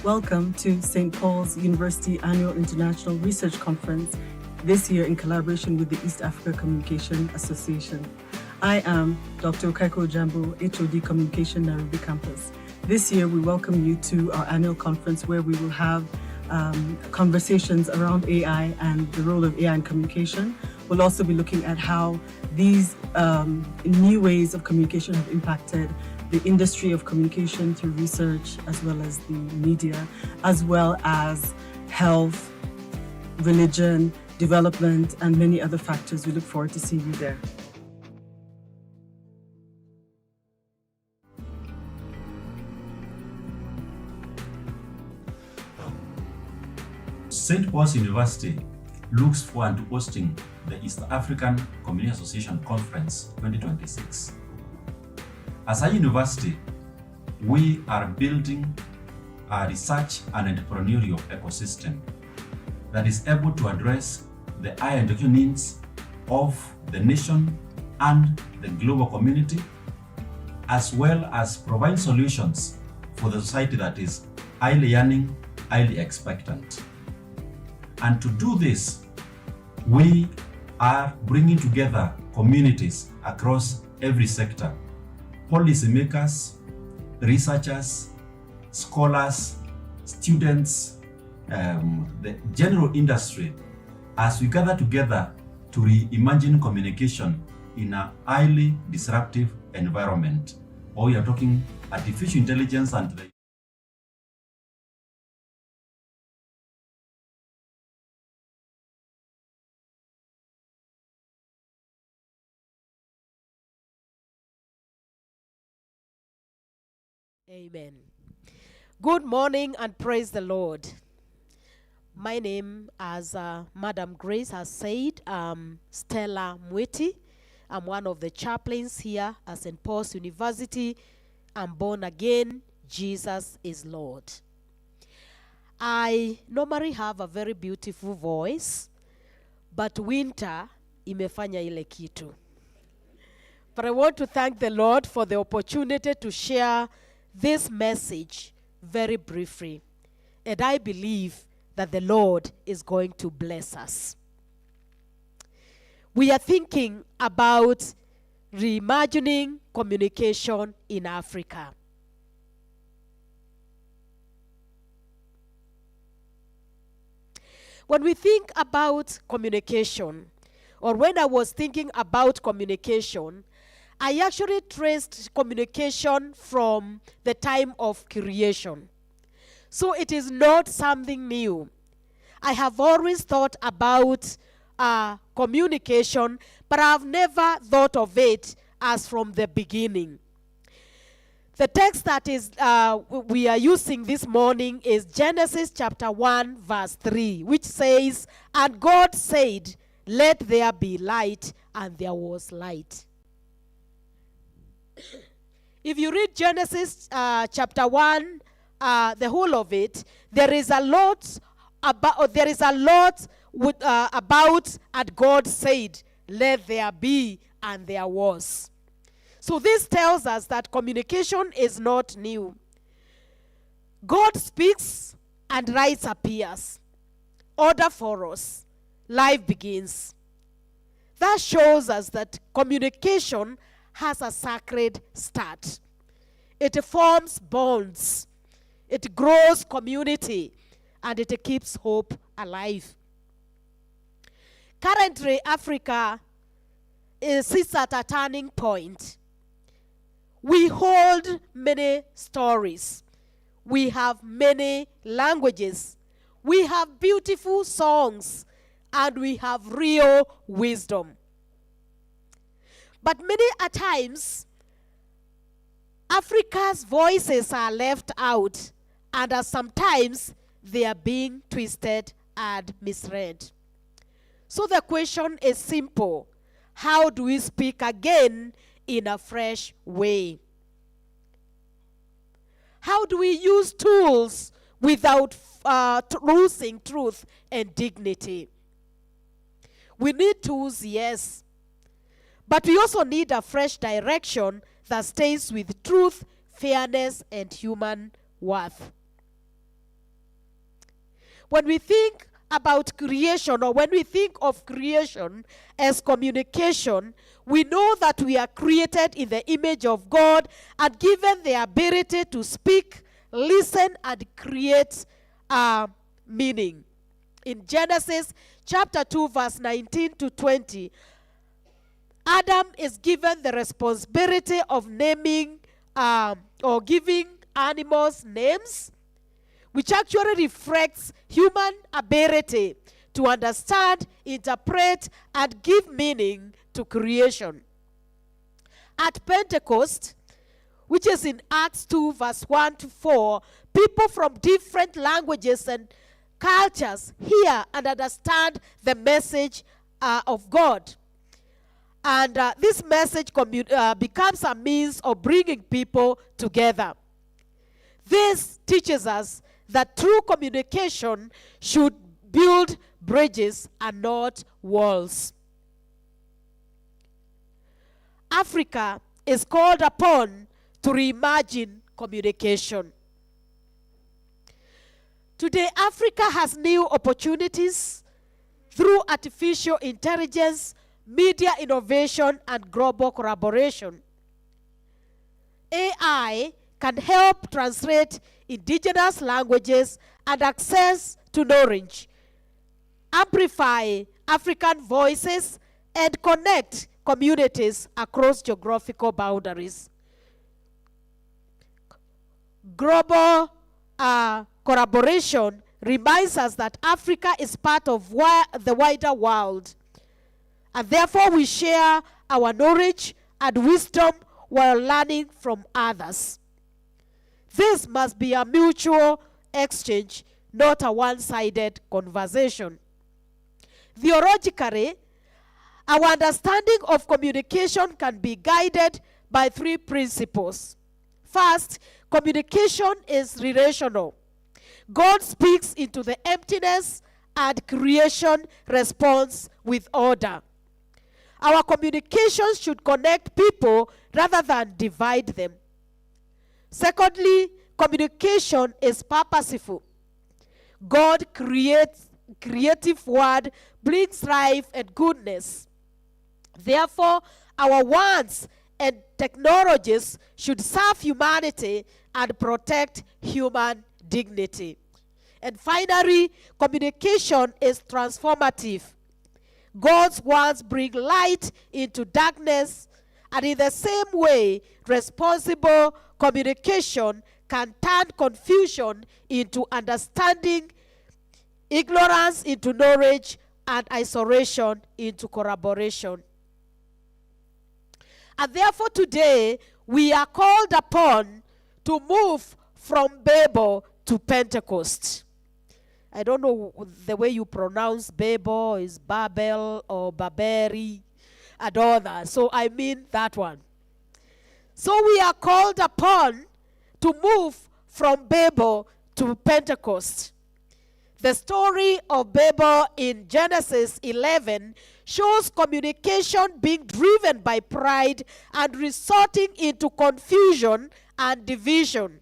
Welcome to St. Paul's University Annual International Research Conference, this year in collaboration with the East Africa Communication Association. I am Dr. Okaiko Jambo, HOD Communication, Nairobi Campus. This year, we welcome you to our annual conference where we will have conversations around AI and the role of AI in communication. We'll also be looking at how these new ways of communication have impacted the industry of communication through research, as well as the media, as well as health, religion, development, and many other factors. We look forward to seeing you there. St. Paul's University looks forward to hosting the East African Community Association Conference 2026. As a university, we are building a research and entrepreneurial ecosystem that is able to address the high education needs of the nation and the global community, as well as provide solutions for the society that is highly yearning, highly expectant. And to do this, we are bringing together communities across every sector, policymakers, researchers, scholars, students, the general industry, as we gather together to reimagine communication in a highly disruptive environment. Or we are talking artificial intelligence and the Amen. Good morning and praise the Lord. My name, as Madam Grace has said, Stella Mweti. I'm one of the chaplains here at St. Paul's University. I'm born again. Jesus is Lord. I normally have a very beautiful voice, but winter imefanya ile kitu. But I want to thank the Lord for the opportunity to share this message very briefly, and I believe that the Lord is going to bless us. We are thinking about reimagining communication in Africa. When we think about communication, or when I was thinking about communication, I actually traced communication from the time of creation. So it is not something new. I have always thought about communication, but I've never thought of it as from the beginning. The text that is we are using this morning is Genesis chapter 1 verse 3, which says, "And God said, let there be light, and there was light." If you read Genesis chapter 1, the whole of it, there is a lot about, and God said, let there be, and there was. So this tells us that communication is not new. God speaks and light appears. Order follows. Life begins. That shows us that communication has a sacred start. It forms bonds. It grows community, and it keeps hope alive. Currently, Africa sits at a turning point. We hold many stories. We have many languages. We have beautiful songs, and we have real wisdom. But many a times, Africa's voices are left out, and sometimes they are being twisted and misread. So the question is simple. How do we speak again in a fresh way? How do we use tools without losing truth and dignity? We need tools, yes. But we also need a fresh direction that stays with truth, fairness, and human worth. when we think about creation, or when we think of creation as communication, we know that we are created in the image of God and given the ability to speak, listen, and create meaning. In Genesis chapter 2, verse 19 to 20, Adam is given the responsibility of naming or giving animals names, which actually reflects human ability to understand, interpret, and give meaning to creation. At Pentecost, which is in Acts 2, verse 1 to 4, people from different languages and cultures hear and understand the message of God. And this message becomes a means of bringing people together. This teaches us that true communication should build bridges and not walls. Africa is called upon to reimagine communication. Today, Africa has new opportunities through artificial intelligence, media innovation, and global collaboration. AI can help translate indigenous languages and access to knowledge, amplify African voices, and connect communities across geographical boundaries. Global collaboration reminds us that Africa is part of the wider world, and therefore we share our knowledge and wisdom while learning from others. This must be a mutual exchange, not a one-sided conversation. Theologically, our understanding of communication can be guided by three principles. First, communication is relational. God speaks into the emptiness and creation responds with order. Our communications should connect people rather than divide them. Secondly, communication is purposeful. God creative word brings life and goodness. Therefore, our wants and technologies should serve humanity and protect human dignity. And finally, communication is transformative. God's words bring light into darkness, and in the same way, responsible communication can turn confusion into understanding, ignorance into knowledge, and isolation into collaboration. And therefore today, we are called upon to move from Babel to Pentecost. I don't know the way you pronounce Babel, is Babel or Baberi and all that. So I mean that one. So we are called upon to move from Babel to Pentecost. The story of Babel in Genesis 11 shows communication being driven by pride and resulting into confusion and division.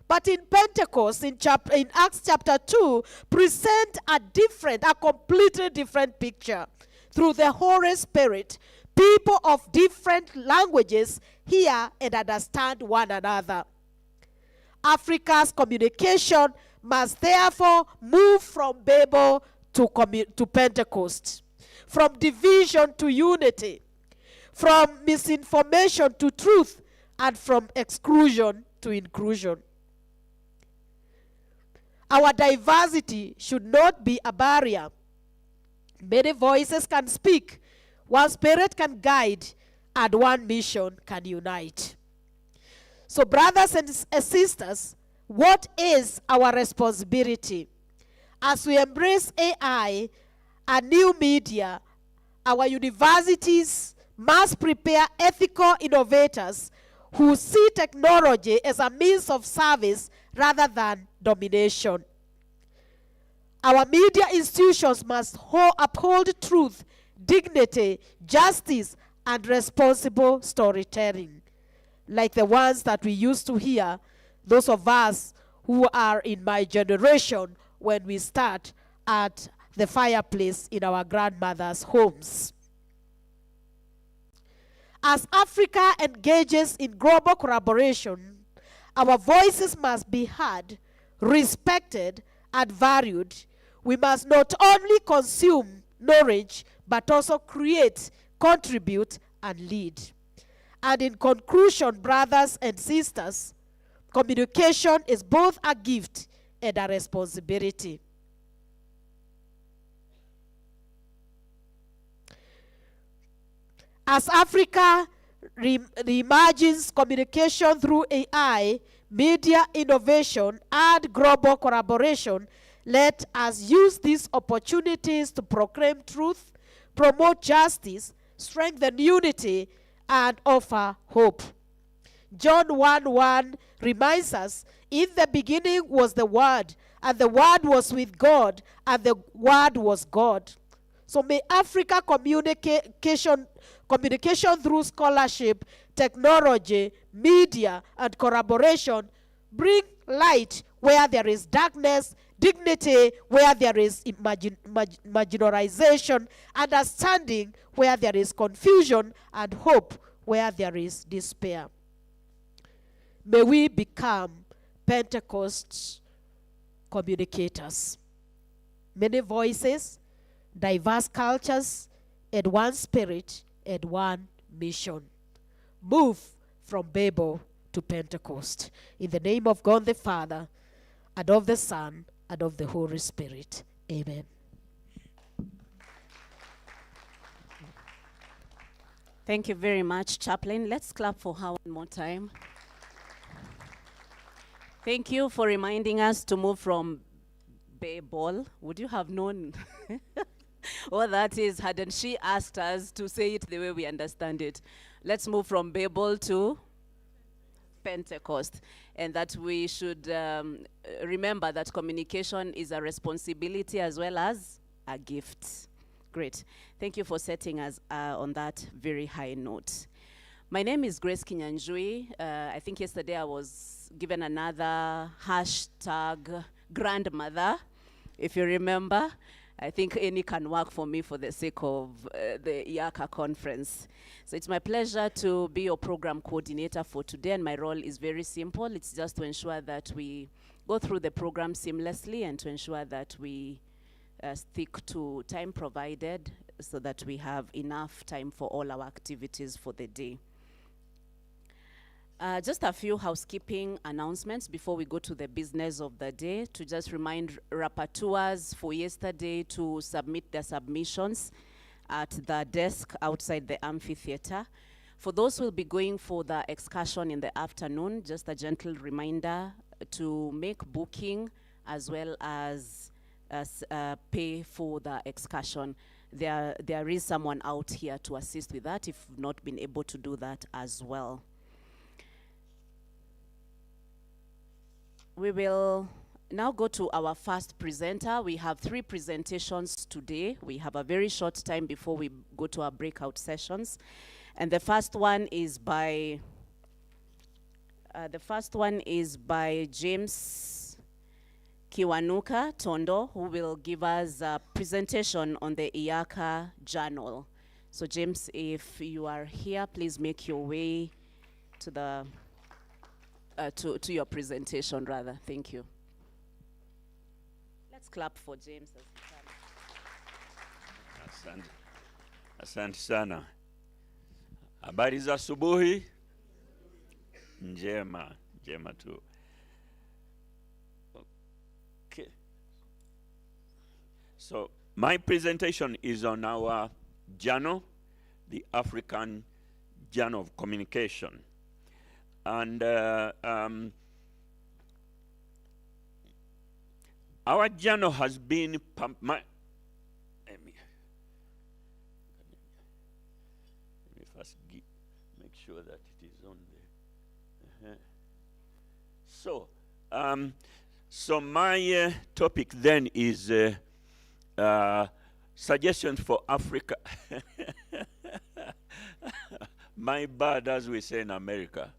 But in Pentecost, in Acts chapter 2, present a completely different picture. Through the Holy Spirit, people of different languages hear and understand one another. Africa's communication must therefore move from Babel to Pentecost, from division to unity, from misinformation to truth, and from exclusion to inclusion. Our diversity should not be a barrier. Many voices can speak, one spirit can guide, and one mission can unite. So, brothers and sisters, what is our responsibility? As we embrace AI and new media, our universities must prepare ethical innovators who see technology as a means of service rather than domination. Our media institutions must uphold truth, dignity, justice, and responsible storytelling, like the ones that we used to hear, those of us who are in my generation, when we start at the fireplace in our grandmothers' homes. As Africa engages in global collaboration, our voices must be heard, respected, and valued. We must not only consume knowledge, but also create, contribute, and lead. And in conclusion, brothers and sisters, communication is both a gift and a responsibility. As Africa reimagines communication through AI, media innovation, and global collaboration, let us use these opportunities to proclaim truth, promote justice, strengthen unity, and offer hope. John 1:1 reminds us, in the beginning was the Word, and the Word was with God, and the Word was God. So may Africa communication through scholarship, technology, media, and collaboration bring light where there is darkness, dignity where there is marginalization, understanding where there is confusion, and hope where there is despair. May we become Pentecost communicators. Many voices, diverse cultures, and one spirit, and one mission. Move from Babel to Pentecost. In the name of God the Father, and of the Son, and of the Holy Spirit. Amen. Thank you very much, Chaplain. Let's clap for her one more time. Thank you for reminding us to move from Babel. Would you have known what that is hadn't she asked us to say it the way we understand it? Let's move from Babel to Pentecost, and that we should remember that communication is a responsibility as well as a gift. Great. Thank you for setting us on that very high note. My name is Grace Kinyanjui. I think yesterday I was given another hashtag grandmother, if you remember. I think any can work for me for the sake of the EACA conference. So it's my pleasure to be your program coordinator for today, and my role is very simple. It's just to ensure that we go through the program seamlessly and to ensure that we stick to time provided so that we have enough time for all our activities for the day. Just a few housekeeping announcements before we go to the business of the day, to just remind rapporteurs for yesterday to submit their submissions at the desk outside the amphitheater. For those who will be going for the excursion in the afternoon, just a gentle reminder to make booking as well as pay for the excursion. There is someone out here to assist with that if you've not been able to do that as well. We will now go to our first presenter. We have 3 presentations today. We have a very short time before we go to our breakout sessions. And the first one is by James Kiwanuka Tondo, who will give us a presentation on the EACA journal. So James, if you are here, please make your way to the to your presentation, rather. Thank you. Let's clap for James. Asante sana. Habari za asubuhi? Njema tu. Okay. So my presentation is on our journal, the African Journal of Communication. And our journal has been let me first make sure that it is on there. So my topic then is suggestions for Africa. My bad, as we say in America.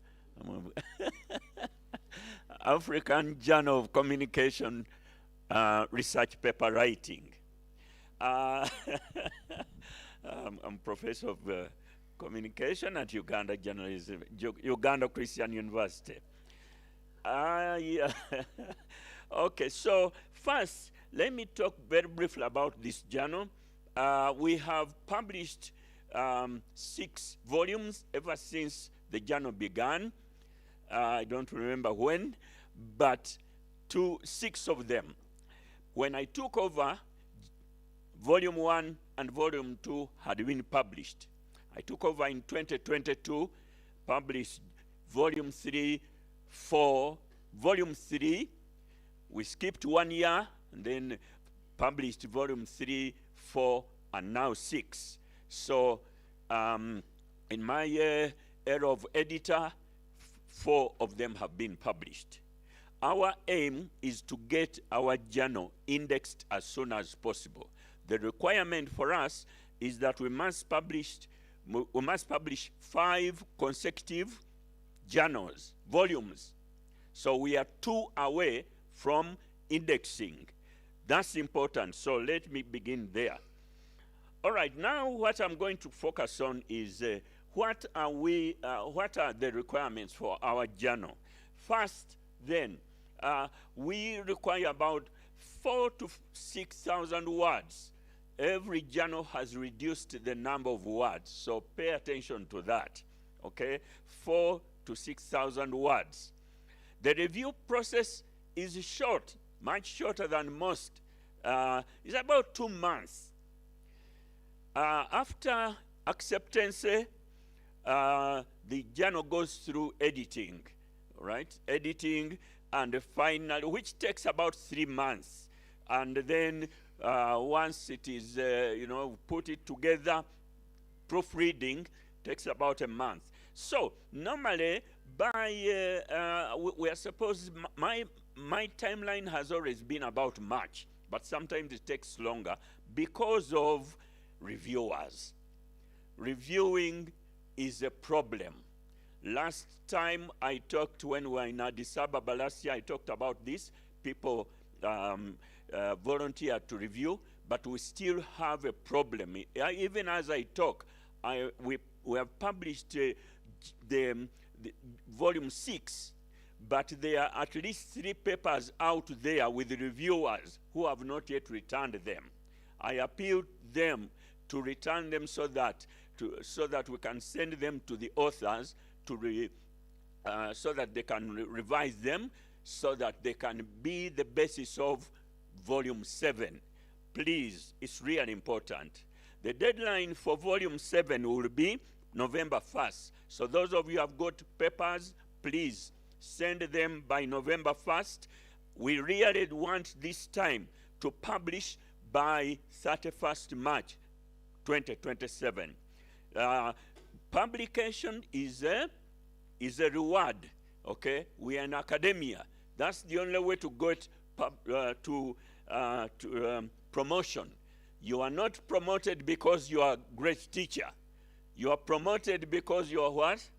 African Journal of Communication research paper writing. I'm professor of communication at Uganda Journalism, Uganda Christian University. Yeah. Okay, so first, let me talk very briefly about this journal. We have published 6 volumes ever since the journal began. I don't remember when, but 6 of them. When I took over, Volume 1 and Volume 2 had been published. I took over in 2022, published Volume 3, 4, Volume 3. We skipped 1 year, and then published Volume 3, 4, and now 6. So in my era of editor, 4 of them have been published. Our aim is to get our journal indexed as soon as possible. The requirement for us is that we must publish 5 consecutive journals, volumes. So we are 2 away from indexing. That's important. So let me begin there. All right, now what I'm going to focus on is what are the requirements for our journal? First, then, we require about 4,000 to 6,000 words. Every journal has reduced the number of words, so pay attention to that, okay? 4,000 to 6,000 words. The review process is short, much shorter than most. It's about 2 months. After acceptance, the journal goes through editing, right? Editing and final, which takes about 3 months. And then once it is, put it together, proofreading takes about a month. So normally, by we are supposed, my timeline has always been about March, but sometimes it takes longer because of reviewers. Reviewing is a problem. Last time I talked, when we were in Addis Ababa last year, I talked about this. People volunteer to review, but we still have a problem. Even as I talk, we have published the volume 6, but there are at least 3 papers out there with reviewers who have not yet returned them. I appealed them to return them so that we can send them to the authors so that they can revise them, so that they can be the basis of volume 7. Please, it's really important. The deadline for volume 7 will be November 1st. So those of you who have got papers, please send them by November 1st. We really want this time to publish by 31st March 2027. Publication is a reward, okay? We are in academia. That's the only way to get promotion. You are not promoted because you are a great teacher. You are promoted because you are what?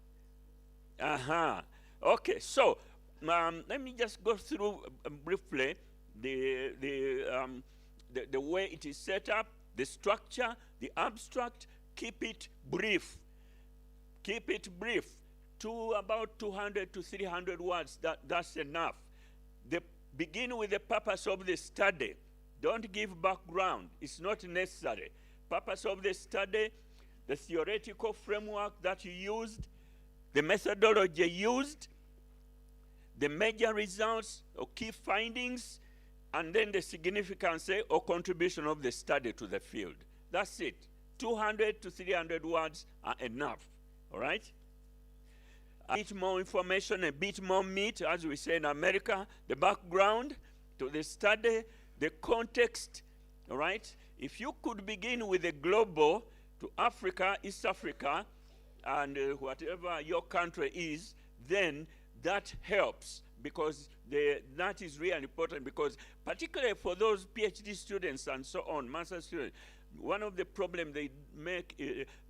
Okay, so let me just go through briefly the way it is set up, the structure, the abstract. Keep it brief. Keep it brief to about 200 to 300 words. That's enough. Begin with the purpose of the study. Don't give background. It's not necessary. Purpose of the study, the theoretical framework that you used, the methodology used, the major results or key findings, and then the significance or contribution of the study to the field. That's it. 200 to 300 words are enough, all right? A bit more information, a bit more meat, as we say in America, the background to the study, the context, all right? If you could begin with the global to Africa, East Africa, and whatever your country is, then that helps, because that is really important, because particularly for those PhD students and so on, master students, one of the problems they make,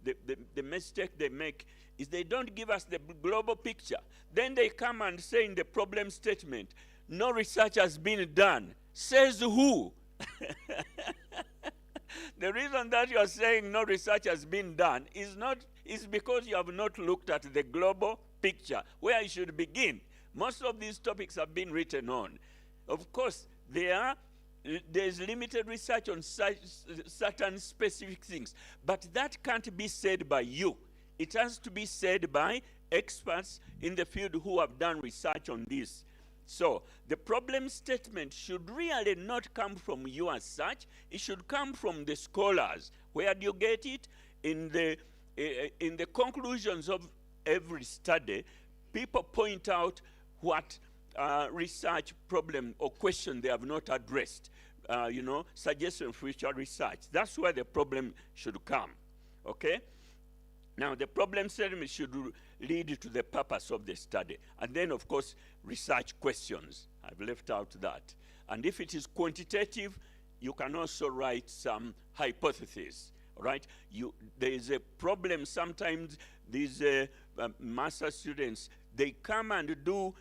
the mistake they make, is they don't give us the global picture. Then they come and say in the problem statement, no research has been done. Says who? The reason that you are saying no research has been done is because you have not looked at the global picture, where you should begin. Most of these topics have been written on. Of course, there's limited research on certain specific things, but that can't be said by you. It has to be said by experts in the field who have done research on this. So the problem statement should really not come from you as such. It should come from the scholars. Where do you get it? In the conclusions of every study, people point out what research problem or question they have not addressed. Suggestion for future research. That's where the problem should come. Okay? Now, the problem statement should lead to the purpose of the study. And then, of course, research questions. I've left out that. And if it is quantitative, you can also write some hypotheses. Right? There is a problem sometimes. These master students, they come and do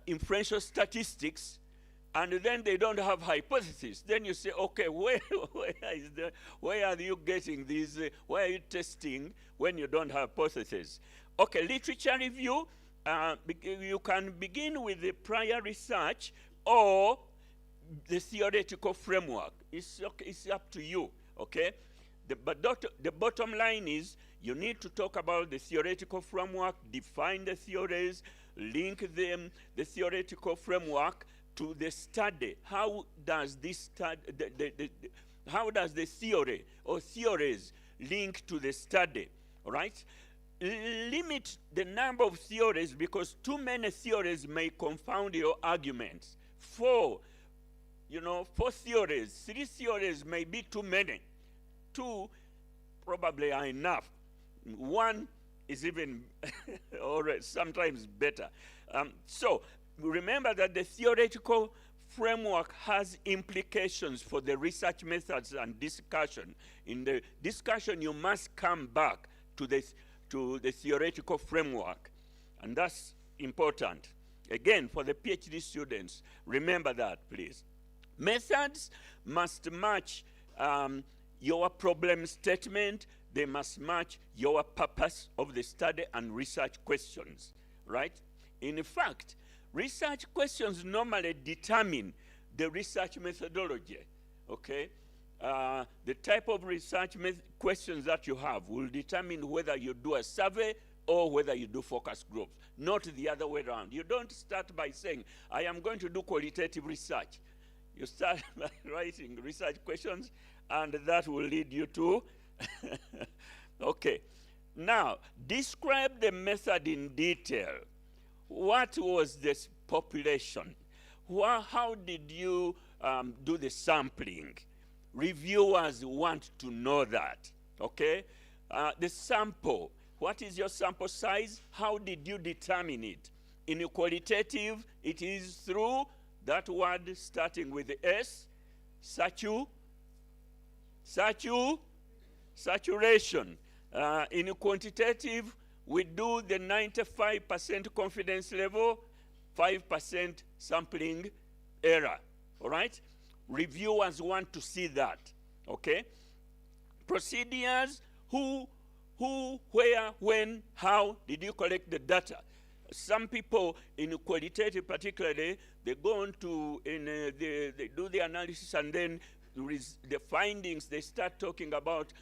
inferential statistics, and then they don't have hypothesis. Then you say, okay, where are you getting these? Where are you testing when you don't have hypothesis? Okay, literature review. You can begin with the prior research or the theoretical framework. It's up to you. Okay. But the bottom line is you need to talk about the theoretical framework, define the theories, link them, the theoretical framework, to the study. How does this how does the theory or theories link to the study? All right? Limit the number of theories, because too many theories may confound your arguments. 4 theories, 3 theories may be too many. 2 probably are enough. 1 is even or sometimes better. So remember that the theoretical framework has implications for the research methods and discussion. In the discussion, you must come back to the theoretical framework, and that's important. Again, for the PhD students, remember that, please. Methods must match your problem statement. They must match your purpose of the study and research questions, right? In fact, research questions normally determine the research methodology, okay? The type of research questions that you have will determine whether you do a survey or whether you do focus groups, not the other way around. You don't start by saying, I am going to do qualitative research. You start by writing research questions, and that will lead you to, okay. Now, describe the method in detail. What was this population? How did you do the sampling? Reviewers want to know that, okay? The sample, what is your sample size? How did you determine it? In a qualitative, it is through that word starting with the S, saturation. In a quantitative, we do the 95% confidence level, 5% sampling error, all right? Reviewers want to see that, okay? Procedures, who, where, when, how did you collect the data? Some people in qualitative particularly, they go on to, they do the analysis, and then the findings they start talking about,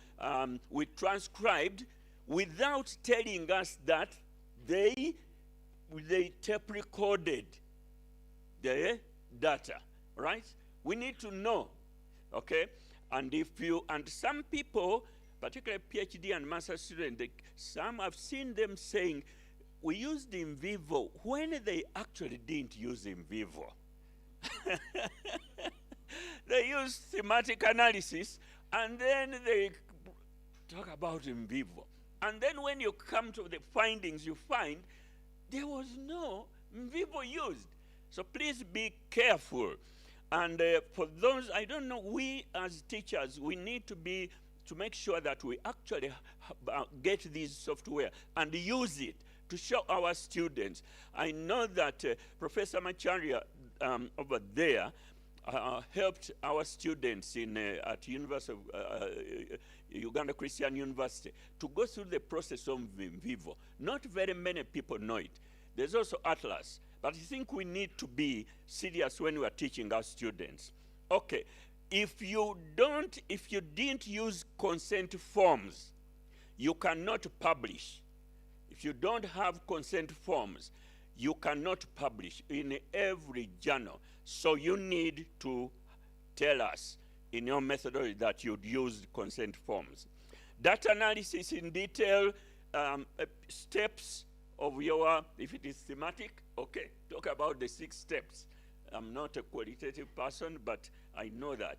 we transcribed without telling us that they tape recorded the data, right? We need to know, okay? And some people, particularly PhD and master students, some I've seen them saying, we used in vivo when they actually didn't use in vivo. They use thematic analysis, and then they talk about in vivo. And then when you come to the findings, you find there was no in vivo used. So please be careful. And for those, I don't know, we as teachers, we need to make sure that we actually get this software and use it to show our students. I know that Professor Macharia over there helped our students in at University of Uganda Christian University to go through the process of Vivo. Not very many people know it. There's also Atlas, but I think we need to be serious when we are teaching our students. Okay, if you didn't use consent forms, you cannot publish. If you don't have consent forms, you cannot publish in every journal. So you need to tell us in your methodology that you'd used consent forms. Data analysis in detail, steps of your, if it is thematic, okay, talk about the 6 steps. I'm not a qualitative person, but I know that.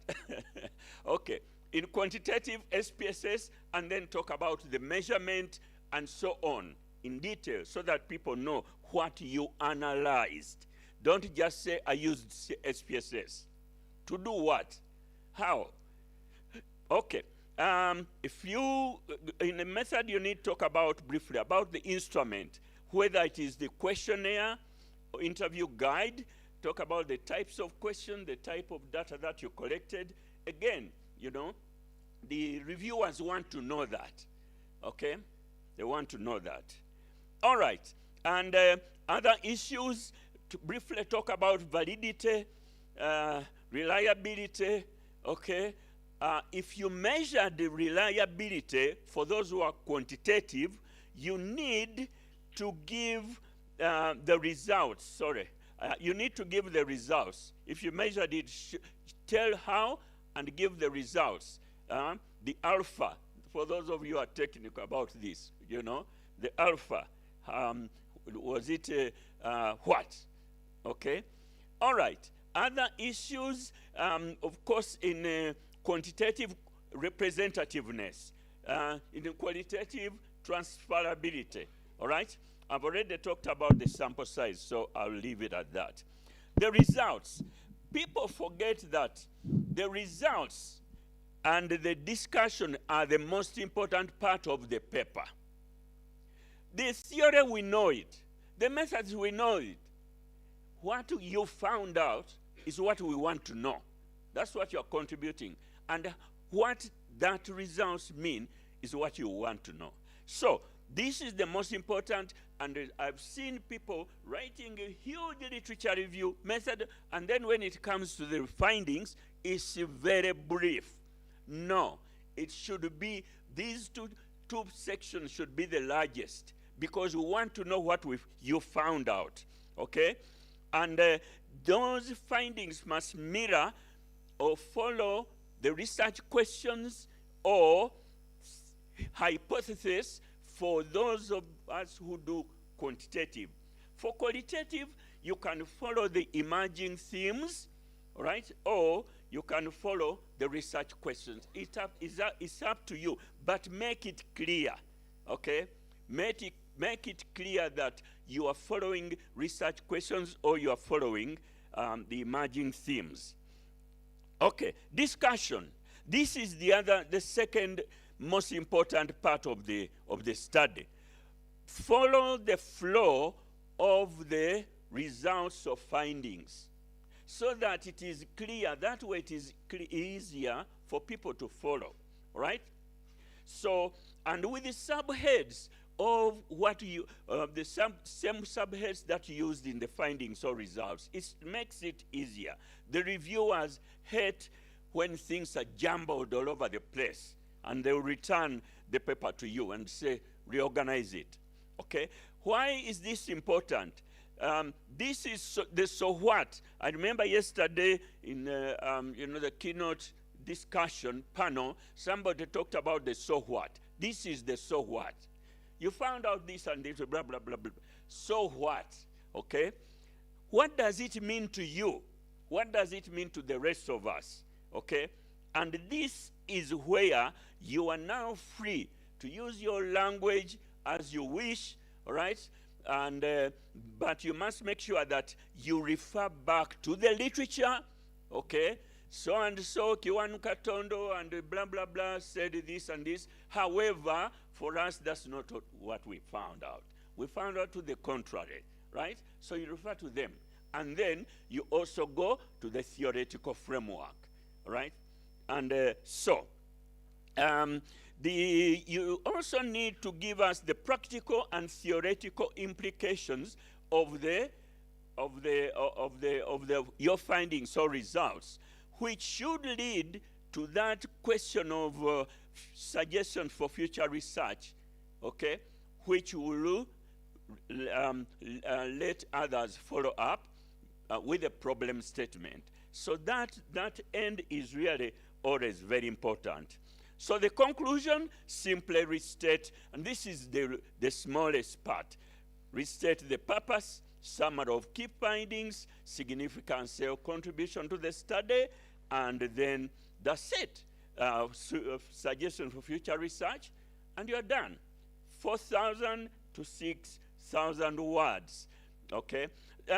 Okay, in quantitative SPSS, and then talk about the measurement and so on in detail so that people know what you analyzed. Don't just say, I used SPSS. To do what? How? Okay. If you, in a method, you need to talk about briefly about the instrument, whether it is the questionnaire or interview guide, talk about the types of questions, the type of data that you collected. Again, you know, the reviewers want to know that, okay? They want to know that. All right, and other issues, to briefly talk about validity, reliability, okay? If you measure the reliability, for those who are quantitative, you need to give the results, sorry. You need to give the results. If you measured it, tell how and give the results. The alpha, for those of you who are technical about this, you know, the alpha, was it what? Okay, all right. Other issues, of course, in quantitative representativeness, in qualitative transferability, all right? I've already talked about the sample size, so I'll leave it at that. The results. People forget that the results and the discussion are the most important part of the paper. The theory, we know it. The methods, we know it. What you found out is what we want to know. That's what you're contributing. And what that results mean is what you want to know. So this is the most important, and I've seen people writing a huge literature review method, and then when it comes to the findings, it's very brief. No, it should be, these two sections should be the largest, because we want to know what you found out, okay? And those findings must mirror or follow the research questions or hypothesis for those of us who do quantitative. For qualitative, you can follow the emerging themes, right? Or you can follow the research questions. It's up to you, but make it clear, okay? Make it clear that you are following research questions or you are following the emerging themes. Okay, discussion. This is the second most important part of the study. Follow the flow of the results of findings so that it is clear. That way it is easier for people to follow, right? So, and with the subheads of what you, the same subheads that you used in the findings or results, it makes it easier. The reviewers hate when things are jumbled all over the place, and they will return the paper to you and say, reorganize it, okay? Why is this important? This is the so what. I remember yesterday in the keynote discussion panel, somebody talked about the so what. This is the so what. You found out this and this, blah, blah, blah, blah. So what, okay? What does it mean to you? What does it mean to the rest of us, okay? And this is where you are now free to use your language as you wish, all right? And, but you must make sure that you refer back to the literature, okay? So and so, Kiwanu Katondo and blah, blah, blah said this and this. However, for us, that's not what we found out. We found out to the contrary, right? So you refer to them. and then you also go to the theoretical framework, right? And you also need to give us the practical and theoretical implications of your findings or results, which should lead to that question of suggestions for future research, okay, which will let others follow up with a problem statement. So that end is really always very important. So the conclusion, simply restate, and this is the smallest part, restate the purpose, summary of key findings, significant contribution to the study, and then that's it. Suggestion for future research, and you're done. 4,000 to 6,000 words, okay?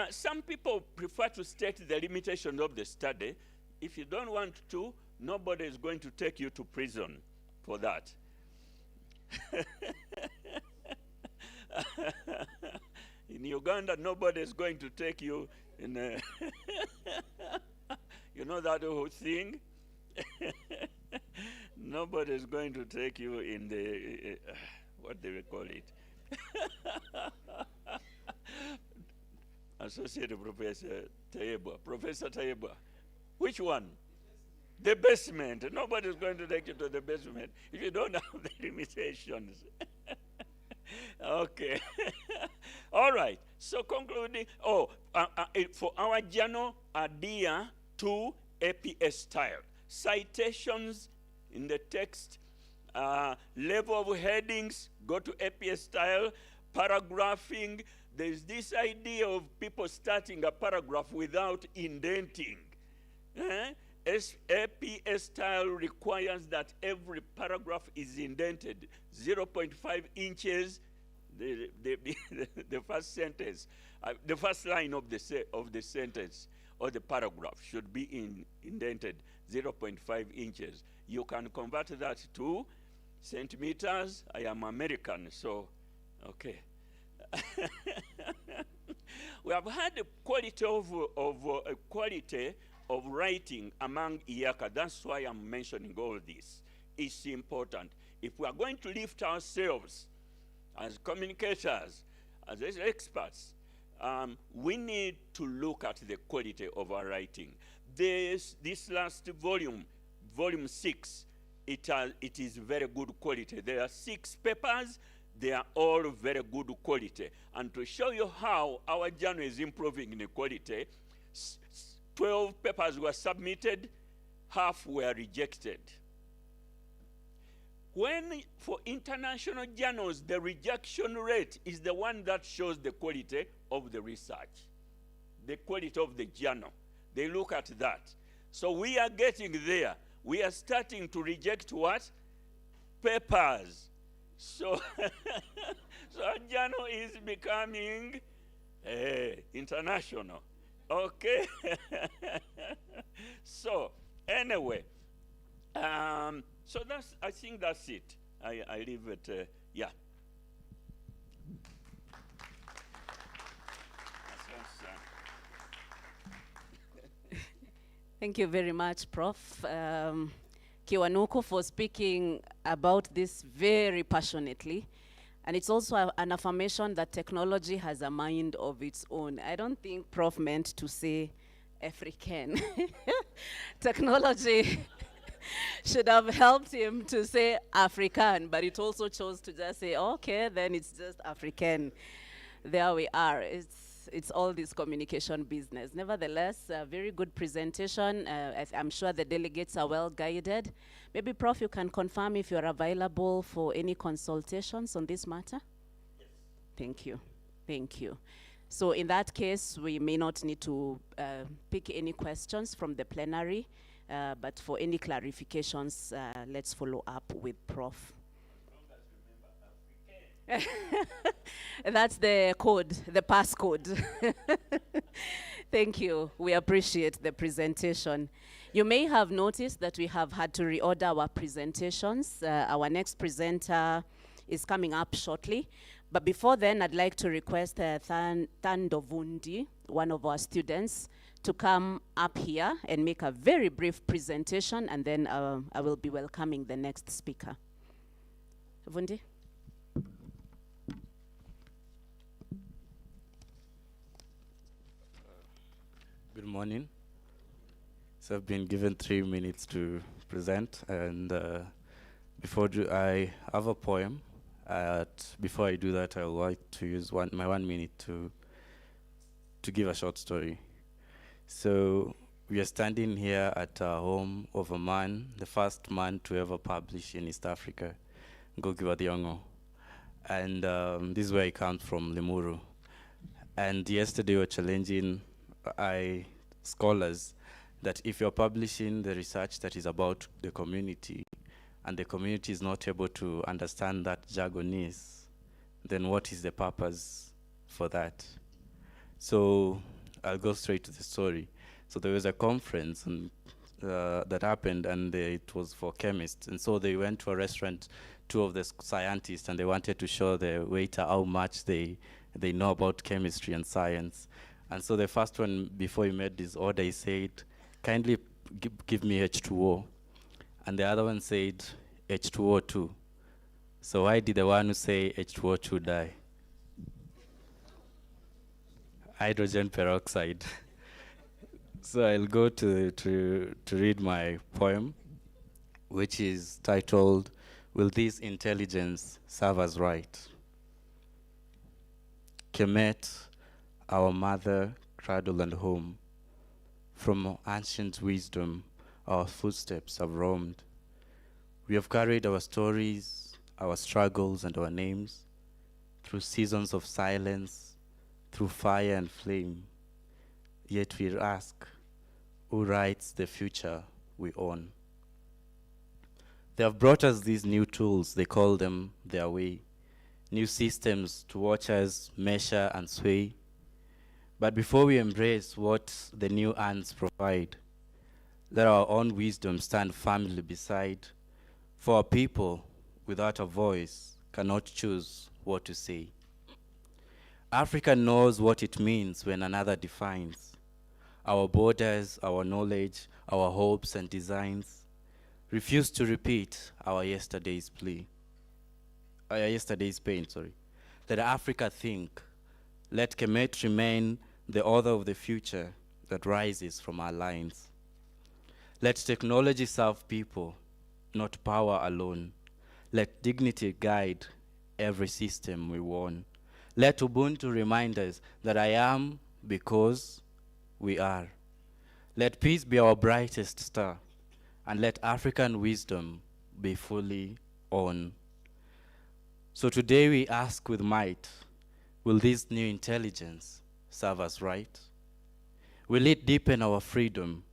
Some people prefer to state the limitations of the study. If you don't want to, nobody is going to take you to prison for that. In Uganda, nobody is going to take you in a you know that whole thing? Nobody is going to take you in the, what do we call it? Associate Professor Tayebwa. Professor Tayebwa. Which one? The basement. Nobody is going to take you to the basement if you don't have the limitations. Okay. All right. So concluding, for our journal, adhere to APA style. Citations in the text, level of headings, go to APA style. Paragraphing, there's this idea of people starting a paragraph without indenting. APA style requires that every paragraph is indented 0.5 inches, the first sentence, the first line of the sentence or the paragraph should be indented 0.5 inches. You can convert that to centimeters. I am American, so, okay. We have had a quality of writing among EACA. That's why I'm mentioning all this. It's important. If we are going to lift ourselves as communicators, as experts, we need to look at the quality of our writing. This last volume, volume 6, it is very good quality. There are 6 papers. They are all very good quality. And to show you how our journal is improving in quality, 12 papers were submitted, half were rejected. When for international journals, the rejection rate is the one that shows the quality of the research, the quality of the journal. They look at that. So we are getting there. We are starting to reject what? Papers. So, so our journal is becoming international. Okay. So anyway, so I think that's it. I leave it. Yeah. Thank you very much, Prof. Kiwanuku, for speaking about this very passionately. And it's also an affirmation that technology has a mind of its own. I don't think Prof meant to say African. Technology should have helped him to say African, but it also chose to just say, okay, then it's just African. There we are. It's all this communication business. Nevertheless, a very good presentation. I'm sure the delegates are well guided. Maybe, Prof, you can confirm if you're available for any consultations on this matter? Yes. Thank you. Thank you. So in that case, we may not need to pick any questions from the plenary, but for any clarifications, let's follow up with Prof. That's the code, the passcode. Thank you. We appreciate the presentation. You may have noticed that we have had to reorder our presentations. Our next presenter is coming up shortly. But before then, I'd like to request Thando Vundi, one of our students, to come up here and make a very brief presentation, and then I will be welcoming the next speaker. Vundi? Good morning. So I've been given 3 minutes to present, and I have a poem. Before I do that, I would like to use my 1 minute to give a short story. So we are standing here at a home of a man, the first man to ever publish in East Africa, Ngugi wa Thiong'o. And this is where I come from, Limuru. And yesterday we were challenging scholars that if you're publishing the research that is about the community, and the community is not able to understand that jargonese, then what is the purpose for that? So I'll go straight to the story. So there was a conference that happened, and it was for chemists. And so they went to a restaurant, two of the scientists, and they wanted to show the waiter how much they know about chemistry and science. And so the first one, before he made his order, he said, kindly give me H2O. And the other one said H2O2. So why did the one who say H2O2 die? Hydrogen peroxide. So I'll go to read my poem, which is titled, Will This Intelligence Serve Us Right? Kemet, our mother, cradle and home, from ancient wisdom, our footsteps have roamed. We have carried our stories, our struggles, and our names through seasons of silence, through fire and flame. Yet we ask, who writes the future we own? They have brought us these new tools, they call them their way, new systems to watch us measure and sway. But before we embrace what the new hands provide, let our own wisdom stand firmly beside. For our people without a voice cannot choose what to say. Africa knows what it means when another defines our borders, our knowledge, our hopes and designs. Refuse to repeat our yesterday's pain. Let Africa think. Let Kemet remain the author of the future that rises from our lines. Let technology serve people, not power alone. Let dignity guide every system we won. Let Ubuntu remind us that I am because we are. Let peace be our brightest star, and let African wisdom be fully on. So today we ask with might, will this new intelligence serve us right? Will it deepen our freedom,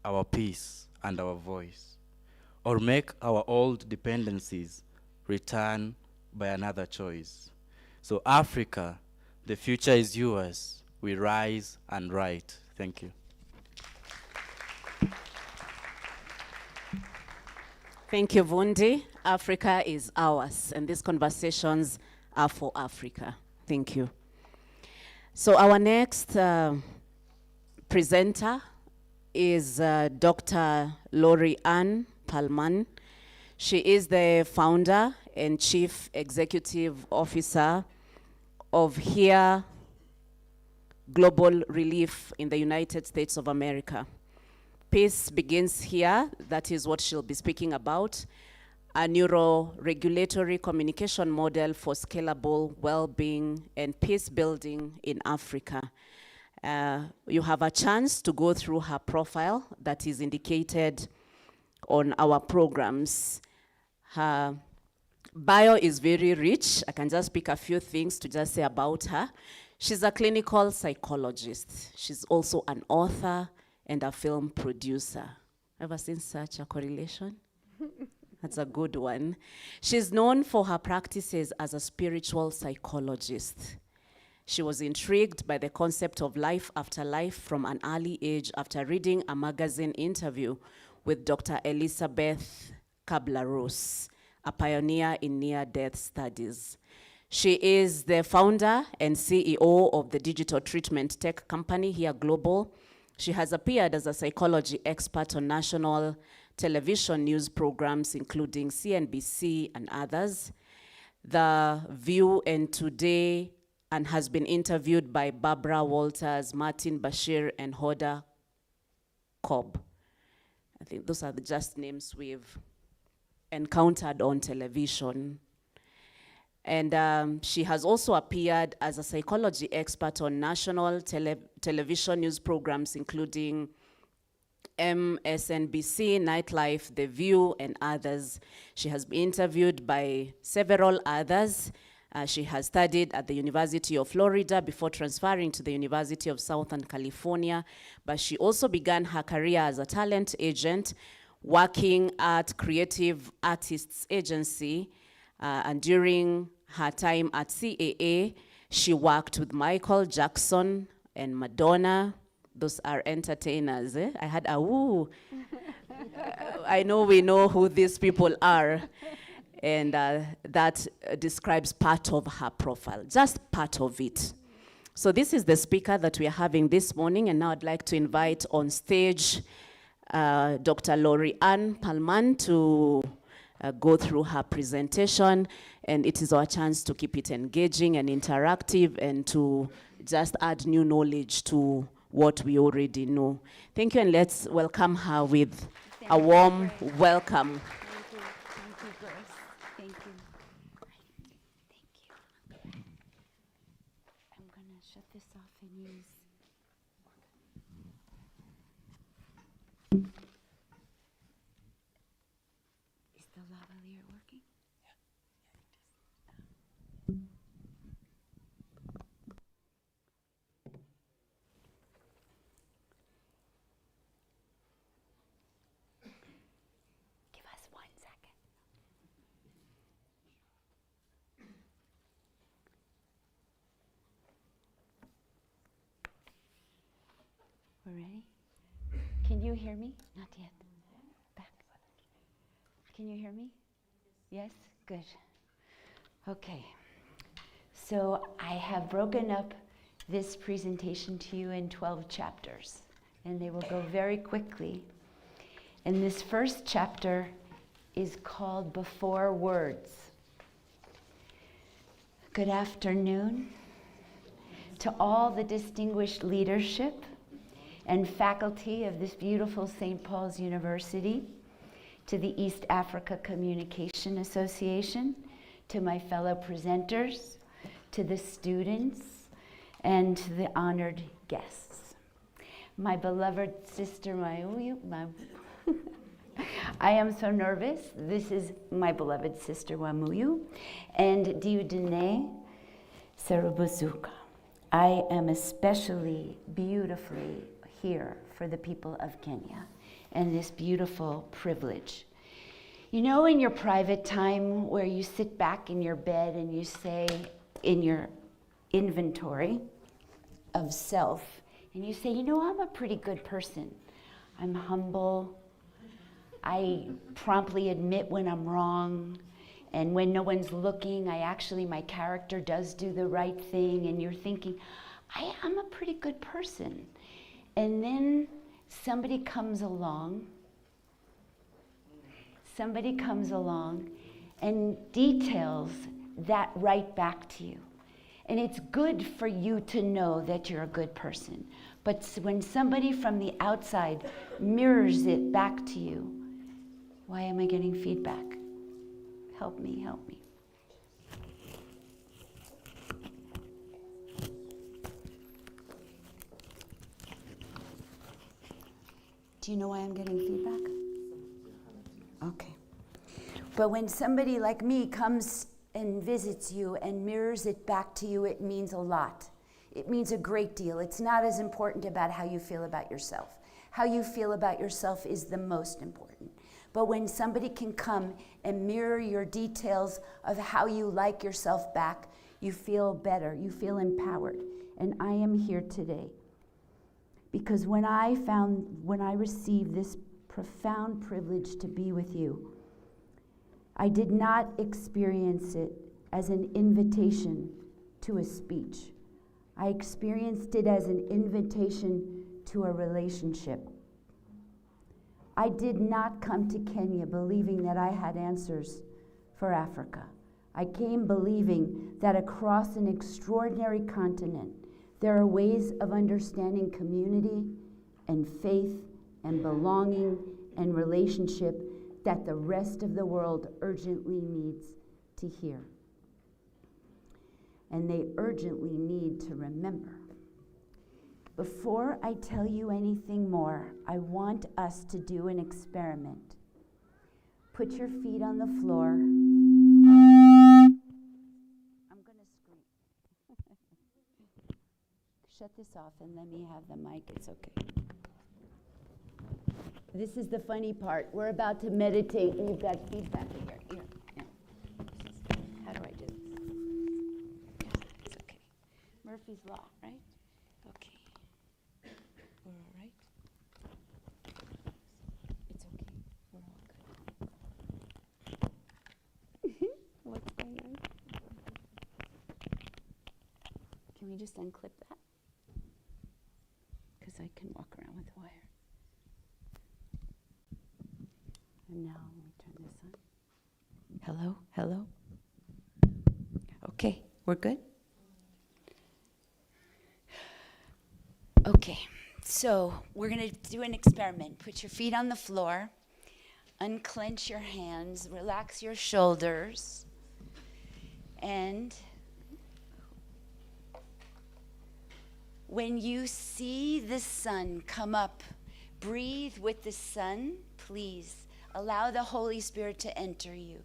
our peace, and our voice? Or make our old dependencies return by another choice? So Africa, the future is yours. We rise and write. Thank you. Thank you, Vundi. Africa is ours, and these conversations are for Africa. Thank you. So our next presenter is Dr. Lori Ann Palman. She is the founder and chief executive officer of HERE Global Relief in the United States of America. Peace begins here. That is what she'll be speaking about. A neuro-regulatory communication model for scalable well-being and peace building in Africa. You have a chance to go through her profile that is indicated on our programs. Her bio is very rich. I can just pick a few things to just say about her. She's a clinical psychologist. She's also an author and a film producer. Ever seen such a correlation? That's a good one. She's known for her practices as a spiritual psychologist. She was intrigued by the concept of life after life from an early age after reading a magazine interview with Dr. Elizabeth Kubler-Ross, a pioneer in near-death studies. She is the founder and CEO of the digital treatment tech company Here Global. She has appeared as a psychology expert on national television news programs, including CNBC and others, The View and Today, and has been interviewed by Barbara Walters, Martin Bashir, and Hoda Cobb. I think those are the just names we've encountered on television. And she has also appeared as a psychology expert on national television news programs, including MSNBC, Nightlife, The View, and others. She has been interviewed by several others. She has studied at the University of Florida before transferring to the University of Southern California, but she also began her career as a talent agent, working at Creative Artists Agency, and during her time at CAA, she worked with Michael Jackson and Madonna. Those are entertainers, eh? I had a woo. I know we know who these people are. And that describes part of her profile, just part of it. So this is the speaker that we are having this morning, and now I'd like to invite on stage Dr. Lori Ann Palman to go through her presentation, and it is our chance to keep it engaging and interactive and to just add new knowledge to what we already know. Thank you, and let's welcome her with a warm welcome. We're ready? Can you hear me? Not yet. Back. Can you hear me? Yes? Good. Okay. So I have broken up this presentation to you in 12 chapters, and they will go very quickly. And this first chapter is called Before Words. Good afternoon to all the distinguished leadership and faculty of this beautiful St. Paul's University, to the East Africa Communication Association, to my fellow presenters, to the students, and to the honored guests. My beloved sister, I am so nervous. This is my beloved sister Wamuyu, and Diudene Serubuzuka. I am especially beautifully here for the people of Kenya and this beautiful privilege. You know, in your private time where you sit back in your bed and you say in your inventory of self, and you say, you know, I'm a pretty good person. I'm humble. I promptly admit when I'm wrong. And when no one's looking, my character does do the right thing. And you're thinking, I'm a pretty good person. And then somebody comes along and details that right back to you. And it's good for you to know that you're a good person. But when somebody from the outside mirrors it back to you, why am I getting feedback? Help me, help me. Do you know why I'm getting feedback? Okay. But when somebody like me comes and visits you and mirrors it back to you, it means a lot. It means a great deal. It's not as important about how you feel about yourself. How you feel about yourself is the most important. But when somebody can come and mirror your details of how you like yourself back, you feel better, you feel empowered. And I am here today because when I received this profound privilege to be with you, I did not experience it as an invitation to a speech. I experienced it as an invitation to a relationship. I did not come to Kenya believing that I had answers for Africa. I came believing that across an extraordinary continent, there are ways of understanding community and faith and belonging and relationship that the rest of the world urgently needs to hear. And they urgently need to remember. Before I tell you anything more, I want us to do an experiment. Put your feet on the floor. I'm going to scream. Shut this off and let me have the mic. It's okay. This is the funny part. We're about to meditate and you've got feedback in your ear. Yeah. How do I do this? Yeah, it's okay. Murphy's Law, right? Okay. We're all right? It's okay. We're all good. What's going on? Can we just unclip that? Because I can walk around with the wire. And now let me turn this on. Hello? Hello? Okay, we're good? Okay, so we're going to do an experiment. Put your feet on the floor, unclench your hands, relax your shoulders, and when you see the sun come up, breathe with the sun, please. Allow the Holy Spirit to enter you.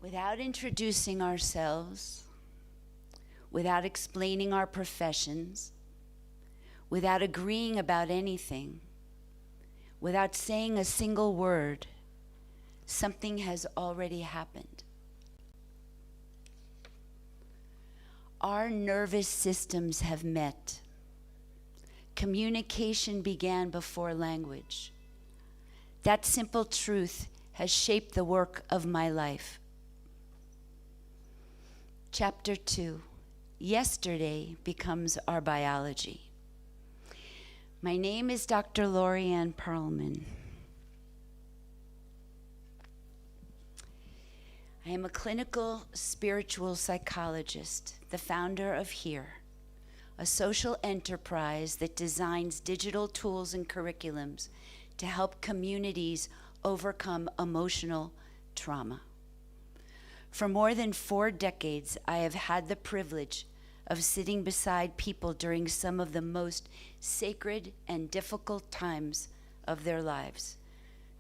Without introducing ourselves, without explaining our professions, without agreeing about anything, without saying a single word, something has already happened. Our nervous systems have met. Communication began before language. That simple truth has shaped the work of my life. Chapter 2, yesterday becomes our biology. My name is Dr. Lorianne Perlman. I am a clinical spiritual psychologist, the founder of HERE, a social enterprise that designs digital tools and curriculums to help communities overcome emotional trauma. For more than 4 decades, I have had the privilege of sitting beside people during some of the most sacred and difficult times of their lives.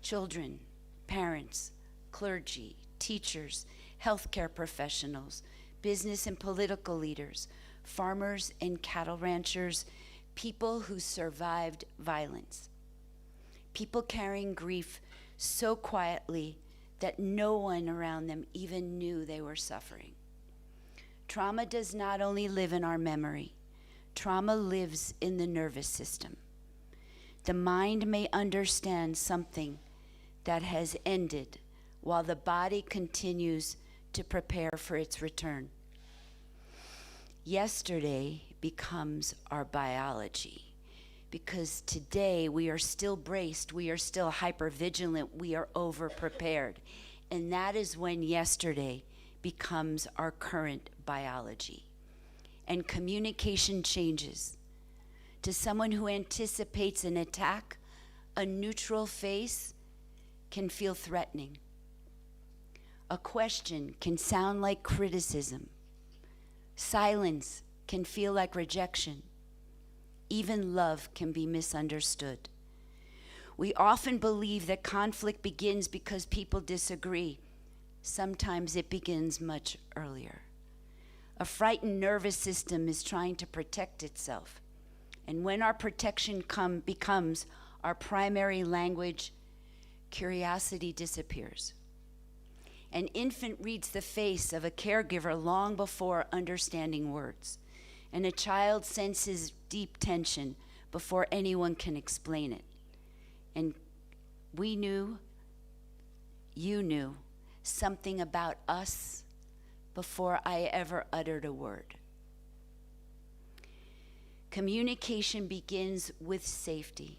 Children, parents, clergy, teachers, healthcare professionals, business and political leaders, farmers and cattle ranchers, people who survived violence. People carrying grief so quietly that no one around them even knew they were suffering. Trauma does not only live in our memory, trauma lives in the nervous system. the mind may understand something that has ended while the body continues to prepare for its return. Yesterday becomes our biology, because today we are still braced, we are still hypervigilant, we are over-prepared. And that is when yesterday becomes our current biology. And communication changes. To someone who anticipates an attack, a neutral face can feel threatening. A question can sound like criticism. Silence can feel like rejection. Even love can be misunderstood. We often believe that conflict begins because people disagree. Sometimes it begins much earlier. A frightened nervous system is trying to protect itself. And when our protection becomes our primary language, curiosity disappears. An infant reads the face of a caregiver long before understanding words. And a child senses deep tension before anyone can explain it. And we knew, you knew, something about us before I ever uttered a word. Communication begins with safety,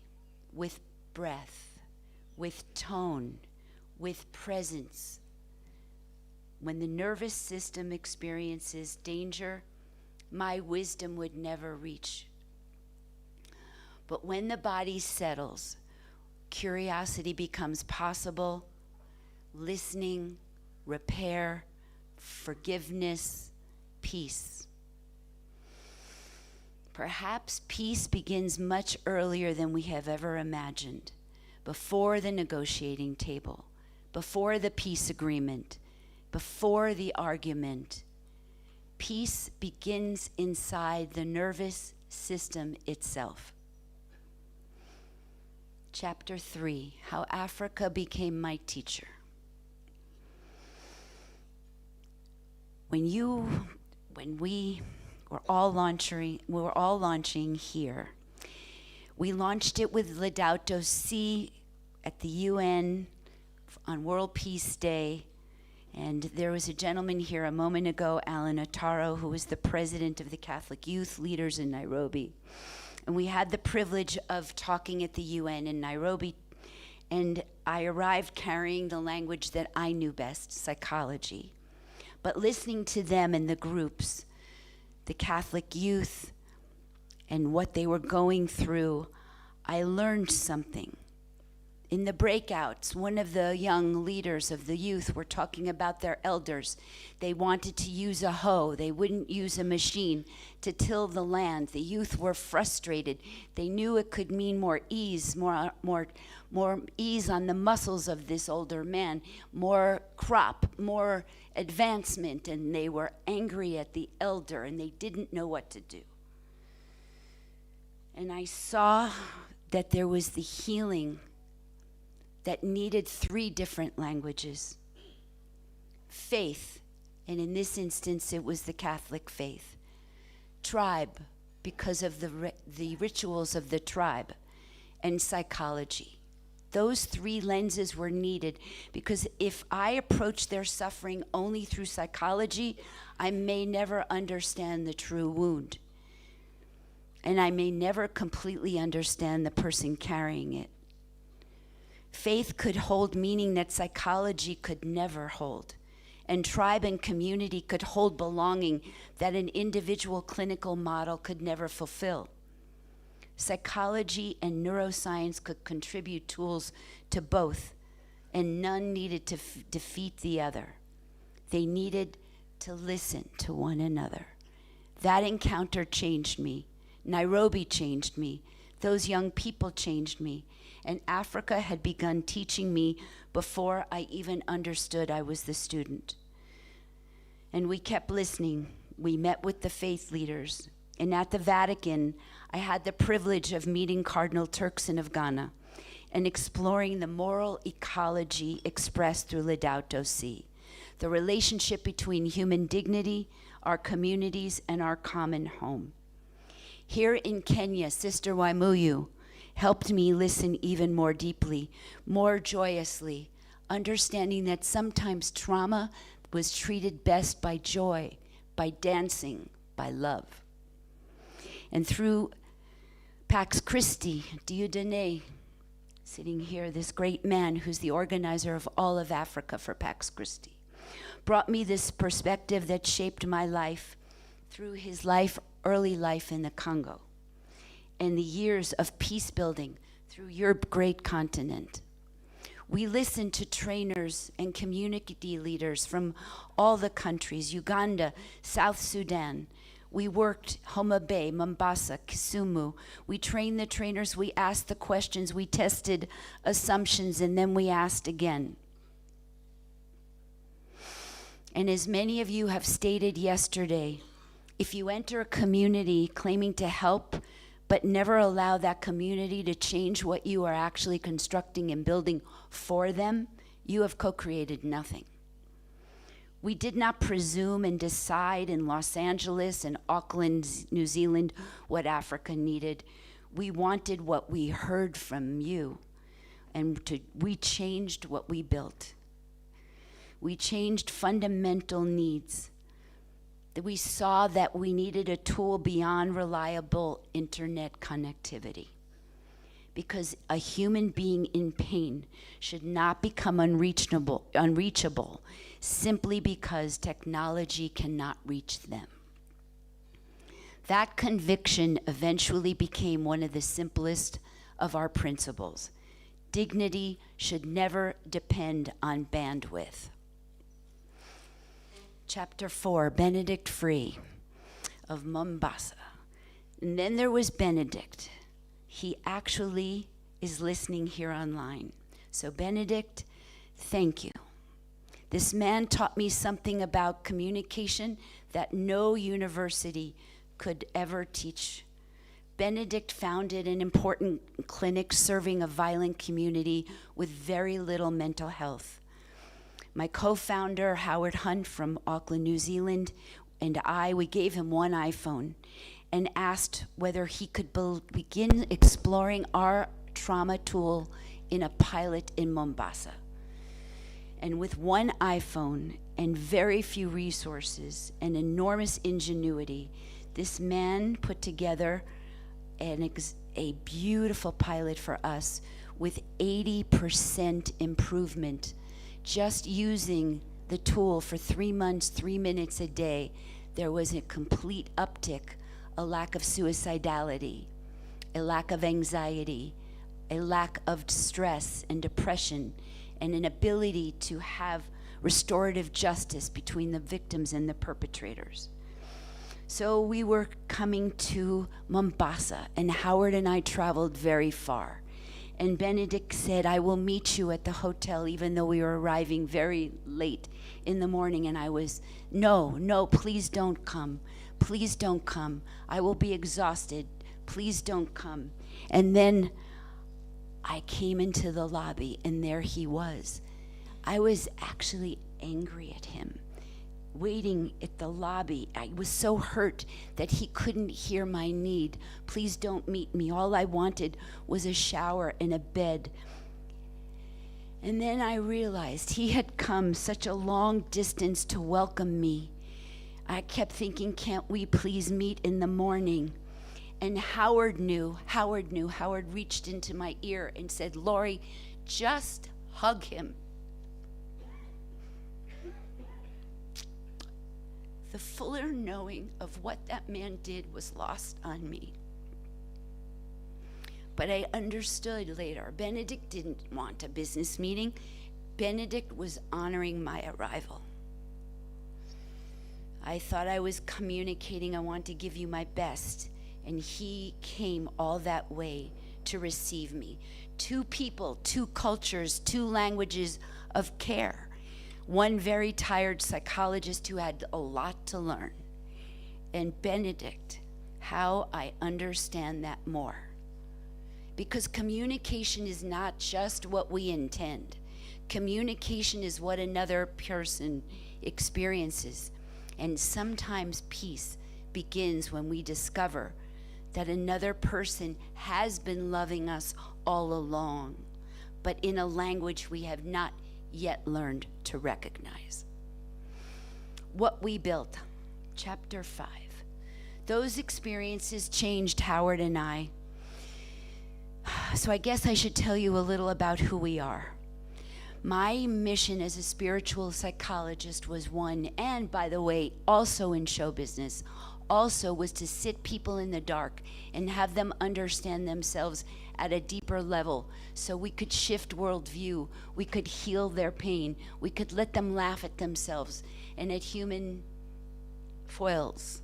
with breath, with tone, with presence. When the nervous system experiences danger, my wisdom would never reach. But when the body settles, curiosity becomes possible, listening, repair, forgiveness, peace. Perhaps peace begins much earlier than we have ever imagined, before the negotiating table, before the peace agreement, before the argument. Peace begins inside the nervous system itself. Chapter 3, How Africa Became My Teacher. When we were all launching here, we launched it with Laudato Si at the UN on World Peace Day. And there was a gentleman here a moment ago, Alan Otaro, who was the president of the Catholic Youth Leaders in Nairobi. And we had the privilege of talking at the UN in Nairobi. And I arrived carrying the language that I knew best, psychology. But listening to them and the groups, the Catholic youth, and what they were going through, I learned something. In the breakouts, one of the young leaders of the youth were talking about their elders. They wanted to use a hoe. They wouldn't use a machine to till the land. The youth were frustrated. They knew it could mean more ease, more ease on the muscles of this older man, more crop, more advancement, and they were angry at the elder, and they didn't know what to do. And I saw that there was the healing that needed 3 different languages. Faith, and in this instance it was the Catholic faith. Tribe, because of the rituals of the tribe. And psychology. Those 3 lenses were needed, because if I approach their suffering only through psychology, I may never understand the true wound. And I may never completely understand the person carrying it. Faith could hold meaning that psychology could never hold. And tribe and community could hold belonging that an individual clinical model could never fulfill. Psychology and neuroscience could contribute tools to both, and none needed to defeat the other. They needed to listen to one another. That encounter changed me. Nairobi changed me. Those young people changed me. And Africa had begun teaching me before I even understood I was the student. And we kept listening. We met with the faith leaders. And at the Vatican, I had the privilege of meeting Cardinal Turkson of Ghana and exploring the moral ecology expressed through Laudato Si, the relationship between human dignity, our communities, and our common home. Here in Kenya, Sister Wamuyu helped me listen even more deeply, more joyously, understanding that sometimes trauma was treated best by joy, by dancing, by love. And through Pax Christi, Dieudonné, sitting here, this great man who's the organizer of all of Africa for Pax Christi, brought me this perspective that shaped my life through his early life in the Congo, and the years of peace building through your great continent. We listened to trainers and community leaders from all the countries, Uganda, South Sudan. We worked Homa Bay, Mombasa, Kisumu. We trained the trainers, we asked the questions, we tested assumptions, and then we asked again. And as many of you have stated yesterday, if you enter a community claiming to help, but never allow that community to change what you are actually constructing and building for them, you have co-created nothing. We did not presume and decide in Los Angeles and Auckland, New Zealand, what Africa needed. We wanted what we heard from you, and we changed what we built. We changed fundamental needs. That we saw that we needed a tool beyond reliable internet connectivity. Because a human being in pain should not become unreachable simply because technology cannot reach them. That conviction eventually became one of the simplest of our principles. Dignity should never depend on bandwidth. Chapter 4, Benedict Free of Mombasa. And then there was Benedict. He actually is listening here online. So Benedict, thank you. This man taught me something about communication that no university could ever teach. Benedict founded an important clinic serving a violent community with very little mental health. My co-founder, Howard Hunt from Auckland, New Zealand, and we gave him one iPhone and asked whether he could begin exploring our trauma tool in a pilot in Mombasa. And with one iPhone and very few resources and enormous ingenuity, this man put together a beautiful pilot for us with 80% improvement. Just using the tool for 3 months, 3 minutes a day, there was a complete uptick, a lack of suicidality, a lack of anxiety, a lack of stress and depression, and an ability to have restorative justice between the victims and the perpetrators. So we were coming to Mombasa, and Howard and I traveled very far. And Benedict said, I will meet you at the hotel, even though we were arriving very late in the morning. And I was, no, please don't come. Please don't come. I will be exhausted. Please don't come. And then I came into the lobby, and there he was. I was actually angry at him. Waiting at the lobby, I was so hurt that he couldn't hear my need. Please don't meet me. All I wanted was a shower and a bed. And then I realized he had come such a long distance to welcome me. I kept thinking, can't we please meet in the morning? And Howard reached into my ear and said, Lori, just hug him. The fuller knowing of what that man did was lost on me. But I understood later, Benedict didn't want a business meeting. Benedict was honoring my arrival. I thought I was communicating, I want to give you my best. And he came all that way to receive me. 2 people, 2 cultures, 2 languages of care. One very tired psychologist who had a lot to learn. And Benedict, how I understand that more. Because communication is not just what we intend. Communication is what another person experiences. And sometimes peace begins when we discover that another person has been loving us all along, but in a language we have not yet learned to recognize. What we built, chapter 5. Those experiences changed Howard and I. So I guess I should tell you a little about who we are. My mission as a spiritual psychologist was one, and by the way, also in show business, also was to sit people in the dark and have them understand themselves at a deeper level so we could shift worldview, we could heal their pain, we could let them laugh at themselves and at human foibles.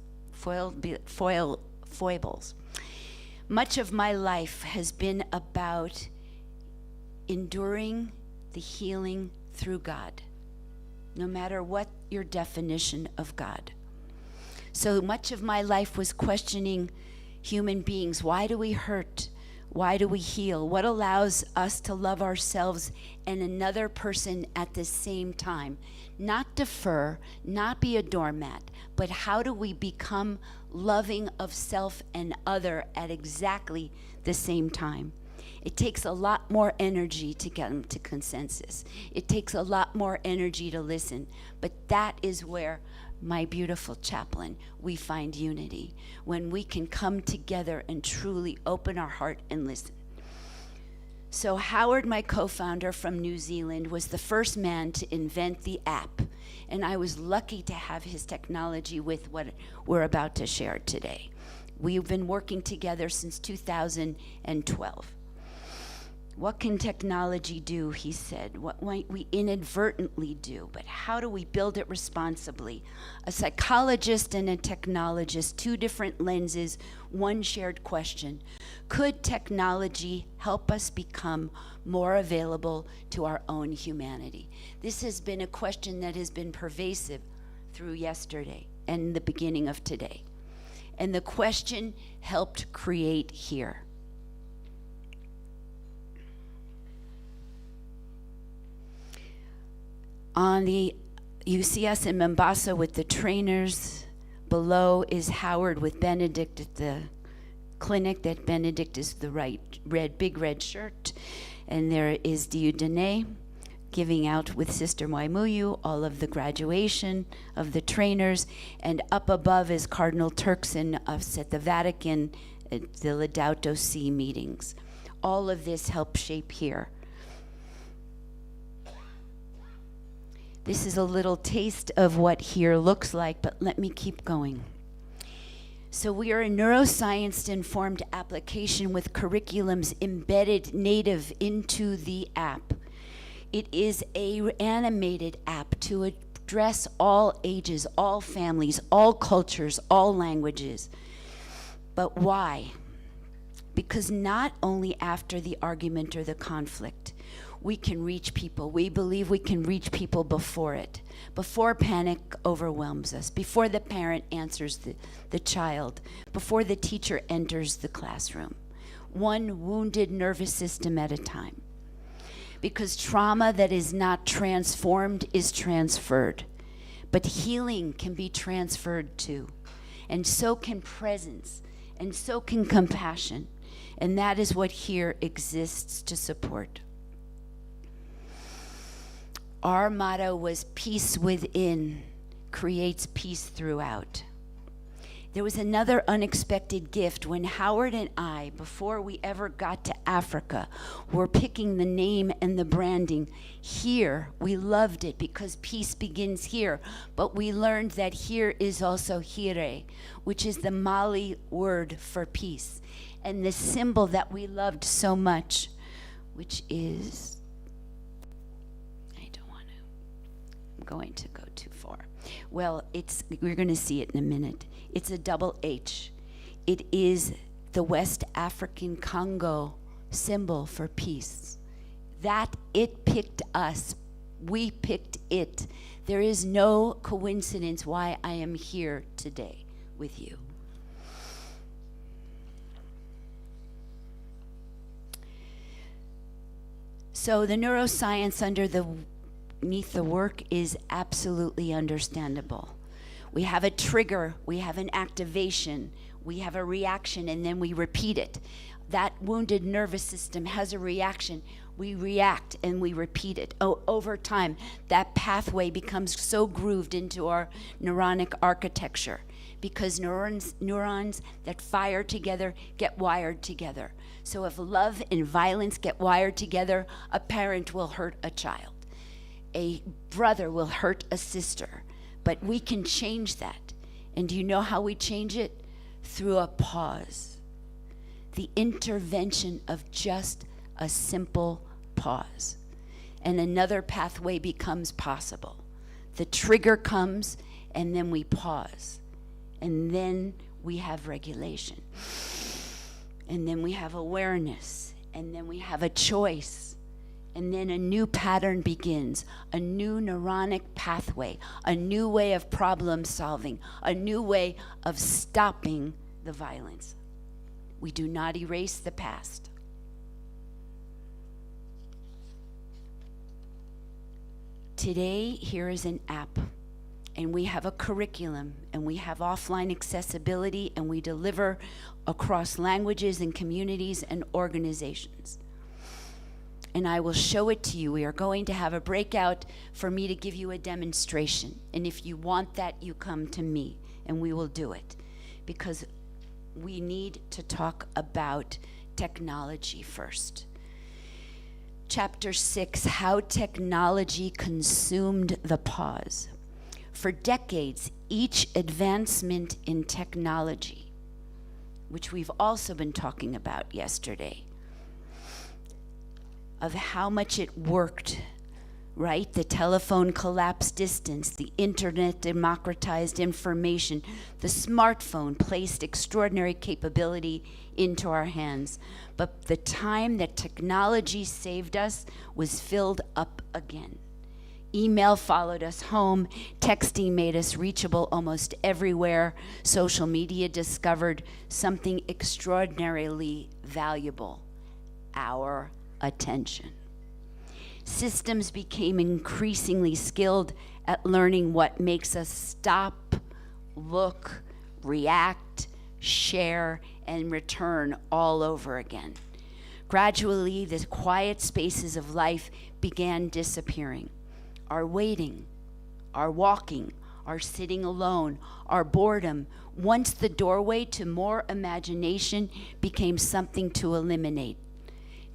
Much of my life has been about enduring the healing through God, no matter what your definition of God. So much of my life was questioning human beings. Why do we hurt? Why do we heal? What allows us to love ourselves and another person at the same time? Not defer, not be a doormat, but how do we become loving of self and other at exactly the same time? It takes a lot more energy to get them to consensus. It takes a lot more energy to listen. But that is where, my beautiful chaplain, we find unity. When we can come together and truly open our heart and listen. So Howard, my co-founder from New Zealand, was the first man to invent the app. And I was lucky to have his technology with what we're about to share today. We've been working together since 2012. What can technology do, he said. What might we inadvertently do, but how do we build it responsibly? A psychologist and a technologist, two different lenses, one shared question. Could technology help us become more available to our own humanity? This has been a question that has been pervasive through yesterday and the beginning of today. And the question helped create here. You see us in Mombasa with the trainers. Below is Howard with Benedict at the clinic. That Benedict is the big red shirt. And there is Dieudonné giving out with Sister Waimuyu all of the graduation of the trainers. And up above is Cardinal Turkson at the Vatican at the Laudato Si meetings. All of this helped shape here. This is a little taste of what here looks like, but let me keep going. So we are a neuroscience-informed application with curriculums embedded native into the app. It is an animated app to address all ages, all families, all cultures, all languages. But why? Because not only after the argument or the conflict, we can reach people. We believe we can reach people before it, before panic overwhelms us, before the parent answers the child, before the teacher enters the classroom. One wounded nervous system at a time. Because trauma that is not transformed is transferred. But healing can be transferred too. And so can presence, and so can compassion. And that is what here exists to support. Our motto was peace within creates peace throughout. There was another unexpected gift when Howard and I, before we ever got to Africa, were picking the name and the branding. Here, we loved it because peace begins here, but we learned that here is also hire, which is the Mali word for peace, and the symbol that we loved so much, which is, going to go too far. Well, we're going to see it in a minute. It's a double H. It is the West African Congo symbol for peace. That it picked us. We picked it. There is no coincidence why I am here today with you. So the neuroscience underneath the work is absolutely understandable. We have a trigger, we have an activation, We have a reaction and then we repeat it. That wounded nervous system has a reaction. We react and we repeat it. Over time, that pathway becomes so grooved into our neuronic architecture because neurons that fire together get wired together. So if love and violence get wired together, a parent will hurt a child. A brother will hurt a sister. But we can change that. And do you know how we change it? Through a pause. The intervention of just a simple pause. And another pathway becomes possible. The trigger comes, and then we pause. And then we have regulation. And then we have awareness. And then we have a choice. And then a new pattern begins, a new neuronic pathway, a new way of problem solving, a new way of stopping the violence. We do not erase the past. Today, here is an app, and we have a curriculum, and we have offline accessibility, and we deliver across languages and communities and organizations. And I will show it to you. We are going to have a breakout for me to give you a demonstration. And if you want that, you come to me, and we will do it. Because we need to talk about technology first. Chapter 6, How Technology Consumed the Pause. For decades, each advancement in technology, which we've also been talking about yesterday, of how much it worked, right? The telephone collapsed distance, the internet democratized information, the smartphone placed extraordinary capability into our hands. But the time that technology saved us was filled up again. Email followed us home, texting made us reachable almost everywhere, social media discovered something extraordinarily valuable, our attention. Systems became increasingly skilled at learning what makes us stop, look, react, share, and return all over again. Gradually, the quiet spaces of life began disappearing. Our waiting, our walking, our sitting alone, our boredom, once the doorway to more imagination, became something to eliminate.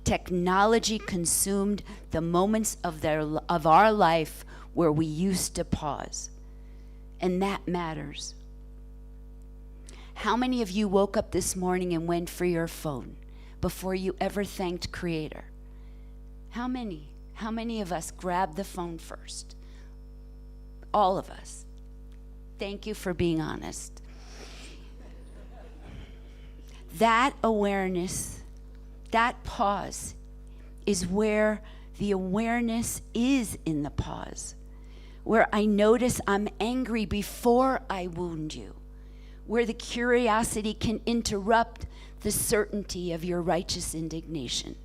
Technology consumed the moments of our life where we used to pause. And that matters. How many of you woke up this morning and went for your phone before you ever thanked Creator? How many? How many of us grabbed the phone first? All of us. Thank you for being honest. That awareness, that pause, is where the awareness is in the pause. Where I notice I'm angry before I wound you. Where the curiosity can interrupt the certainty of your righteous indignation.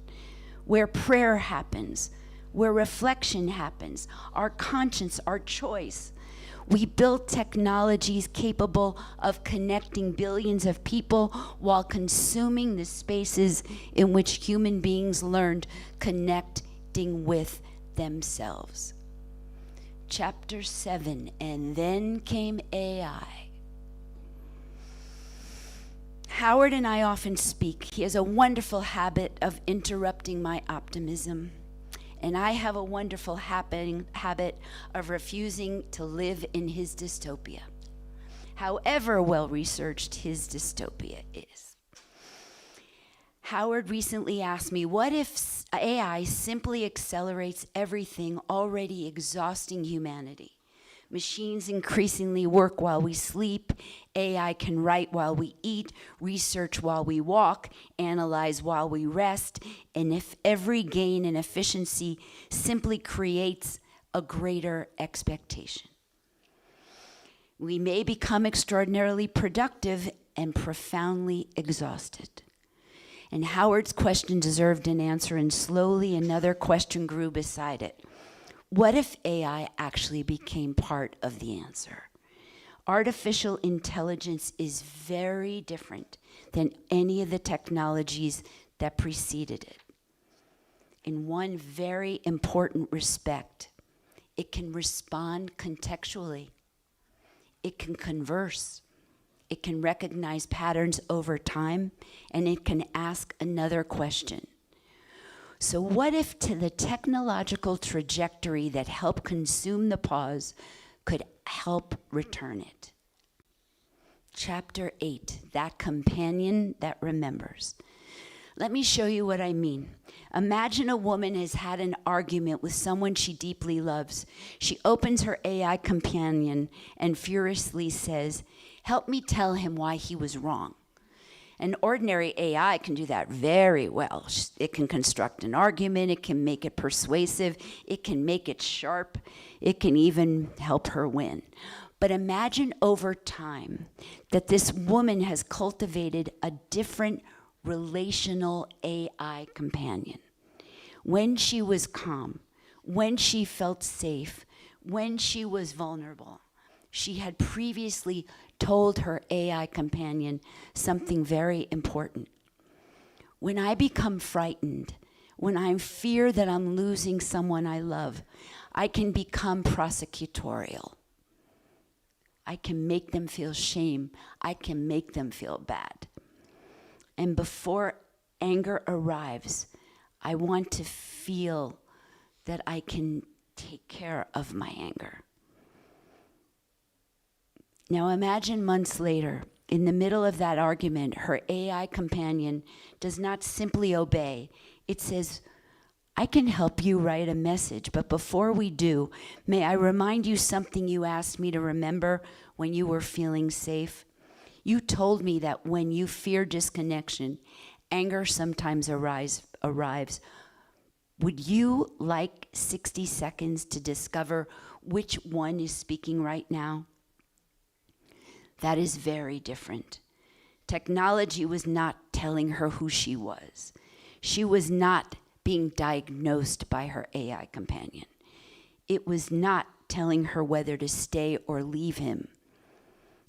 Where prayer happens. Where reflection happens. Our conscience, our choice. We built technologies capable of connecting billions of people while consuming the spaces in which human beings learned connecting with themselves. Chapter 7, and then came AI. Howard and I often speak. He has a wonderful habit of interrupting my optimism. And I have a wonderful habit of refusing to live in his dystopia, however well-researched his dystopia is. Howard recently asked me, what if AI simply accelerates everything already exhausting humanity? Machines increasingly work while we sleep. AI can write while we eat, research while we walk, analyze while we rest. And if every gain in efficiency simply creates a greater expectation, we may become extraordinarily productive and profoundly exhausted. And Howard's question deserved an answer, and slowly another question grew beside it. What if AI actually became part of the answer? Artificial intelligence is very different than any of the technologies that preceded it. In one very important respect, it can respond contextually. It can converse. It can recognize patterns over time, and it can ask another question. So what if to the technological trajectory that helped consume the pause could help return it? Chapter 8, that companion that remembers. Let me show you what I mean. Imagine a woman has had an argument with someone she deeply loves. She opens her AI companion and furiously says, "Help me tell him why he was wrong." An ordinary AI can do that very well. It can construct an argument, it can make it persuasive, it can make it sharp, it can even help her win. But imagine over time that this woman has cultivated a different relational AI companion. When she was calm, when she felt safe, when she was vulnerable, she had previously told her AI companion something very important. When I become frightened, when I fear that I'm losing someone I love, I can become prosecutorial. I can make them feel shame. I can make them feel bad. And before anger arrives, I want to feel that I can take care of my anger. Now imagine months later, in the middle of that argument, her AI companion does not simply obey. It says, "I can help you write a message, but before we do, may I remind you something you asked me to remember when you were feeling safe? You told me that when you fear disconnection, anger sometimes arrives. Would you like 60 seconds to discover which one is speaking right now?" That is very different. Technology was not telling her who she was. She was not being diagnosed by her AI companion. It was not telling her whether to stay or leave him.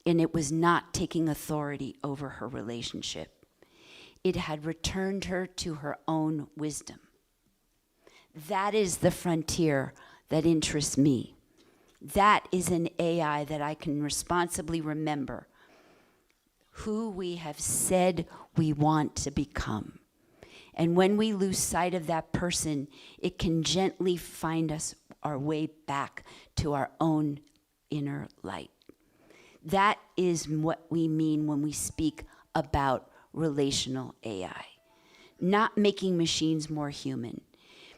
And it was not taking authority over her relationship. It had returned her to her own wisdom. That is the frontier that interests me. That is an AI that I can responsibly remember who we have said we want to become. And when we lose sight of that person, it can gently find us our way back to our own inner light. That is what we mean when we speak about relational AI. Not making machines more human,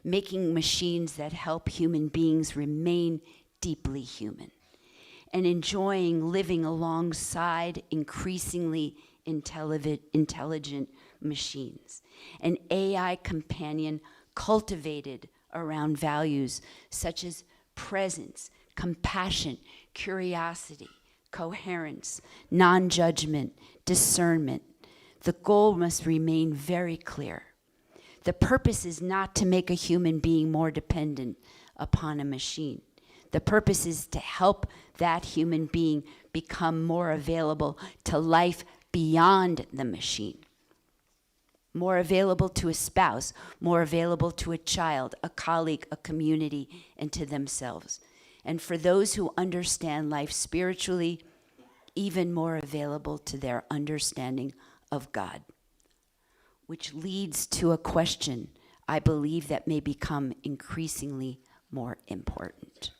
making machines that help human beings remain deeply human, and enjoying living alongside increasingly intelligent machines. An AI companion cultivated around values such as presence, compassion, curiosity, coherence, non-judgment, discernment. The goal must remain very clear. The purpose is not to make a human being more dependent upon a machine. The purpose is to help that human being become more available to life beyond the machine. More available to a spouse, more available to a child, a colleague, a community, and to themselves. And for those who understand life spiritually, even more available to their understanding of God. Which leads to a question I believe that may become increasingly more important.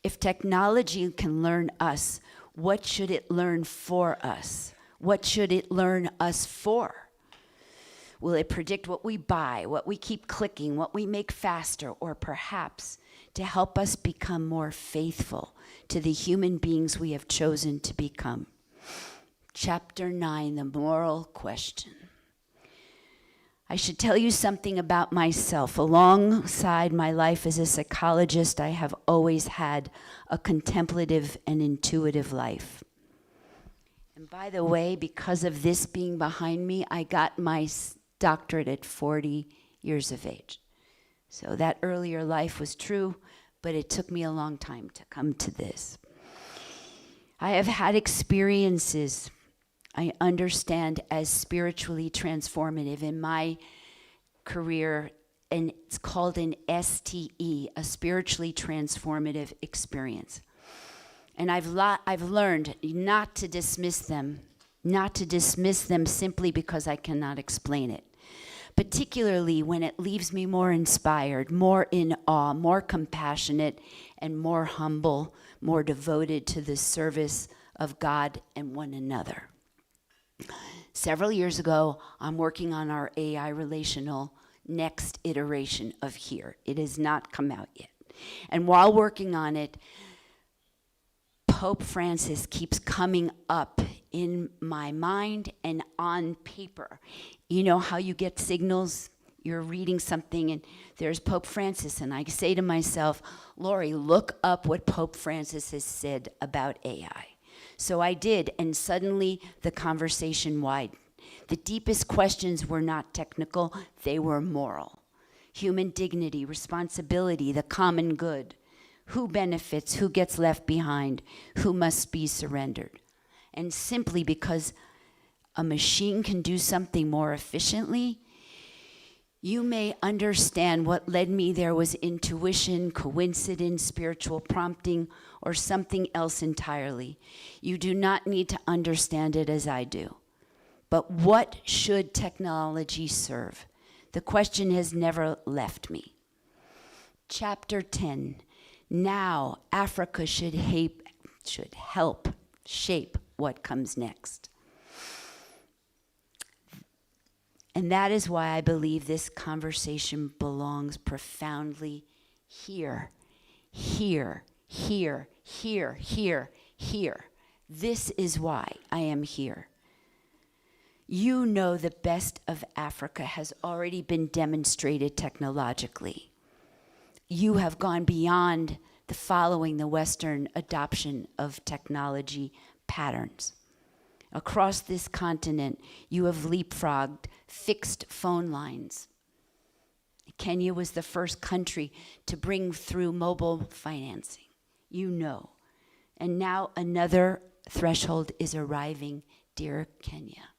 If technology can learn us, what should it learn for us? What should it learn us for? Will it predict what we buy, what we keep clicking, what we make faster, or perhaps to help us become more faithful to the human beings we have chosen to become? Chapter 9, the moral question. I should tell you something about myself. Alongside my life as a psychologist, I have always had a contemplative and intuitive life. And by the way, because of this being behind me, I got my doctorate at 40 years of age. So that earlier life was true, but it took me a long time to come to this. I have had experiences I understand as spiritually transformative in my career, and it's called an STE, a spiritually transformative experience. And I've learned not to dismiss them simply because I cannot explain it, particularly when it leaves me more inspired, more in awe, more compassionate, and more humble, more devoted to the service of God and one another. Several years ago, I'm working on our AI relational next iteration of HERE. It has not come out yet. And while working on it, Pope Francis keeps coming up in my mind and on paper. You know how you get signals? You're reading something and there's Pope Francis, and I say to myself, Lori, look up what Pope Francis has said about AI. So I did, and suddenly the conversation widened. The deepest questions were not technical, they were moral. Human dignity, responsibility, the common good. Who benefits, who gets left behind, who must be surrendered. And simply because a machine can do something more efficiently, you may understand what led me there was intuition, coincidence, spiritual prompting, or something else entirely. You do not need to understand it as I do. But what should technology serve? The question has never left me. Chapter 10. Now Africa should help shape what comes next. And that is why I believe this conversation belongs profoundly here, here, here, here, here, here. This is why I am here. You know the best of Africa has already been demonstrated technologically. You have gone beyond the following the Western adoption of technology patterns. Across this continent, you have leapfrogged fixed phone lines. Kenya was the first country to bring through mobile financing, you know. And now another threshold is arriving, dear Kenya.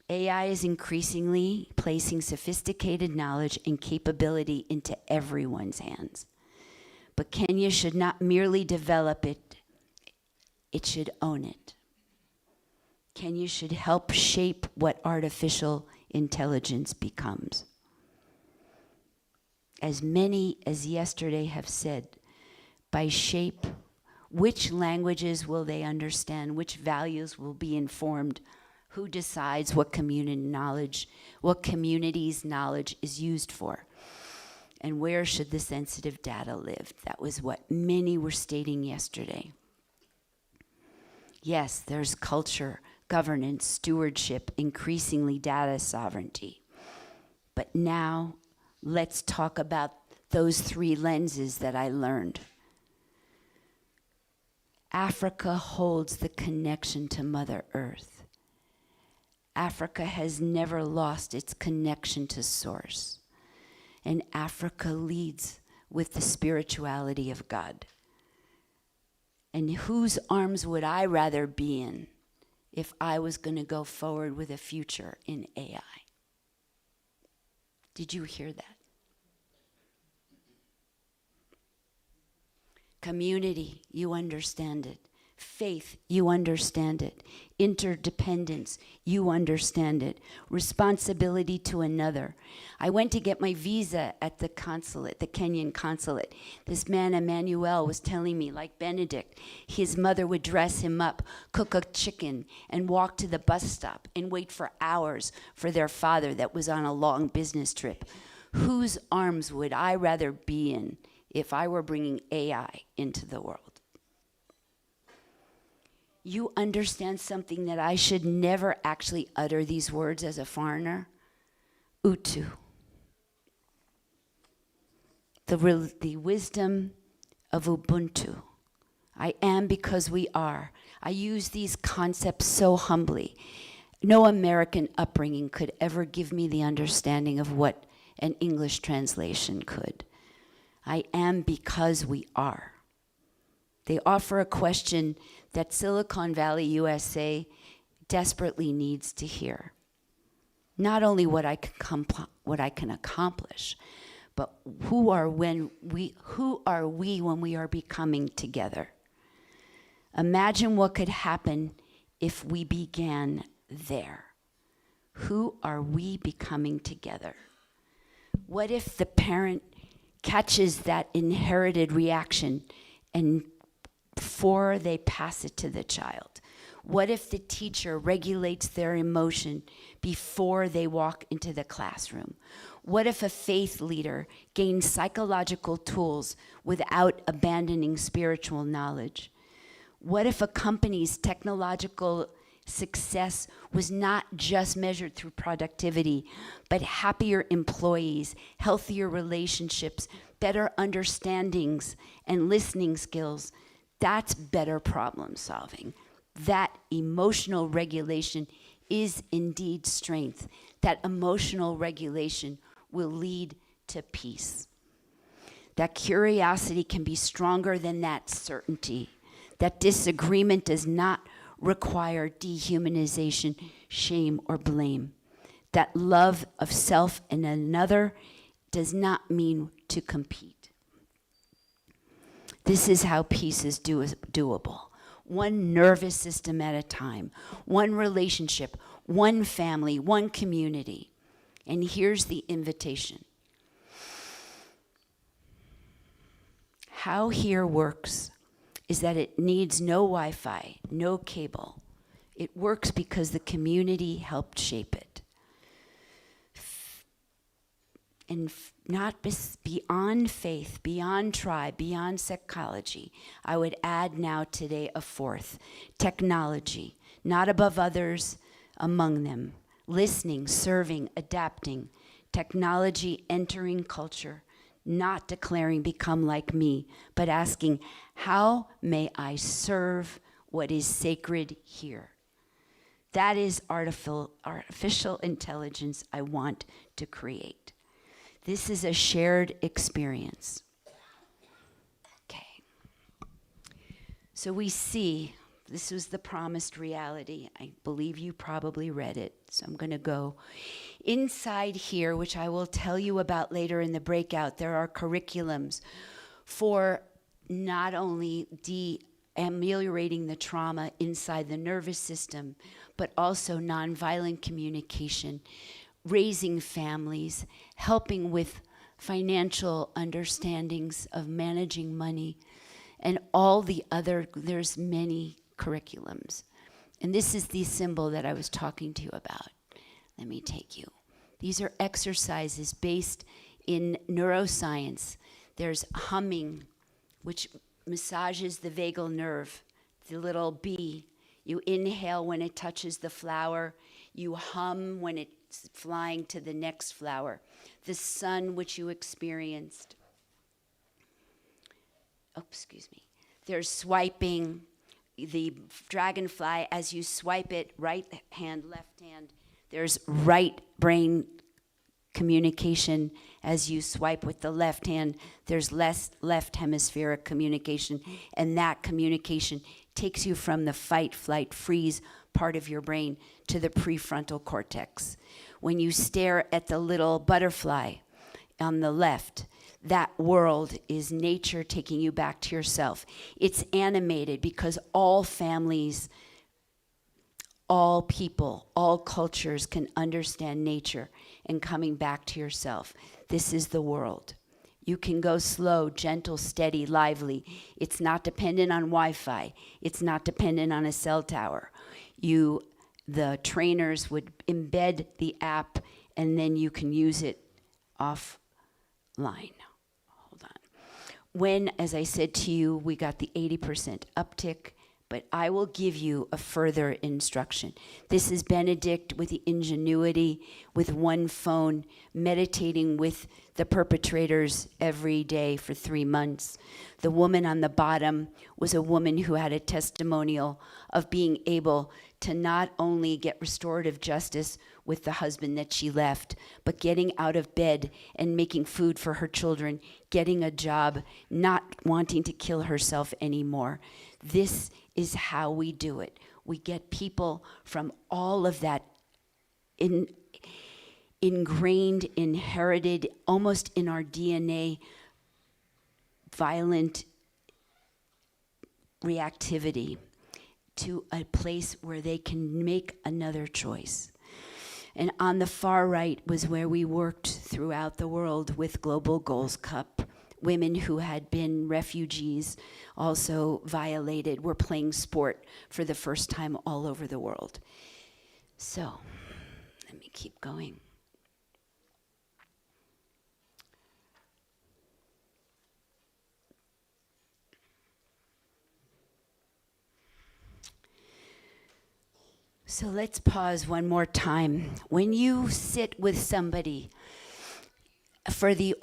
AI is increasingly placing sophisticated knowledge and capability into everyone's hands. But Kenya should not merely develop it, it should own it. Kenya should help shape what artificial intelligence becomes. As many as yesterday have said, by shape, which languages will they understand? Which values will be informed? Who decides what community's knowledge is used for? And where should the sensitive data live? That was what many were stating yesterday. Yes, there's culture, governance, stewardship, increasingly data sovereignty. But now, let's talk about those three lenses that I learned. Africa holds the connection to Mother Earth. Africa has never lost its connection to Source. And Africa leads with the spirituality of God. And whose arms would I rather be in if I was going to go forward with a future in AI? Did you hear that? Community, you understand it. Faith, you understand it. Interdependence, you understand it. Responsibility to another. I went to get my visa at the consulate, the Kenyan consulate. This man, Emmanuel, was telling me, like Benedict, his mother would dress him up, cook a chicken, and walk to the bus stop and wait for hours for their father that was on a long business trip. Whose arms would I rather be in if I were bringing AI into the world? You understand something that I should never actually utter these words as a foreigner? Utu. The wisdom of Ubuntu. I am because we are. I use these concepts so humbly. No American upbringing could ever give me the understanding of what an English translation could. I am because we are. They offer a question that Silicon Valley, USA desperately needs to hear. Not only what I can accomplish, but who are we when we are becoming together? Imagine what could happen if we began there. Who are we becoming together? What if the parent catches that inherited reaction and before they pass it to the child? What if the teacher regulates their emotion before they walk into the classroom? What if a faith leader gains psychological tools without abandoning spiritual knowledge? What if a company's technological success was not just measured through productivity, but happier employees, healthier relationships, better understandings and listening skills? That's better problem solving. That emotional regulation is indeed strength. That emotional regulation will lead to peace. That curiosity can be stronger than that certainty. That disagreement does not require dehumanization, shame, or blame. That love of self and another does not mean to compete. This is how peace is doable. One nervous system at a time, one relationship, one family, one community. And here's the invitation. How here works is that it needs no Wi-Fi, no cable. It works because the community helped shape it. And not beyond faith, beyond tribe, beyond psychology, I would add now today a fourth, technology, not above others, among them, listening, serving, adapting, technology entering culture, not declaring become like me, but asking, how may I serve what is sacred here? That is artificial intelligence I want to create. This is a shared experience. Okay. So we see, this was the promised reality. I believe you probably read it, so I'm going to go. Inside here, which I will tell you about later in the breakout, there are curriculums for not only ameliorating the trauma inside the nervous system, but also nonviolent communication, raising families, helping with financial understandings of managing money, and all the other, there's many curriculums. And this is the symbol that I was talking to you about. Let me take you. These are exercises based in neuroscience. There's humming, which massages the vagal nerve, the little bee. You inhale when it touches the flower. You hum when it's flying to the next flower. The sun, which you experienced. Oh, excuse me. There's swiping. The dragonfly, as you swipe it, right hand, left hand. There's right brain communication. As you swipe with the left hand, there's less left hemispheric communication, and that communication takes you from the fight, flight, freeze part of your brain to the prefrontal cortex. When you stare at the little butterfly on the left, that world is nature taking you back to yourself. It's animated because all families, all people, all cultures can understand nature and coming back to yourself. This is the world. You can go slow, gentle, steady, lively. It's not dependent on Wi-Fi. It's not dependent on a cell tower. The trainers would embed the app, and then you can use it offline. Hold on. When, as I said to you, we got the 80% uptick, but I will give you a further instruction. This is Benedict with the ingenuity, with one phone, meditating with the perpetrators every day for 3 months. The woman on the bottom was a woman who had a testimonial of being able to not only get restorative justice with the husband that she left, but getting out of bed and making food for her children, getting a job, not wanting to kill herself anymore. This is how we do it. We get people from all of that ingrained, inherited, almost in our DNA, violent reactivity, to a place where they can make another choice. And on the far right was where we worked throughout the world with Global Goals Cup. Women who had been refugees, also violated, were playing sport for the first time all over the world. So, let me keep going. So let's pause one more time. When you sit with somebody, for the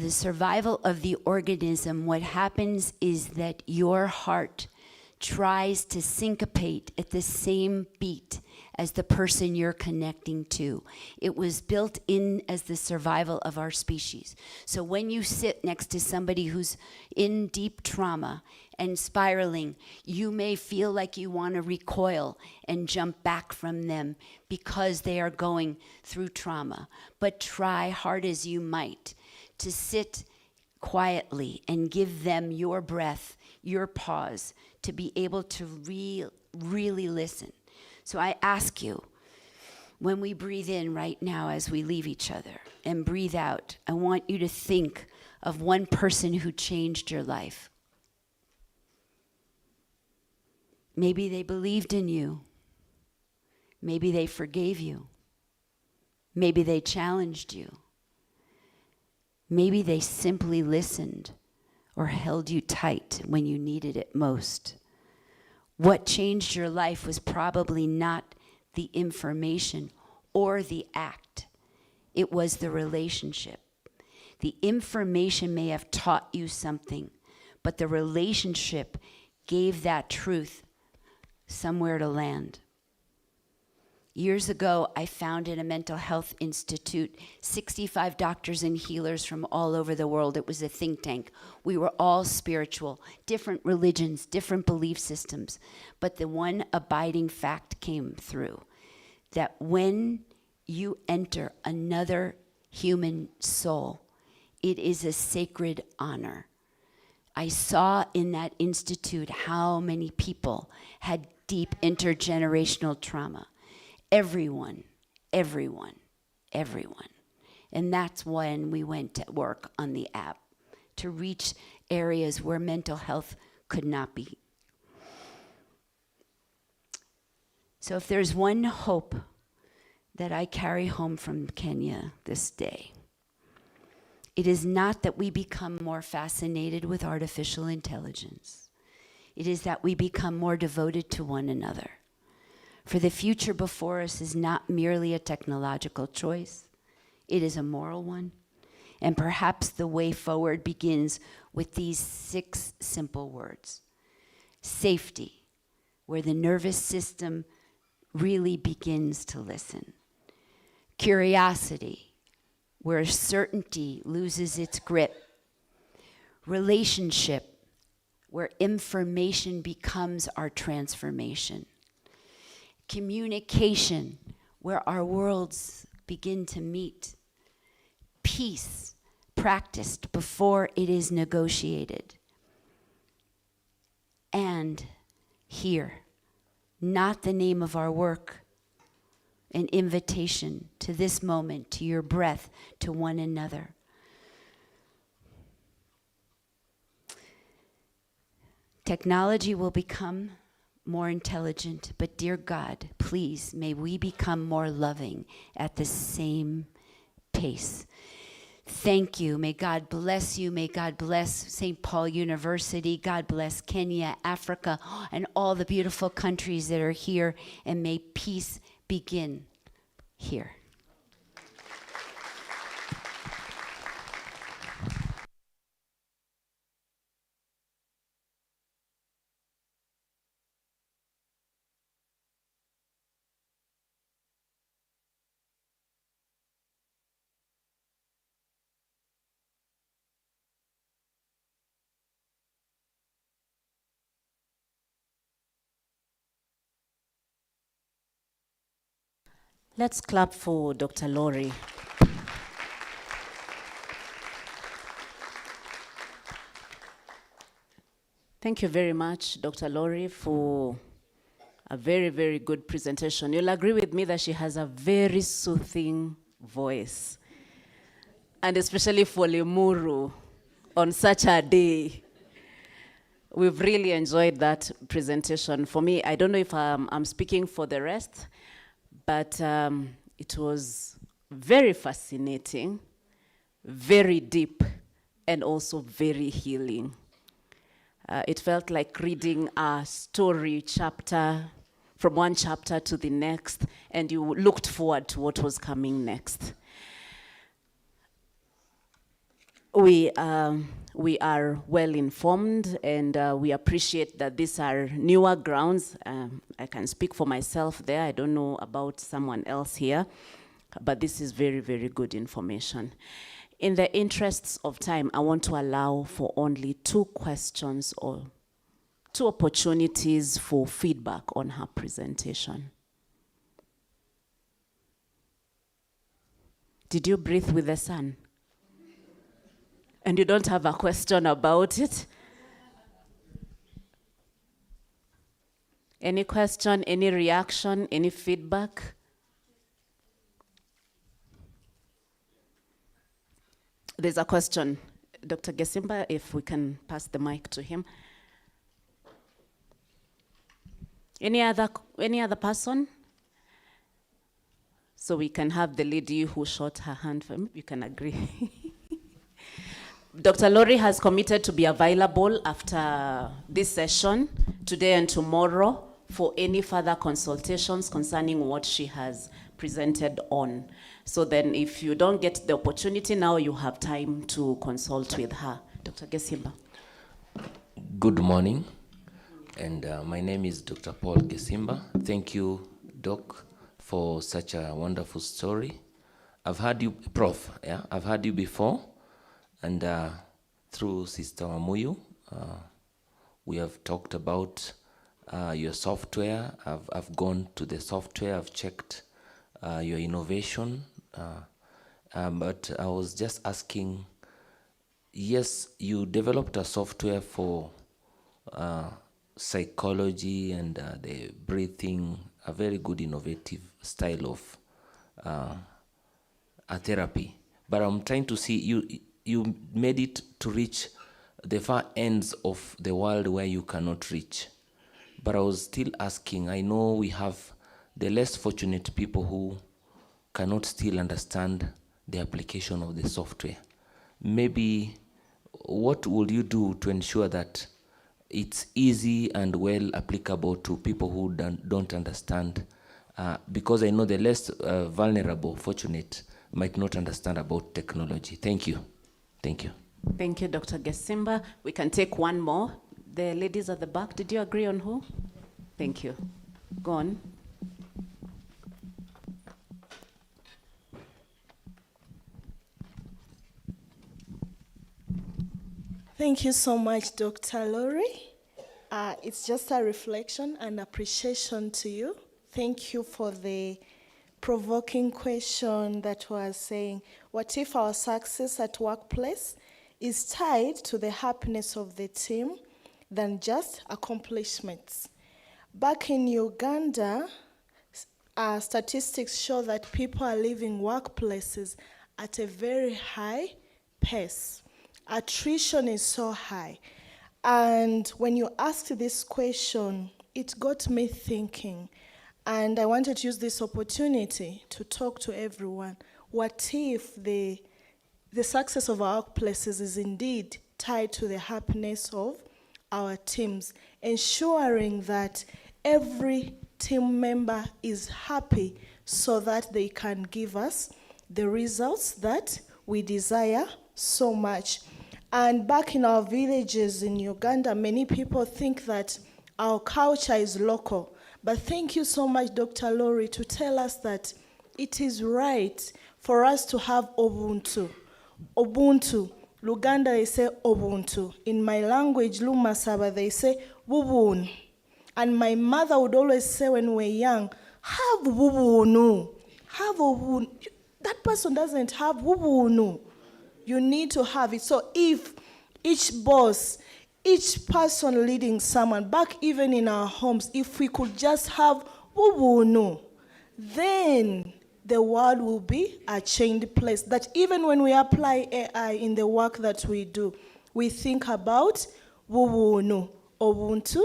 survival of the organism, what happens is that your heart tries to syncopate at the same beat as the person you're connecting to. It was built in as the survival of our species. So when you sit next to somebody who's in deep trauma and spiraling, you may feel like you want to recoil and jump back from them because they are going through trauma. But try hard as you might to sit quietly and give them your breath, your pause, to be able to really listen. So I ask you, when we breathe in right now as we leave each other and breathe out, I want you to think of one person who changed your life. Maybe they believed in you. Maybe they forgave you. Maybe they challenged you. Maybe they simply listened or held you tight when you needed it most. What changed your life was probably not the information or the act. It was the relationship. The information may have taught you something, but the relationship gave that truth somewhere to land. Years ago, I founded a mental health institute, 65 doctors and healers from all over the world. It was a think tank. We were all spiritual, different religions, different belief systems. But the one abiding fact came through, that when you enter another human soul, it is a sacred honor. I saw in that institute how many people had deep intergenerational trauma. Everyone. And that's when we went to work on the app, to reach areas where mental health could not be. So if there's one hope that I carry home from Kenya this day, it is not that we become more fascinated with artificial intelligence. It is that we become more devoted to one another. For the future before us is not merely a technological choice, it is a moral one. And perhaps the way forward begins with these 6 simple words. Safety, where the nervous system really begins to listen. Curiosity, where certainty loses its grip. Relationship, where information becomes our transformation. Communication, where our worlds begin to meet. Peace, practiced before it is negotiated. And here, not the name of our work, an invitation to this moment, to your breath, to one another. Technology will become more intelligent, but dear God, please, may we become more loving at the same pace. Thank you. May God bless you. May God bless St. Paul University. God bless Kenya, Africa, and all the beautiful countries that are here. And may peace begin here. Let's clap for Dr. Laurie. Thank you very much, Dr. Laurie, for a very, very good presentation. You'll agree with me that she has a very soothing voice. And especially for Limuru, on such a day. We've really enjoyed that presentation. For me, I don't know if I'm speaking for the rest, but it was very fascinating, very deep, and also very healing. It felt like reading a story chapter, from one chapter to the next, and you looked forward to what was coming next. We are well informed, and we appreciate that these are newer grounds. I can speak for myself there. I don't know about someone else here, but this is very, very good information. In the interests of time, I want to allow for only 2 questions or 2 opportunities for feedback on her presentation. Did you breathe with the sun? And you don't have a question about it? Any question, any reaction, any feedback? There's a question. Dr. Gesimba, if we can pass the mic to him. Any other person? So we can have the lady who shot her hand for me. You can agree. Dr. Laurie has committed to be available after this session, today and tomorrow, for any further consultations concerning what she has presented on. So then if you don't get the opportunity now, you have time to consult with her. Dr. Gesimba. Good morning, and my name is Dr. Paul Gesimba. Thank you, Doc, for such a wonderful story. I've heard you, Prof, yeah? I've heard you before, and through Sister Wamuyu, we have talked about your software. I've gone to the software, I've checked your innovation, but I was just asking, yes, you developed a software for psychology and the breathing, a very good innovative style of a therapy. But I'm trying to see, you made it to reach the far ends of the world where you cannot reach. But I was still asking, I know we have the less fortunate people who cannot still understand the application of the software. Maybe what will you do to ensure that it's easy and well applicable to people who don't understand? Because I know the less vulnerable, fortunate, might not understand about technology. Thank you. Thank you. Thank you, Dr. Gesimba. We can take one more. The ladies at the back, did you agree on who? Thank you. Go on. Thank you so much, Dr. Laurie. It's just a reflection and appreciation to you. Thank you for the provoking question that was saying, what if our success at workplace is tied to the happiness of the team than just accomplishments? Back in Uganda, statistics show that people are leaving workplaces at a very high pace. Attrition is so high. And when you asked this question, it got me thinking. And I wanted to use this opportunity to talk to everyone. What if the the success of our workplaces is indeed tied to the happiness of our teams, ensuring that every team member is happy so that they can give us the results that we desire so much. And back in our villages in Uganda, many people think that our culture is local. But thank you so much, Dr. Lori, to tell us that it is right for us to have Ubuntu. Ubuntu. Luganda, they say Ubuntu. In my language, Lumasaba, they say Bubun. And my mother would always say when we were young, have Bubunu. Have Ubun. That person doesn't have Bubunu. You need to have it. So if each boss, each person leading someone, back even in our homes, if we could just have Ubunu, then the world will be a changed place. That even when we apply AI in the work that we do, we think about Ubunu, Ubuntu,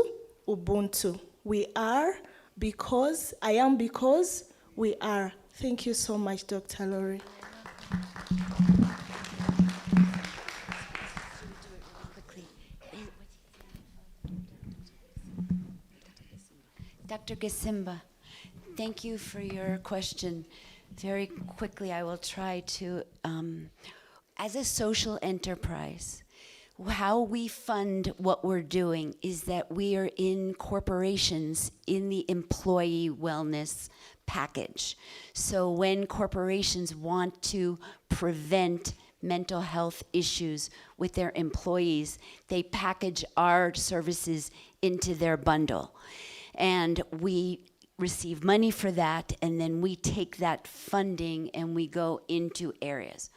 Ubuntu. We are because, I am because we are. Thank you so much, Dr. Lori. Dr. Gasimba, thank you for your question. Very quickly, I will try to, as a social enterprise, how we fund what we're doing is that we are in corporations in the employee wellness package. So when corporations want to prevent mental health issues with their employees, they package our services into their bundle. And we receive money for that, and then we take that funding and we go into areas.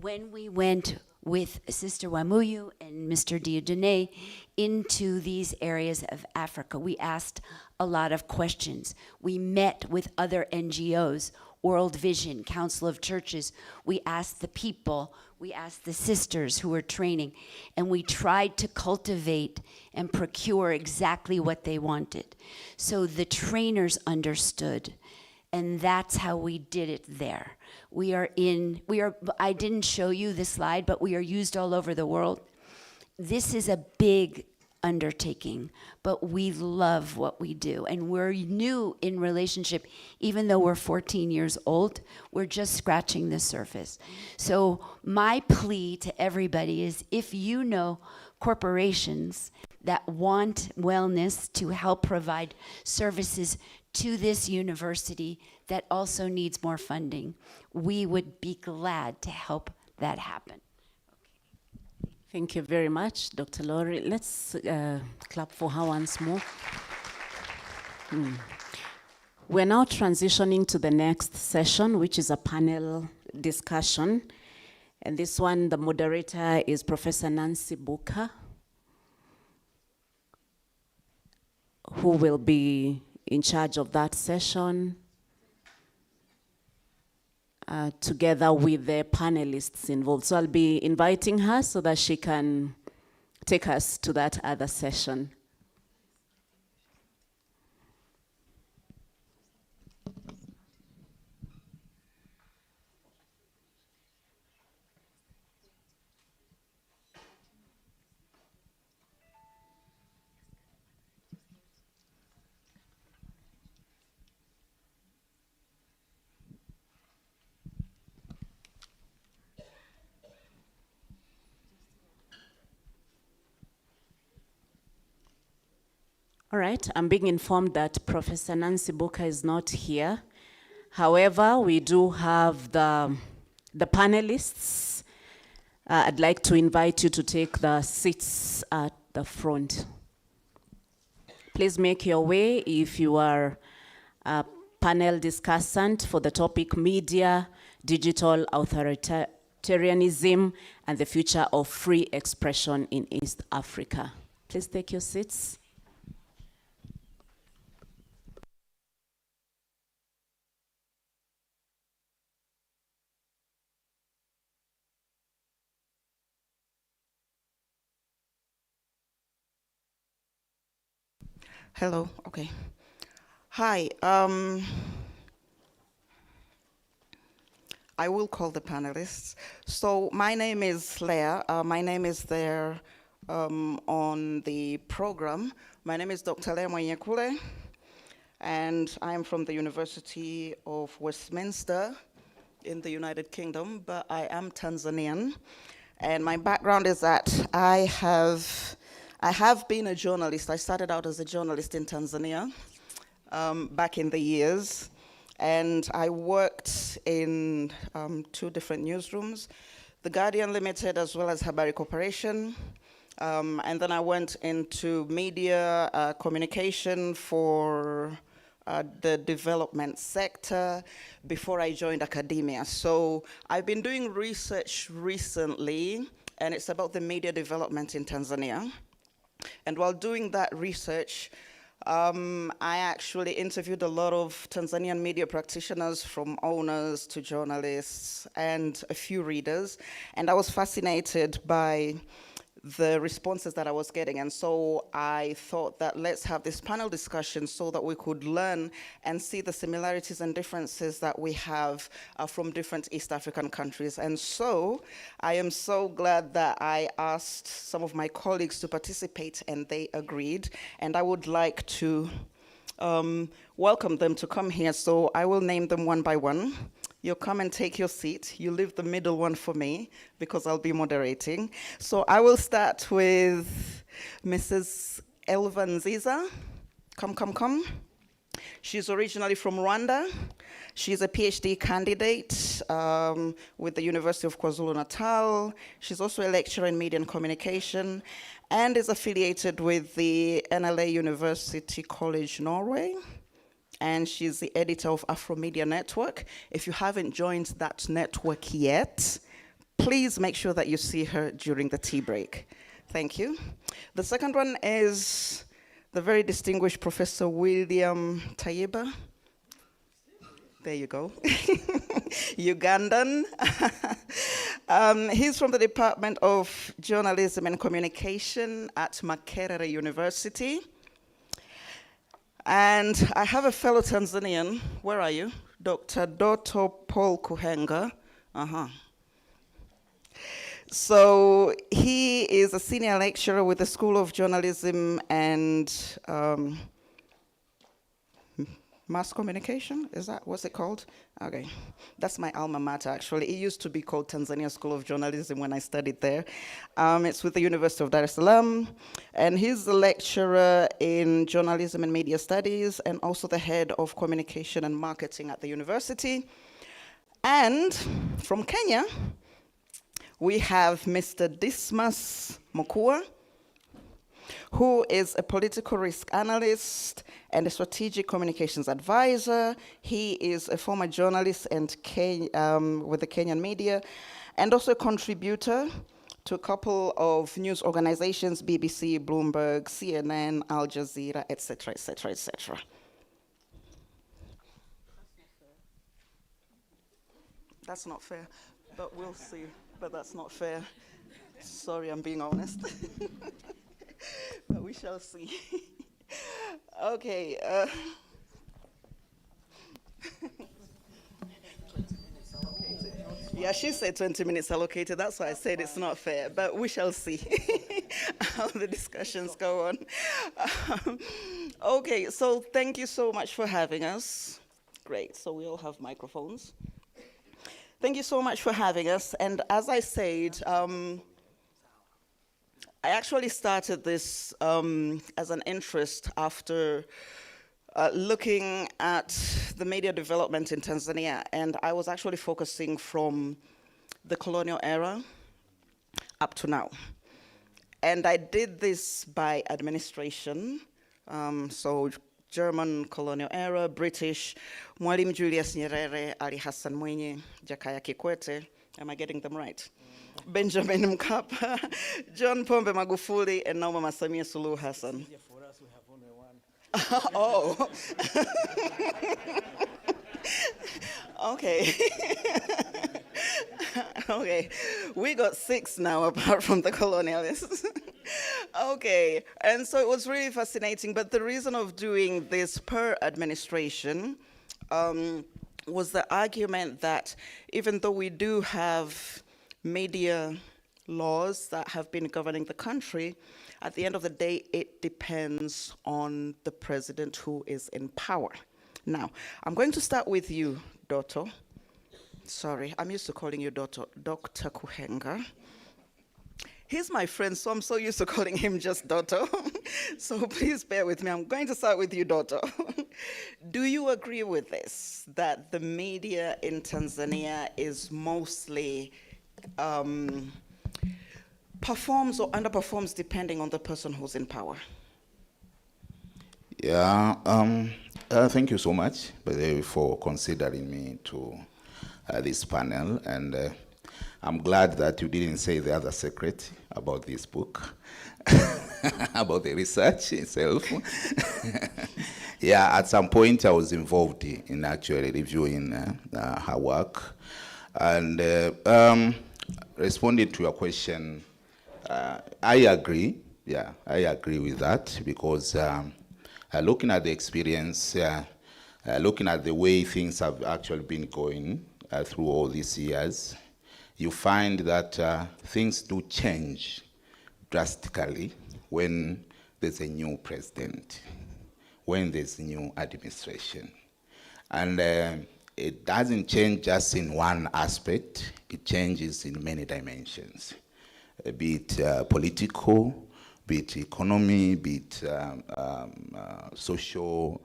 When we went with Sister Wamuyu and Mr. Dieudonné into these areas of Africa, we asked a lot of questions. We met with other NGOs, World Vision, Council of Churches. We asked the people, we asked the sisters who were training, and we tried to cultivate and procure exactly what they wanted. So the trainers understood, and that's how we did it there. I didn't show you this slide, but we are used all over the world. This is a big undertaking, but we love what we do, and we're new in relationship. Even though we're 14 years old, we're just scratching the surface. So my plea to everybody is, if you know corporations that want wellness to help provide services to this university that also needs more funding, we would be glad to help that happen. Thank you very much, Dr. Lori. Let's clap for her once more. We're now transitioning to the next session, which is a panel discussion. And this one, the moderator is Professor Nancy Booker, who will be in charge of that session, together with the panelists involved. So I'll be inviting her so that she can take us to that other session. All right, I'm being informed that Professor Nancy Booker is not here. However, we do have the panelists. I'd like to invite you to take the seats at the front. Please make your way if you are a panel discussant for the topic Media, Digital Authoritarianism, and the Future of Free Expression in East Africa. Please take your seats. Hello, okay. Hi, I will call the panelists. So my name is Leah. My name is there on the program. My name is Dr. Leah Mwanyekule, and I'm from the University of Westminster in the United Kingdom, but I am Tanzanian. And my background is that I have been a journalist. I started out as a journalist in Tanzania back in the years. And I worked in 2 different newsrooms, The Guardian Limited as well as Habari Corporation. And then I went into media communication for the development sector before I joined academia. So I've been doing research recently, and it's about the media development in Tanzania. And while doing that research, I actually interviewed a lot of Tanzanian media practitioners, from owners to journalists and a few readers. And I was fascinated by the responses that I was getting. And so I thought that let's have this panel discussion so that we could learn and see the similarities and differences that we have from different East African countries. And so I am so glad that I asked some of my colleagues to participate and they agreed. And I would like to welcome them to come here. So I will name them one by one. You'll come and take your seat. You leave the middle one for me because I'll be moderating. So I will start with Mrs. Elva Nziza. Come. She's originally from Rwanda. She's a PhD candidate with the University of KwaZulu-Natal. She's also a lecturer in media and communication and is affiliated with the NLA University College Norway. And she's the editor of Afro Media Network. If you haven't joined that network yet, please make sure that you see her during the tea break. Thank you. The second one is the very distinguished Professor William Tayiba. There you go. Ugandan. He's from the Department of Journalism and Communication at Makerere University. And I have a fellow Tanzanian. Where are you? Dr. Doto Paul Kuhenga. So he is a senior lecturer with the School of Journalism and Mass Communication, is that what's it called? Okay, that's my alma mater actually. It used to be called Tanzania School of Journalism when I studied there. It's with the University of Dar es Salaam, and he's a lecturer in journalism and media studies, and also the head of communication and marketing at the university. And from Kenya, we have Mr. Dismas Mokua, who is a political risk analyst and a strategic communications advisor. He is a former journalist and with the Kenyan media, and also a contributor to a couple of news organizations, BBC, Bloomberg, CNN, Al Jazeera, etc., etc., etc. That's not fair, but we'll see. But that's not fair. Sorry, I'm being honest. But we shall see. Okay. 20 minutes allocated. Yeah, she said 20 minutes allocated. That's why I said it's not fair. But we shall see how the discussions go on. Okay, so thank you so much for having us. Great, so we all have microphones. Thank you so much for having us. And as I said, I actually started this as an interest after looking at the media development in Tanzania, and I was actually focusing from the colonial era up to now. And I did this by administration, so German colonial era, British, Mwalimu Julius Nyerere, Ali Hassan Mwinyi, Jakaya Kikwete, am I getting them right? Benjamin Mkapa, John Pombe Magufuli, and now Mama Samia Suluhu Hassan. For us, we have only one. Oh. Okay. Okay. We got 6 now, apart from the colonialists. Okay. And so it was really fascinating. But the reason of doing this per administration was the argument that even though we do have media laws that have been governing the country, at the end of the day, it depends on the president who is in power. Now, I'm going to start with you, Dr. Sorry, I'm used to calling you Dr. Kuhenga. He's my friend, so I'm so used to calling him just Dotto. So please bear with me. I'm going to start with you, Dotto. Do you agree with this, that the media in Tanzania is mostly performs or underperforms depending on the person who's in power? Yeah, thank you so much for considering me to this panel, and I'm glad that you didn't say the other secret about this book, about the research itself. Yeah, at some point I was involved in actually reviewing her work, and responding to your question, I agree. Yeah, I agree with that, because looking at the experience, looking at the way things have actually been going through all these years, you find that things do change drastically when there's a new president, when there's new administration. And it doesn't change just in one aspect, it changes in many dimensions, be it political, be it economy, be it social,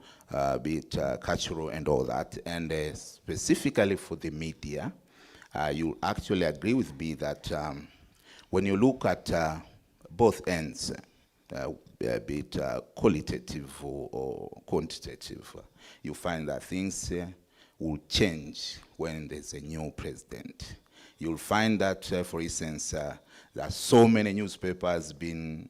be it cultural and all that. And specifically for the media, you actually agree with me that when you look at both ends, be it qualitative or quantitative, you find that things will change when there's a new president. You'll find that, for instance, there are so many newspapers being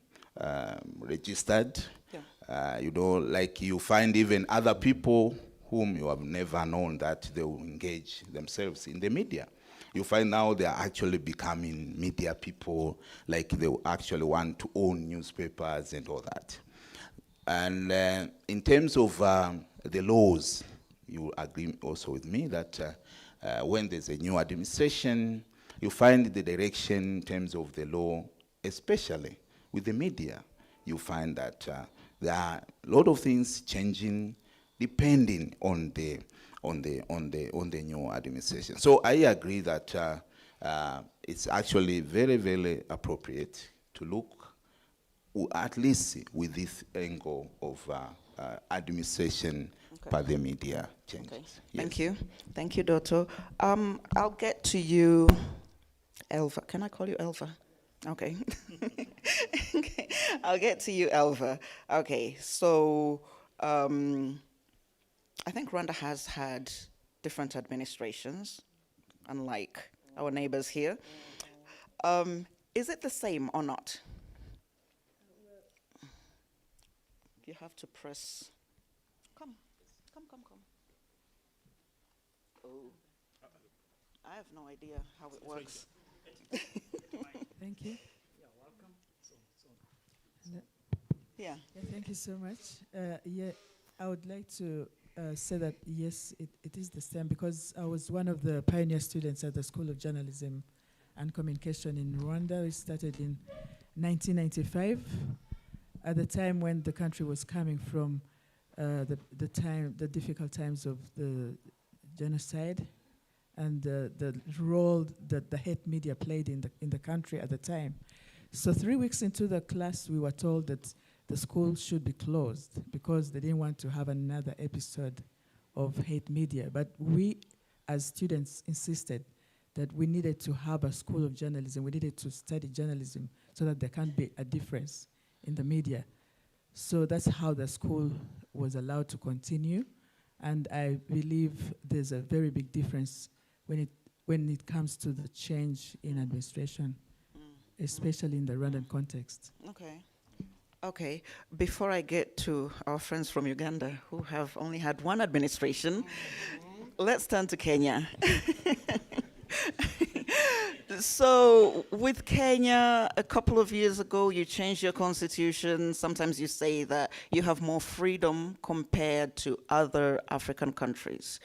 registered. Yeah. You know, like you find even other people whom you have never known that they will engage themselves in the media. You find now they are actually becoming media people, like they actually want to own newspapers and all that. And in terms of the laws, you agree also with me that when there's a new administration, you find the direction in terms of the law, especially with the media. You find that there are a lot of things changing depending on the new administration. So I agree that it's actually very, very appropriate to look at least with this angle of administration by the media changes. Okay. Yes. Thank you. Thank you, Dotto. I'll get to you, Elva. Can I call you Elva? Okay. Okay. I'll get to you, Elva. Okay, so I think Rwanda has had different administrations, unlike our neighbors here. Is it the same or not? You have to press. Come. Oh, I have no idea how it works. Thank you. Yeah, welcome. Yeah. Thank you so much. Yeah, I would like to say that yes, it is the same, because I was one of the pioneer students at the School of Journalism and Communication in Rwanda. We started in 1995, at the time when the country was coming from the difficult times of the genocide and the role that the hate media played in the country at the time. So 3 weeks into the class, we were told that the school should be closed because they didn't want to have another episode of hate media. But we, as students, insisted that we needed to have a school of journalism. We needed to study journalism so that there can be a difference in the media. So that's how the school was allowed to continue. And I believe there's a very big difference when it comes to the change in administration, especially in the Rwandan context. Okay. Okay, before I get to our friends from Uganda who have only had one administration, let's turn to Kenya. So with Kenya, a couple of years ago, you changed your constitution. Sometimes you say that you have more freedom compared to other African countries.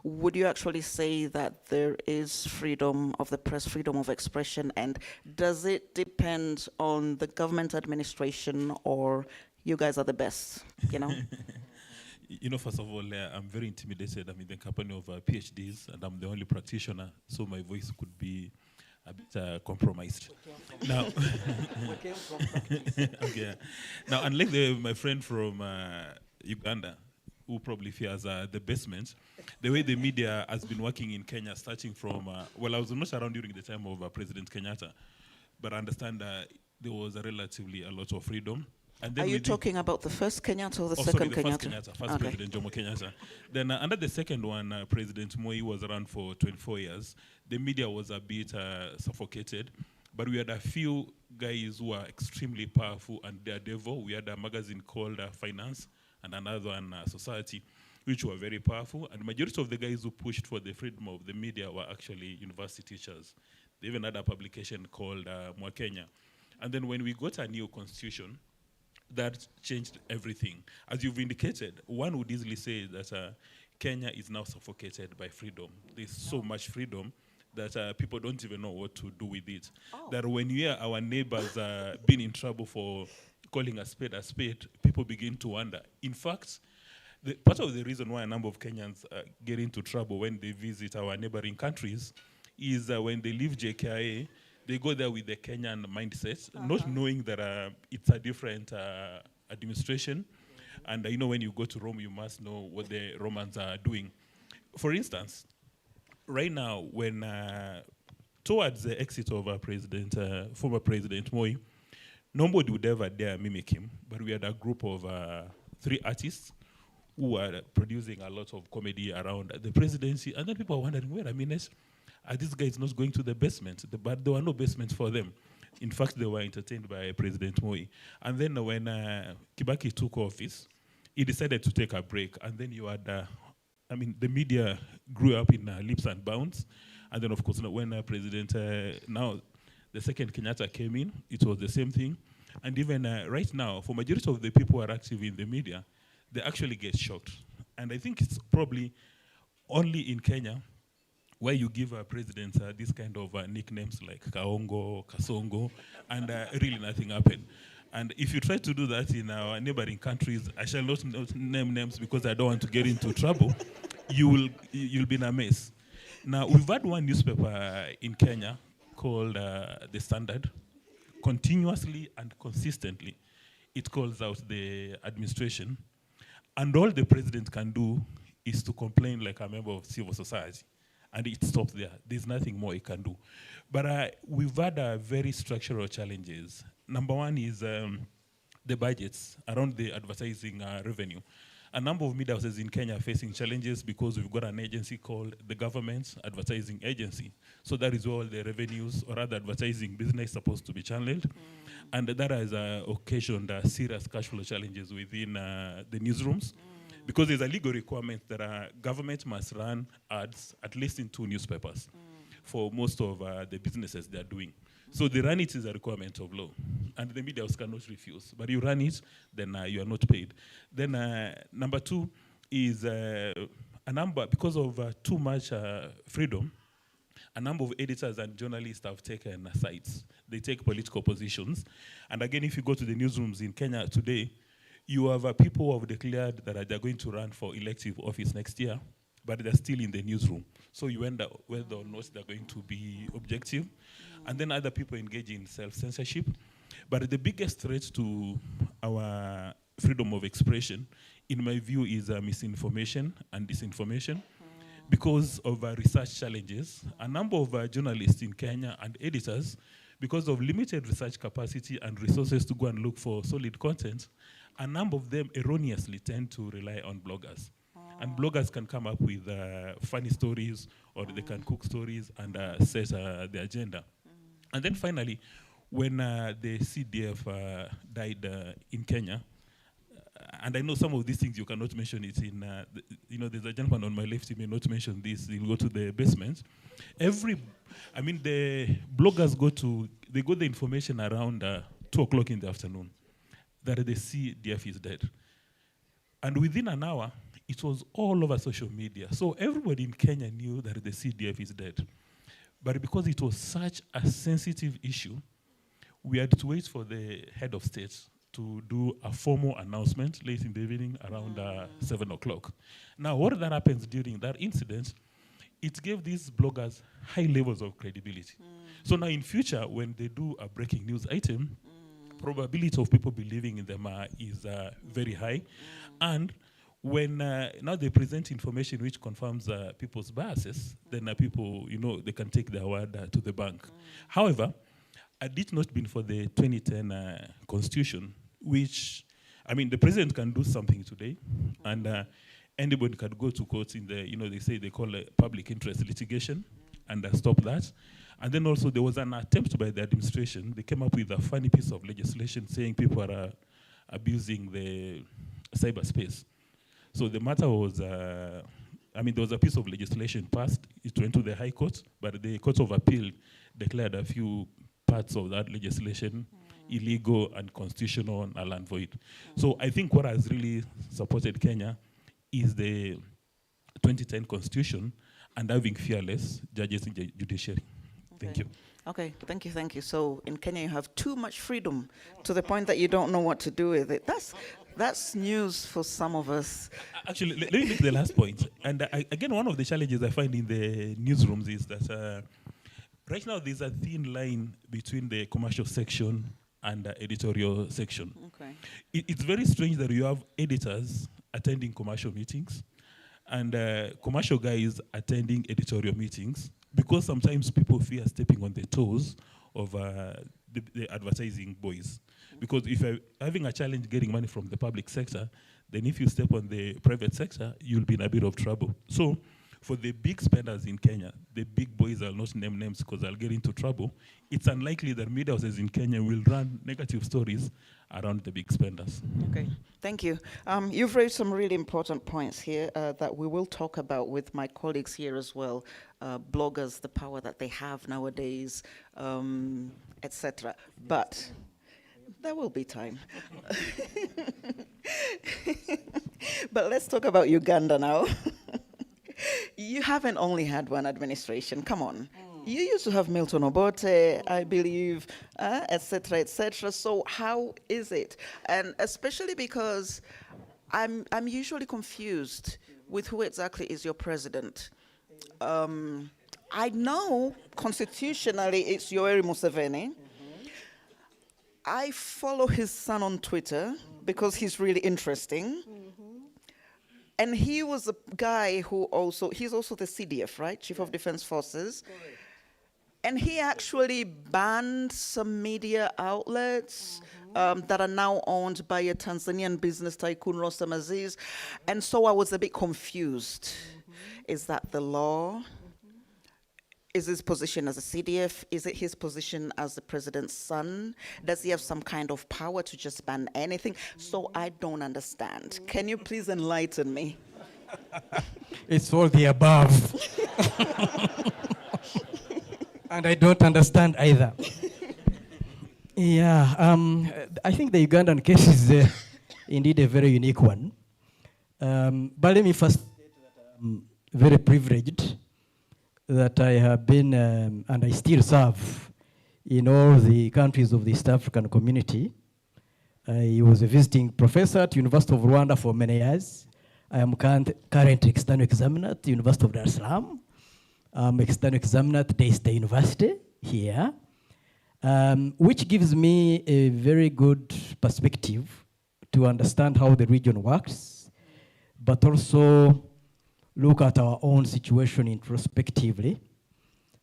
Would you actually say that there is freedom of the press, freedom of expression, and does it depend on the government administration, or you guys are the best, you know? You know, first of all, I'm very intimidated. I'm in the company of PhDs, and I'm the only practitioner, so my voice could be a bit compromised. Now, okay. Now, unlike my friend from Uganda, who probably fears the basement, the way the media has been working in Kenya, starting from, well, I was not around during the time of President Kenyatta, but I understand there was relatively a lot of freedom. And then are you talking about the first Kenyatta or the second Kenyatta? First okay. President Jomo Kenyatta. Then under the second one, President Moi was around for 24 years. The media was a bit suffocated, but we had a few guys who were extremely powerful and daredevil. We had a magazine called Finance and another one, Society, which were very powerful. And the majority of the guys who pushed for the freedom of the media were actually university teachers. They even had a publication called Mwakenya. And then when we got a new constitution, that changed everything. As you've indicated, one would easily say that Kenya is now suffocated by freedom. There's so much freedom that people don't even know what to do with it. That when you hear our neighbors being in trouble for calling a spade, people begin to wonder. In fact, part of the reason why a number of Kenyans get into trouble when they visit our neighboring countries is when they leave JKIA, they go there with the Kenyan mindset, not knowing that it's a different administration. And you know, when you go to Rome, you must know what the Romans are doing. For instance, right now, when towards the exit of our former President Moi, nobody would ever dare mimic him. But we had a group of 3 artists who were producing a lot of comedy around the presidency. And then people are wondering, wait a minute, are these guys not going to the basement? But there were no basements for them. In fact, they were entertained by President Moi. And then when Kibaki took office, he decided to take a break. And then you had, the media grew up in leaps and bounds. And then, of course, when now the second Kenyatta came in, it was the same thing. And even right now, for majority of the people who are active in the media, they actually get shocked. And I think it's probably only in Kenya where you give presidents these kind of nicknames like Kaongo, Kasongo, and really nothing happened. And if you try to do that in our neighboring countries, I shall not name names because I don't want to get into trouble, you'll be in a mess. Now, we've had one newspaper in Kenya called The Standard. Continuously and consistently, it calls out the administration. And all the president can do is to complain like a member of civil society. And it stops there. There's nothing more he can do. But we've had very structural challenges. Number one is the budgets around the advertising revenue. A number of media houses in Kenya are facing challenges because we've got an agency called the Government Advertising Agency. So that is where all the revenues or other advertising business is supposed to be channeled. And that has occasioned serious cash flow challenges within the newsrooms. Because there's a legal requirement that government must run ads at least in 2 newspapers for most of the businesses they're doing. So the run it is a requirement of law, and the media house cannot refuse. But you run it, then you are not paid. Then number 2 is because of too much freedom, a number of editors and journalists have taken sides. They take political positions. And again, if you go to the newsrooms in Kenya today, you have people who have declared that they're going to run for elective office next year, but they're still in the newsroom. So you wonder whether or not they're going to be objective. And then other people engage in self-censorship. But the biggest threat to our freedom of expression, in my view, is misinformation and disinformation. Because of research challenges, a number of journalists in Kenya and editors, because of limited research capacity and resources to go and look for solid content, a number of them erroneously tend to rely on bloggers. And bloggers can come up with funny stories, or they can cook stories and set the agenda. And then finally, when the CDF died in Kenya, and I know some of these things you cannot mention it in, there's a gentleman on my left, he may not mention this, he'll go to the basement. The bloggers they got the information around 2 o'clock in the afternoon that the CDF is dead. And within an hour, it was all over social media. So everybody in Kenya knew that the CDF is dead. But because it was such a sensitive issue, we had to wait for the head of state to do a formal announcement late in the evening around 7 o'clock. Now, what that happens during that incident, it gave these bloggers high levels of credibility. So now in future, when they do a breaking news item, probability of people believing in them is very high. And when now they present information which confirms people's biases, then people, they can take their word to the bank. However, had it not been for the 2010 constitution, which, the president can do something today, and anybody can go to court in the, they call it public interest litigation, and stop that. And then also there was an attempt by the administration. They came up with a funny piece of legislation saying people are abusing the cyberspace. So the matter was, there was a piece of legislation passed. It went to the High Court, but the Court of Appeal declared a few parts of that legislation illegal, unconstitutional, and null and void. So I think what has really supported Kenya is the 2010 constitution and having fearless judges in the judiciary. Thank you. Okay, thank you. So in Kenya, you have too much freedom to the point that you don't know what to do with it. That's news for some of us. Actually, let me make the last point. And again, one of the challenges I find in the newsrooms is that right now there's a thin line between the commercial section and the editorial section. Okay. It's very strange that you have editors attending commercial meetings and commercial guys attending editorial meetings, because sometimes people fear stepping on the toes of the advertising boys. Because if you're having a challenge getting money from the public sector, then if you step on the private sector, you'll be in a bit of trouble. So for the big spenders in Kenya, the big boys, I'll not name names because I'll get into trouble, it's unlikely that media houses in Kenya will run negative stories around the big spenders. Okay, thank you. You've raised some really important points here that we will talk about with my colleagues here as well. Bloggers, the power that they have nowadays, etc. But there will be time. But let's talk about Uganda now. You haven't only had one administration, come on. You used to have Milton Obote, I believe, etc., etc. So how is it? And especially because I'm usually confused with who exactly is your president. I know constitutionally it's Yoweri Museveni. I follow his son on Twitter because he's really interesting. And he was a guy who he's also the CDF, right? Chief of Defense Forces. Correct. And he actually banned some media outlets that are now owned by a Tanzanian business tycoon, Rostam Aziz. And so I was a bit confused. Is that the law? Is his position as a CDF? Is it his position as the president's son? Does he have some kind of power to just ban anything? So I don't understand. Can you please enlighten me? It's all the above. And I don't understand either. Yeah, I think the Ugandan case is indeed a very unique one. But let me first state that I'm very privileged that I have been, and I still serve in all the countries of the East African community. I was a visiting professor at University of Rwanda for many years. I am current external examiner at the University of Dar es Salaam. I'm external examiner at Daystar University here, which gives me a very good perspective to understand how the region works, but also look at our own situation introspectively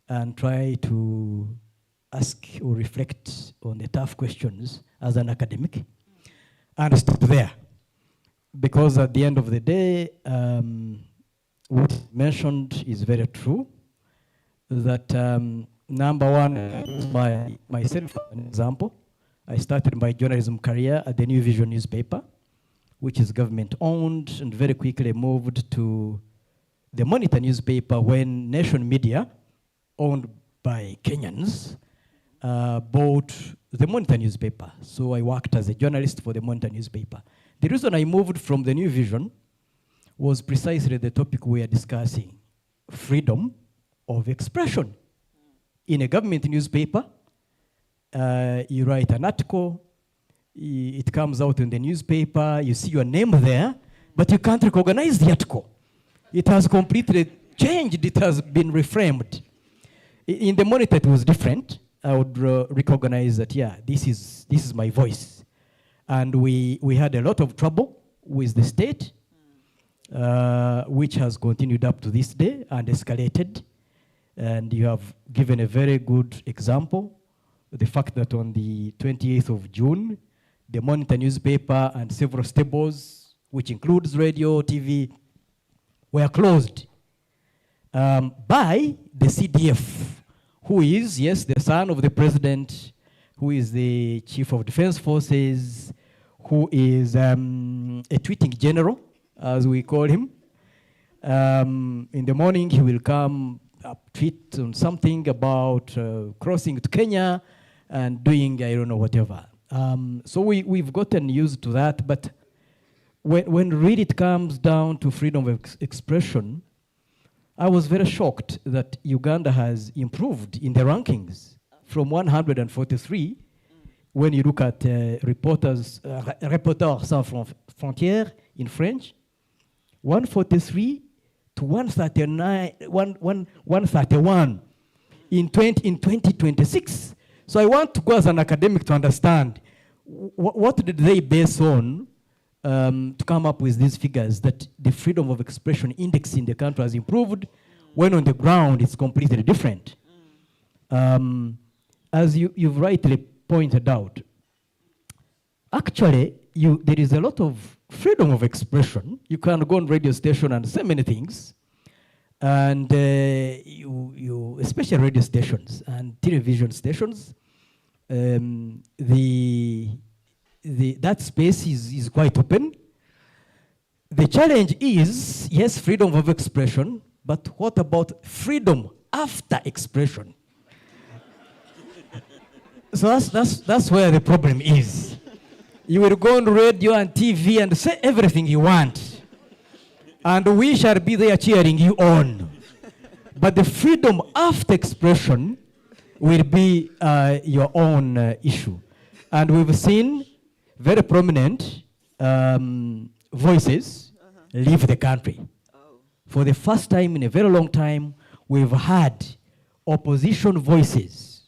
and try to ask or reflect on the tough questions as an academic and stop there. Because at the end of the day, what is mentioned is very true, that number one, myself, an example, I started my journalism career at the New Vision newspaper, which is government-owned, and very quickly moved to the Monitor newspaper when Nation Media, owned by Kenyans, bought the Monitor newspaper. So I worked as a journalist for the Monitor newspaper. The reason I moved from the New Vision was precisely the topic we are discussing, freedom of expression. In a government newspaper, you write an article, it comes out in the newspaper, you see your name there, but you can't recognize the article. It has completely changed, it has been reframed. In the Monitor, it was different. I would recognize that, yeah, this is my voice. And we had a lot of trouble with the state, which has continued up to this day and escalated. And you have given a very good example, the fact that on the 28th of June, the Monitor newspaper and several stables, which includes radio, TV, were closed by the CDF, who is, yes, the son of the president, who is the chief of defense forces, who is a tweeting general, as we call him. In the morning, he will come tweet on something about crossing to Kenya and doing, I don't know, whatever. So we've gotten used to that, but when really it comes down to freedom of expression, I was very shocked that Uganda has improved in the rankings from 143, when you look at Reporters Sans Frontières in French, 143 to 131 in 2026. So I want to go as an academic to understand what did they base on to come up with these figures that the freedom of expression index in the country has improved, when on the ground it's completely different. As you've rightly pointed out, actually there is a lot of freedom of expression. You can go on radio station and say many things, and especially radio stations and television stations, that space is quite open. The challenge is, yes, freedom of expression, but what about freedom after expression? So that's where the problem is. You will go on radio and TV and say everything you want, and we shall be there cheering you on. But the freedom after expression will be your own issue. And we've seen very prominent voices leave the country. For the first time in a very long time, we've had opposition voices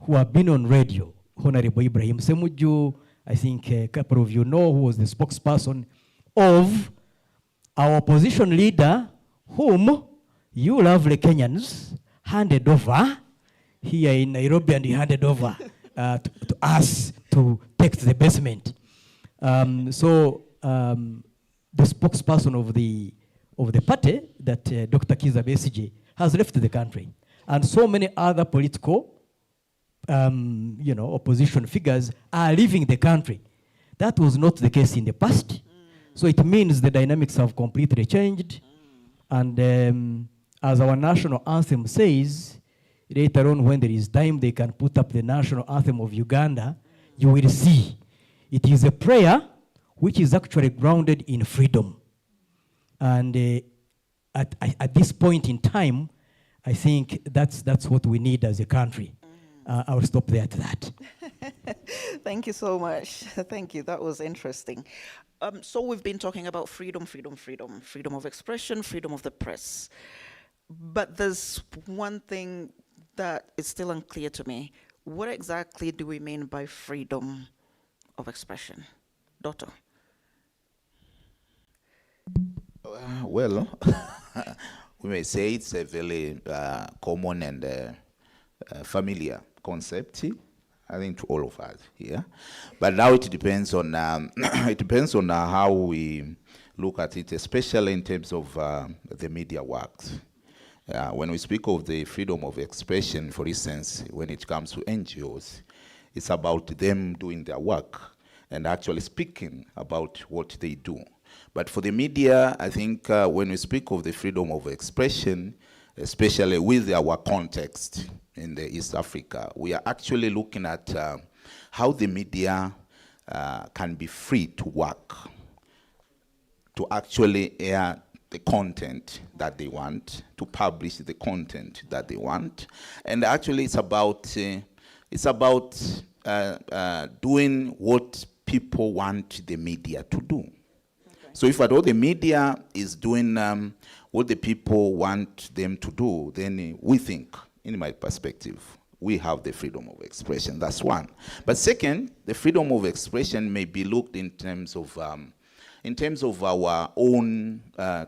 who have been on radio. Honorable Ibrahim Semuju, I think a couple of you know, who was the spokesperson of our opposition leader, whom you lovely Kenyans handed over here in Nairobi, and he handed over to us to take to the basement. The spokesperson of the party, that Dr. Kiza Besigye, has left the country, and so many other political, opposition figures are leaving the country. That was not the case in the past. So it means the dynamics have completely changed, and as our national anthem says, later on when there is time they can put up the national anthem of Uganda, you will see. It is a prayer which is actually grounded in freedom. And at this point in time, I think that's what we need as a country. I'll stop there at that. Thank you so much. Thank you. That was interesting. So we've been talking about freedom of expression, freedom of the press. But there's one thing that is still unclear to me. What exactly do we mean by freedom of expression? Doctor? Well, we may say it's a very common and familiar concept, I think, to all of us here. But now it depends on how we look at it, especially in terms of the media works. When we speak of the freedom of expression, for instance, when it comes to NGOs, it's about them doing their work. and actually speaking about what they do. But for the media, I think when we speak of the freedom of expression, especially with our context in the East Africa, we are actually looking at how the media can be free to work, to actually air the content that they want, to publish the content that they want. And actually it's about doing what people want the media to do. Okay. So if at all the media is doing what the people want them to do, then we think, in my perspective, we have the freedom of expression. That's one. But second, the freedom of expression may be looked in terms of our own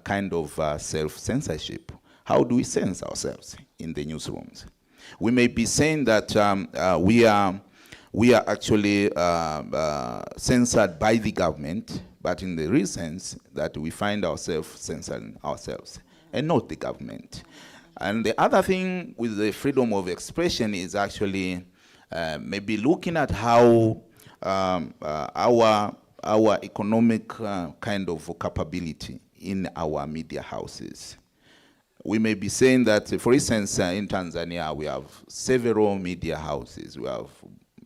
kind of self-censorship. How do we censor ourselves in the newsrooms? We may be saying that we are actually censored by the government, but in the real sense that we find ourselves censoring ourselves and not the government. And the other thing with the freedom of expression is actually maybe looking at how our economic kind of capability in our media houses. We may be saying that, for instance, in Tanzania, we have several media houses. We have,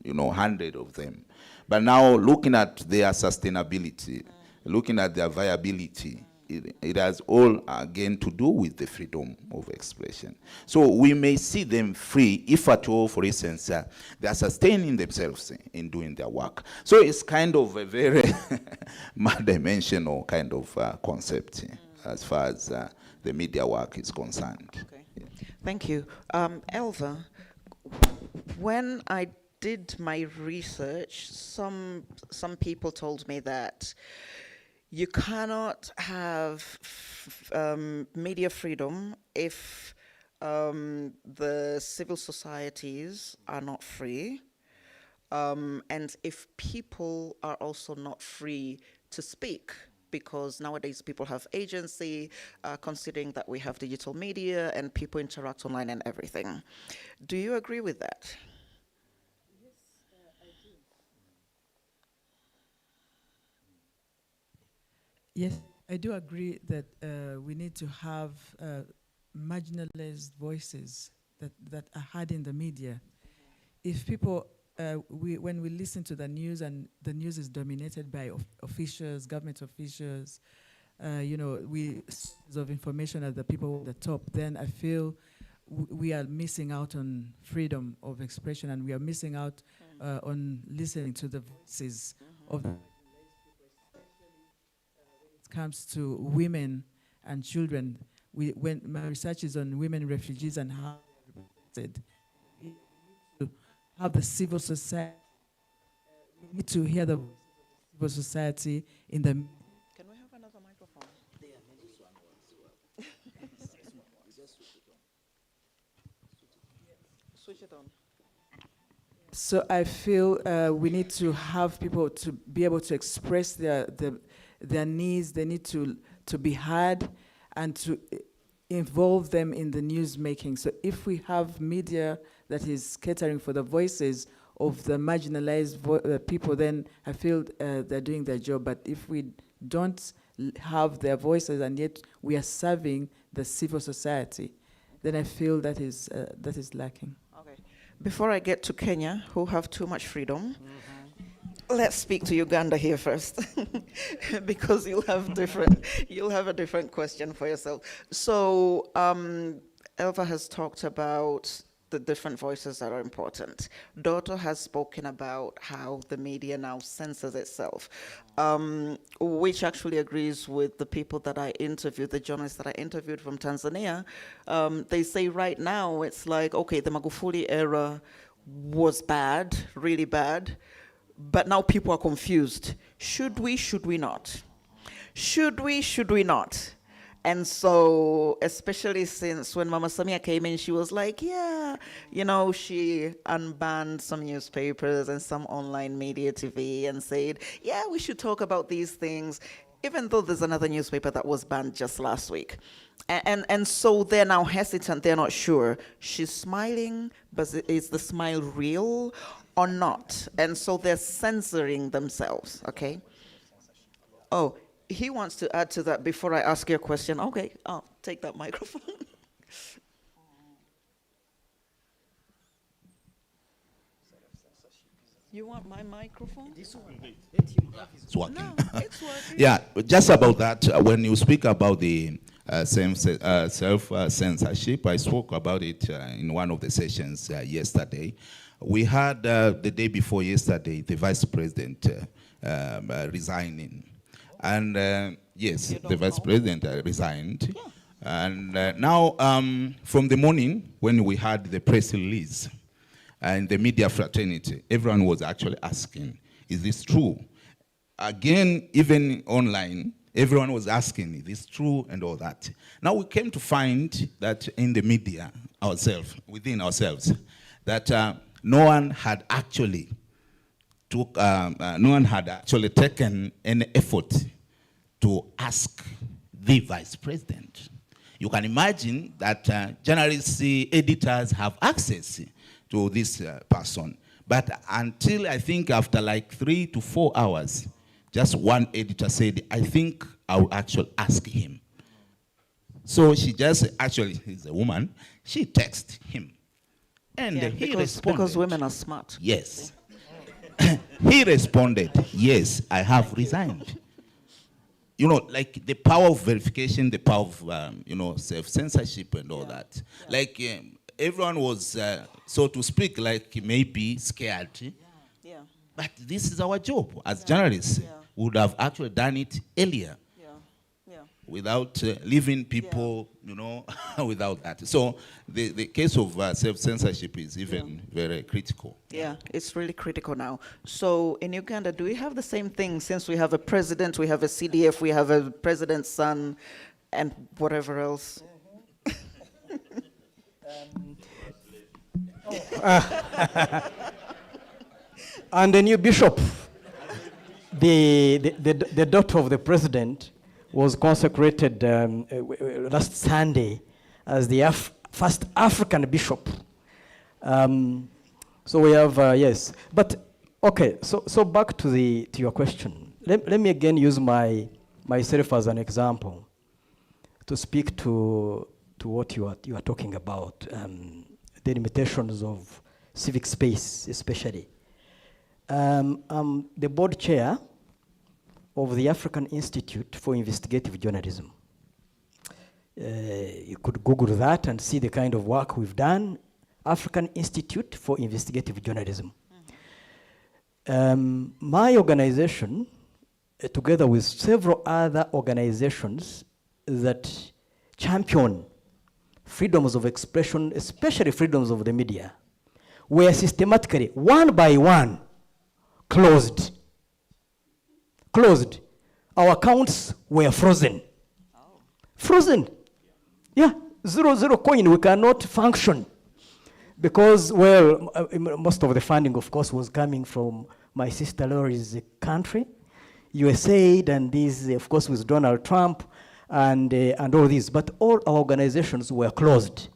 100 of them. But now looking at their sustainability, looking at their viability, it has all, again, to do with the freedom of expression. So we may see them free, if at all, for instance, they are sustaining themselves in doing their work. So it's kind of a very multidimensional kind of concept as far as the media work is concerned. Okay. Thank you. Elva, when I did my research, some people told me that you cannot have media freedom if the civil societies are not free, and if people are also not free to speak, because nowadays people have agency, considering that we have digital media and people interact online and everything. Do you agree with that? Yes, I do agree that we need to have marginalized voices that are heard in the media. If people, when we listen to the news and the news is dominated by officials, government officials, of information at the people at the top, then I feel we are missing out on freedom of expression, and we are missing out on listening to the voices of the comes to women and children. When my research is on women refugees and how they're represented, we need to have the civil society. We need to hear the civil society in the. Can we have another microphone? Switch it on. So I feel we need to have people to be able to express their needs. They need to be heard and to involve them in the news making. So if we have media that is catering for the voices of the marginalized people, then I feel they're doing their job. But if we don't have their voices and yet we are serving the civil society, then I feel that is lacking. Okay. Before I get to Kenya, who have too much freedom, let's speak to Uganda here first, because you'll have a different question for yourself. So Elva has talked about the different voices that are important. Doto has spoken about how the media now censors itself, which actually agrees with the people that I interviewed, the journalists that I interviewed from Tanzania. They say right now it's like, okay, the Magufuli era was bad, really bad, but now people are confused. Should we not? Should we not? And so, especially since when Mama Samia came in, she was like, yeah, she unbanned some newspapers and some online media TV and said, yeah, we should talk about these things, even though there's another newspaper that was banned just last week. And so they're now hesitant, they're not sure. She's smiling, but is the smile real? or not. And so they're censoring themselves, okay? Oh, he wants to add to that before I ask you a question. Okay, I'll take that microphone. You want my microphone? It's working. No, it's working. Yeah, just about that, when you speak about the self-censorship, I spoke about it in one of the sessions yesterday. We had the day before yesterday, the vice president resigning. And yes, the vice president resigned. Yeah. And now, from the morning, when we had the press release, and the media fraternity, everyone was actually asking, is this true? Again, even online, everyone was asking, is this true, and all that. Now we came to find that in the media ourselves, within ourselves, that no one had actually taken any effort to ask the vice president. You can imagine that journalists, editors have access to this person. But until I think after like 3 to 4 hours, just one editor said, I think I'll actually ask him. So she just, actually, he's a woman, she texted him. And he responded. Because women are smart. Yes. He responded, yes, I have resigned. You know, like the power of verification, the power of, self-censorship and all that. Yeah. Like, everyone was, so to speak, like maybe scared. Yeah. But this is our job as journalists. Yeah. We would have actually done it earlier. Without leaving people, without that. So the case of self-censorship is even very critical. Yeah, it's really critical now. So in Uganda, do we have the same thing? Since we have a president, we have a CDF, we have a president's son, and whatever else. And the new bishop, the daughter of the president, was consecrated last Sunday as the first African bishop. So we have, yes. But, okay, so back to your question. Let me again use myself as an example to speak to what you are talking about, the limitations of civic space, especially. I'm the board chair of the African Institute for Investigative Journalism. You could Google that and see the kind of work we've done. African Institute for Investigative Journalism. My organization, together with several other organizations that champion freedoms of expression, especially freedoms of the media, were systematically, one by one, closed. Our accounts were frozen. Oh. Frozen. Yeah, 0 coin, we cannot function. Because, well, most of the funding, of course, was coming from my sister Laurie's country, USAID, and this, of course, with Donald Trump, and all this. But all our organizations were closed.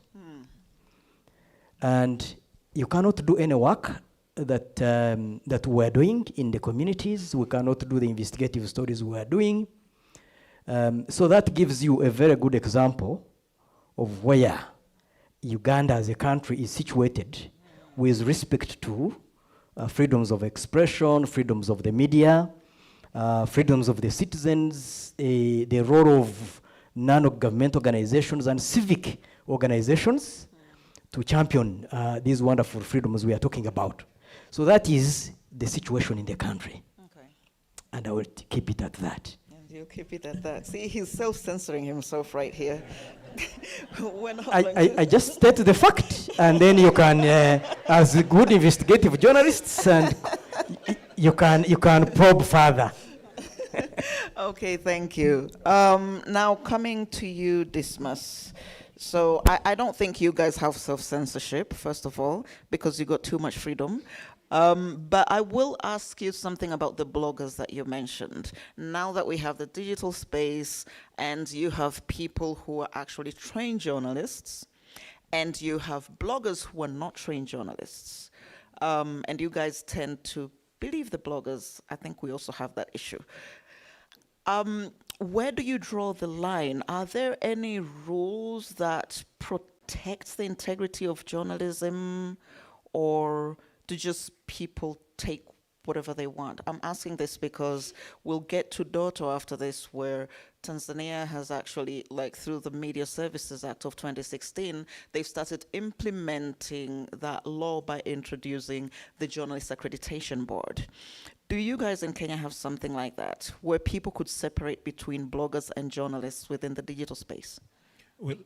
And you cannot do any work that we're doing in the communities. We cannot do the investigative stories we're doing. So that gives you a very good example of where Uganda as a country is situated with respect to freedoms of expression, freedoms of the media, freedoms of the citizens, the role of non-government organizations and civic organizations to champion these wonderful freedoms we are talking about. So that is the situation in the country. Okay. And I will keep it at that. And you'll keep it at that. See, he's self-censoring himself right here. I just state the fact, and then you can, as good investigative journalists, and you can probe further. Okay, thank you. Now coming to you, Dismas. So I don't think you guys have self-censorship, first of all, because you got too much freedom. But I will ask you something about the bloggers that you mentioned. Now that we have the digital space and you have people who are actually trained journalists and you have bloggers who are not trained journalists, And you guys tend to believe the bloggers. I think we also have that issue. Where do you draw the line? Are there any rules that protect the integrity of journalism, or do just people take whatever they want? I'm asking this because we'll get to Doto after this, where Tanzania has actually, like through the Media Services Act of 2016, they've started implementing that law by introducing the Journalist Accreditation Board. Do you guys in Kenya have something like that, where people could separate between bloggers and journalists within the digital space? Well,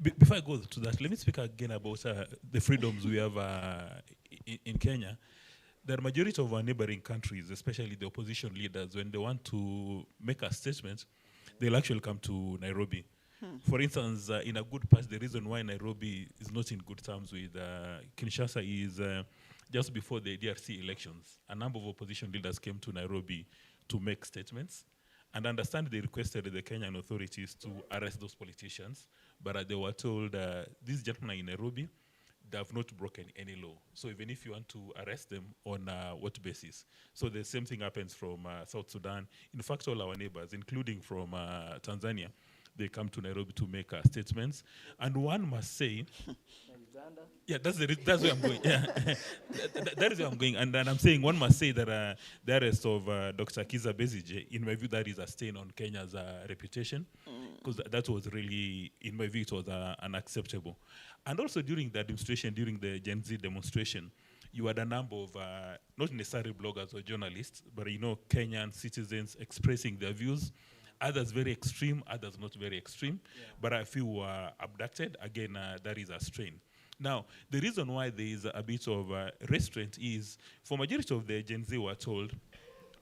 before I go to that, let me speak again about the freedoms we have in Kenya. The majority of our neighboring countries, especially the opposition leaders, when they want to make a statement, they'll actually come to Nairobi. For instance, in a good part, the reason why Nairobi is not in good terms with Kinshasa is just before the DRC elections, a number of opposition leaders came to Nairobi to make statements. And I understand they requested the Kenyan authorities to arrest those politicians, but they were told, these gentlemen in Nairobi, they have not broken any law. So even if you want to arrest them, on what basis? So the same thing happens from South Sudan. In fact, all our neighbors, including from Tanzania, they come to Nairobi to make statements. And one must say, yeah, that's where I'm going. Yeah. that is where I'm going. And I'm saying one must say that the arrest of Dr. Kiza Besije, in my view, that is a stain on Kenya's reputation, because that was really, in my view, it was unacceptable. And also during the demonstration, during the Gen Z demonstration, you had a number of, not necessarily bloggers or journalists, but Kenyan citizens expressing their views, others very extreme, others not very extreme, but a few were abducted. Again, that is a strain. Now, the reason why there is a bit of restraint is, for majority of the Gen Z were told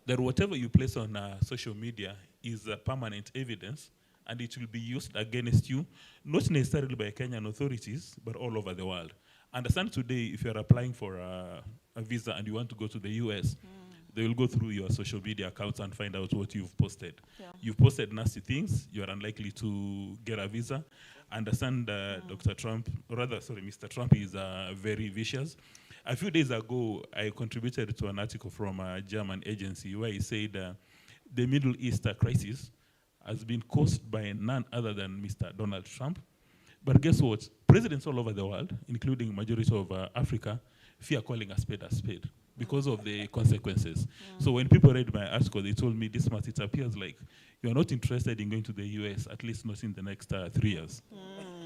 that whatever you place on social media is permanent evidence, and it will be used against you, not necessarily by Kenyan authorities, but all over the world. Understand today, if you're applying for a visa and you want to go to the US, they will go through your social media accounts and find out what you've posted. Yeah. You've posted nasty things, you are unlikely to get a visa. Understand Mr. Trump is very vicious. A few days ago, I contributed to an article from a German agency where he said the Middle East crisis has been caused by none other than Mr. Donald Trump. But guess what? Presidents all over the world, including majority of Africa, fear calling a spade because of the consequences. So when people read my article, they told me this much, it appears like you're not interested in going to the US, at least not in the next 3 years.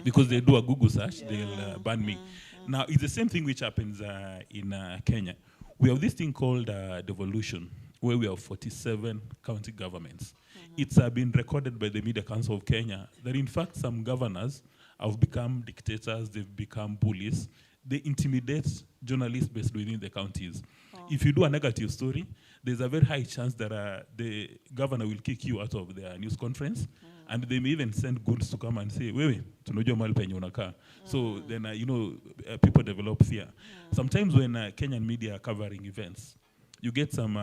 Because they do a Google search, they'll ban me. Now, it's the same thing which happens in Kenya. We have this thing called devolution, where we have 47 county governments. It's been recorded by the Media Council of Kenya that in fact some governors have become dictators, they've become bullies. They intimidate journalists based within the counties. If you do a negative story, there's a very high chance that the governor will kick you out of their news conference, and they may even send goods to come and say, wewe, tunajua mahali penye unakaa. So then, people develop fear. Sometimes when Kenyan media are covering events, you get some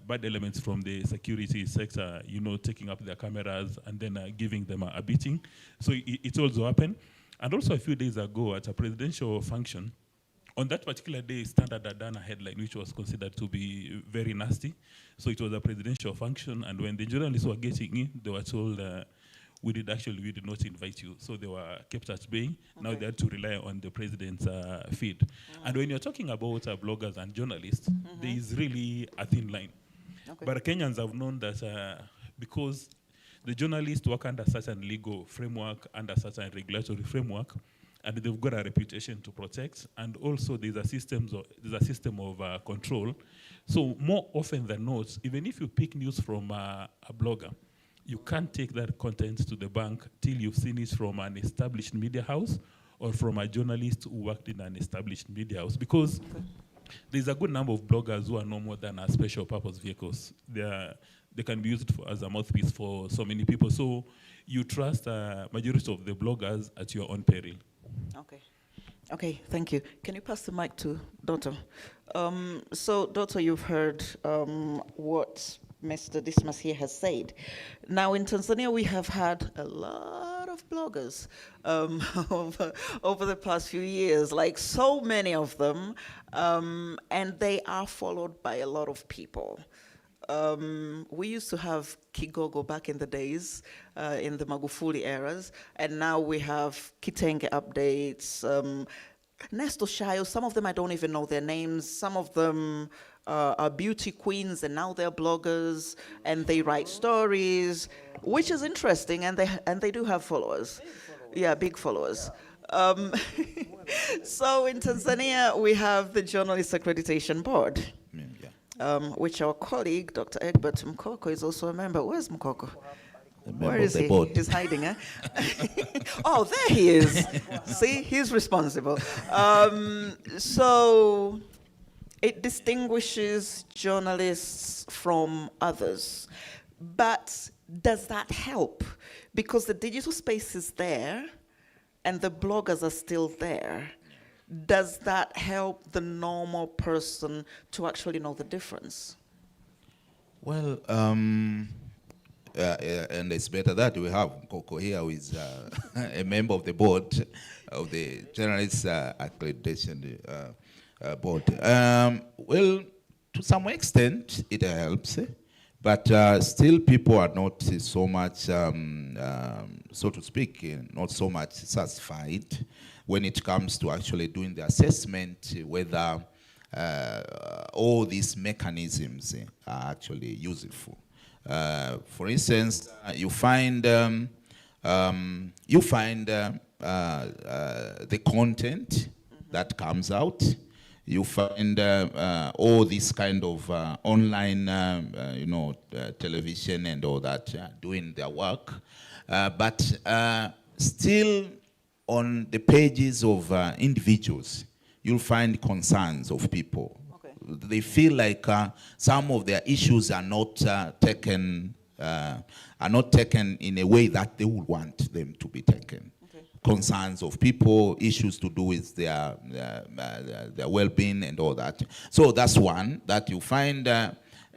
bad elements from the security sector, taking up their cameras and then giving them a beating. So it also happened. And also a few days ago at a presidential function, on that particular day, Standard had done a headline which was considered to be very nasty. So it was a presidential function, and when the journalists were getting in, they were told, we did not invite you. So they were kept at bay. Okay. Now they had to rely on the president's feed. And when you're talking about bloggers and journalists, there is really a thin line. Okay. But Kenyans have known that because the journalists work under certain legal framework, under certain regulatory framework, and they've got a reputation to protect, and also there's a system of control. So more often than not, even if you pick news from a blogger, you can't take that content to the bank till you've seen it from an established media house or from a journalist who worked in an established media house, because there's a good number of bloggers who are no more than special purpose vehicles. They can be used as a mouthpiece for so many people. So you trust majority of the bloggers at your own peril. Okay, thank you. Can you pass the mic to Dotto? So Dotto, you've heard what Mr. Dismas here has said. Now in Tanzania, we have had a lot of bloggers over the past few years, like so many of them, and they are followed by a lot of people. We used to have Kigogo back in the days, in the Magufuli eras, and now we have Kitenge updates, Nesto Shayo. Some of them I don't even know their names. Some of them are beauty queens, and now they're bloggers, and they write stories, which is interesting, and they do have followers. Yeah, big followers. So in Tanzania, we have the Journalist Accreditation Board, which our colleague, Dr. Egbert Mkoko, is also a member. Where's Mkoko? Where is he? He's hiding, eh? Oh, there he is. See, he's responsible. So it distinguishes journalists from others. But does that help? Because the digital space is there and the bloggers are still there. Does that help the normal person to actually know the difference? Well, and it's better that we have Mkoko here, who is a member of the board of the Journalists Accreditation Board. Well, to some extent, it helps, but still people are not so much, so to speak, not so much satisfied when it comes to actually doing the assessment whether all these mechanisms are actually useful. For instance, you find the content that comes out. You find all this kind of online, television and all that doing their work, but still on the pages of individuals, you'll find concerns of people. Okay. They feel like some of their issues are not taken in a way that they would want them to be taken. Okay. Concerns of people, issues to do with their well-being and all that. So that's one that you find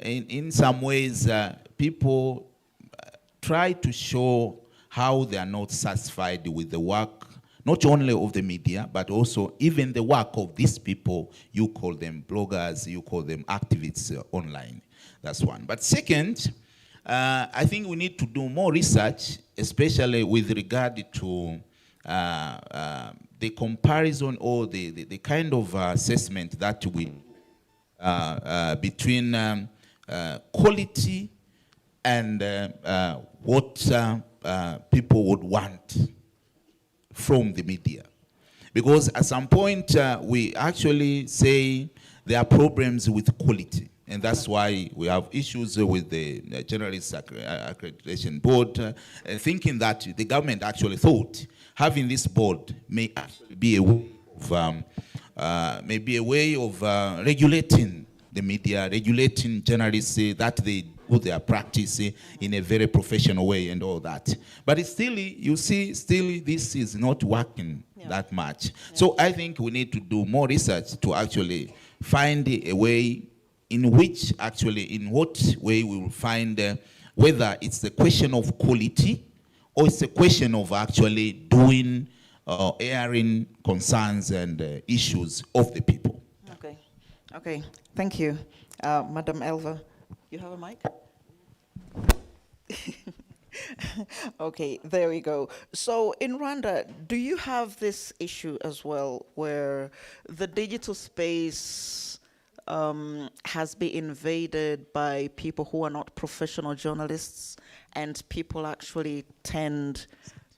in some ways people try to show how they are not satisfied with the work, not only of the media, but also even the work of these people. You call them bloggers, you call them activists online. That's one. But second, I think we need to do more research, especially with regard to the comparison or the kind of assessment that we between quality and what people would want from the media. Because at some point we actually say there are problems with quality, and that's why we have issues with the Journalists Accreditation Board, thinking that the government actually thought having this board may actually be a way of, regulating the media, regulating journalists, that they do their practice in a very professional way and all that. But it's still, you see, still this is not working that much. Yeah. So I think we need to do more research to actually find a way in which actually, in what way we will find whether it's the question of quality or it's a question of actually doing, airing concerns and issues of the people. Okay, okay, thank you. Madam Elva, you have a mic? Okay, there we go. So in Rwanda, do you have this issue as well, where the digital space has been invaded by people who are not professional journalists, and people actually tend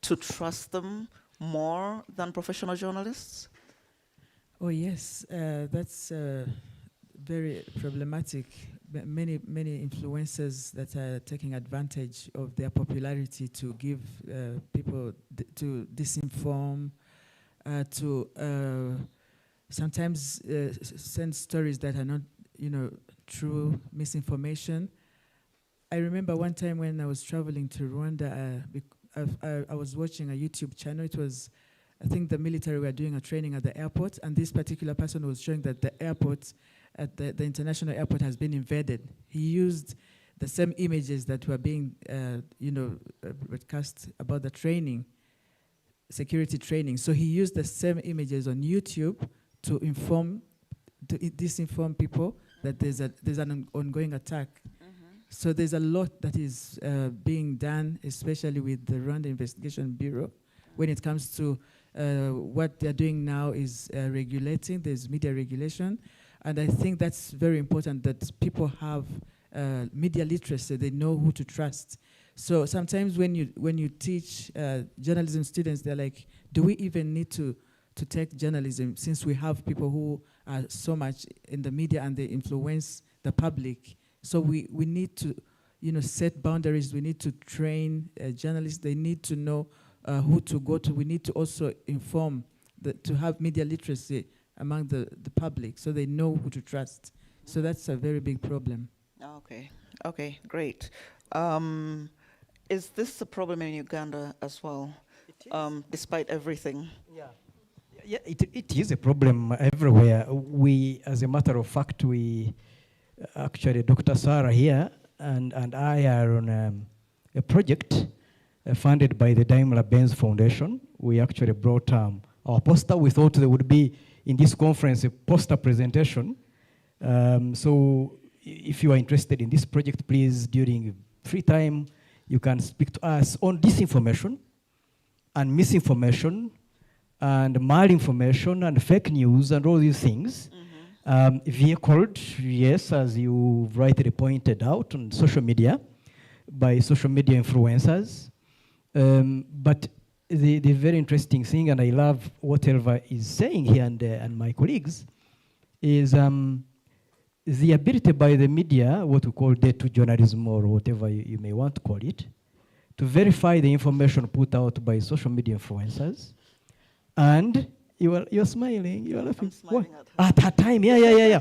to trust them more than professional journalists? Oh yes, that's very problematic. Many influencers that are taking advantage of their popularity to give people to disinform, to sometimes send stories that are not, true, misinformation. I remember one time when I was traveling to Rwanda, I was watching a YouTube channel. It was, I think the military were doing a training at the airport, and this particular person was showing that the airport, at the international airport, has been invaded. He used the same images that were being, broadcast about the training, security training. So he used the same images on YouTube to disinform people that there's an ongoing attack. So there's a lot that is being done, especially with the Rwanda Investigation Bureau, when it comes to what they're doing now is regulating. There's media regulation, and I think that's very important that people have media literacy. They know who to trust. So sometimes when you teach journalism students, they're like, do we even need to take journalism since we have people who are so much in the media and they influence the public? So we need to, set boundaries. We need to train journalists. They need to know who to go to. We need to also inform, to have media literacy among the public so they know who to trust. So that's a very big problem. Okay, great. Is this a problem in Uganda as well, despite everything? Yeah, it is a problem everywhere. We, as a matter of fact, actually, Dr. Sarah here and I are on a project funded by the Daimler-Benz Foundation. We actually brought our poster. We thought there would be, in this conference, a poster presentation. So if you are interested in this project, please, during free time, you can speak to us on disinformation and misinformation and malinformation and fake news and all these things. Vehicled, yes, as you rightly pointed out, on social media, by social media influencers. But the very interesting thing, and I love what Elva is saying here and my colleagues, is the ability by the media, what we call data journalism or whatever you may want to call it, to verify the information put out by social media influencers. And you're smiling, you're laughing. At that time, yeah.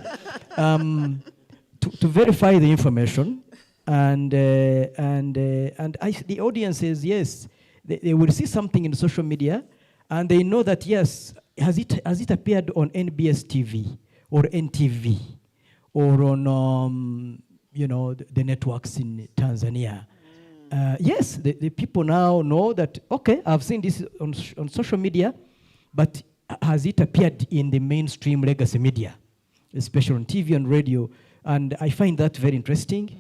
To verify the information, and the audience says yes, they will see something in social media, and they know that yes, has it appeared on NBS TV or NTV or on the networks in Tanzania. Yes, the people now know that, okay, I've seen this on social media, but has it appeared in the mainstream legacy media, especially on TV and radio? And I find that very interesting.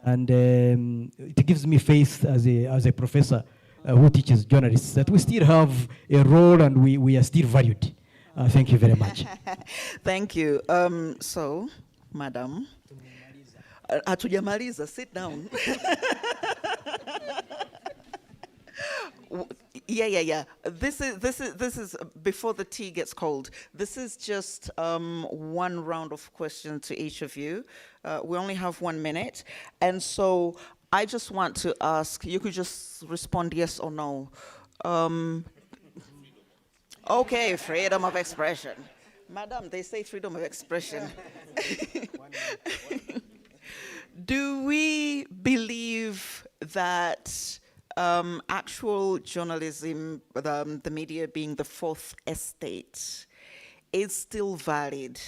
And it gives me faith as a professor who teaches journalists that we still have a role and we are still valued. Thank you very much. Thank you. So, Madam, hatujamaliza, sit down. Yeah. This is before the tea gets cold. This is just one round of questions to each of you. We only have 1 minute, and so I just want to ask. You could just respond yes or no. Okay, freedom of expression, Madam. They say freedom of expression. Do we believe that actual journalism, the media being the fourth estate, is still valid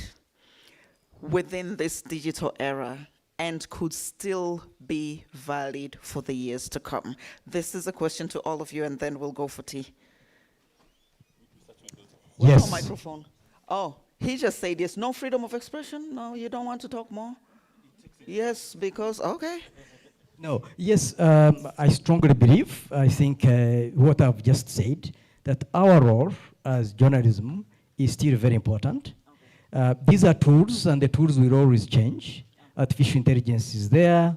within this digital era and could still be valid for the years to come? This is a question to all of you, and then we'll go for tea. Yes. Where's my microphone? Oh, he just said yes. No freedom of expression? No, you don't want to talk more? Yes, because, okay. No, yes, I strongly believe, I think what I've just said, that our role as journalism is still very important. These are tools, and the tools will always change. Artificial intelligence is there,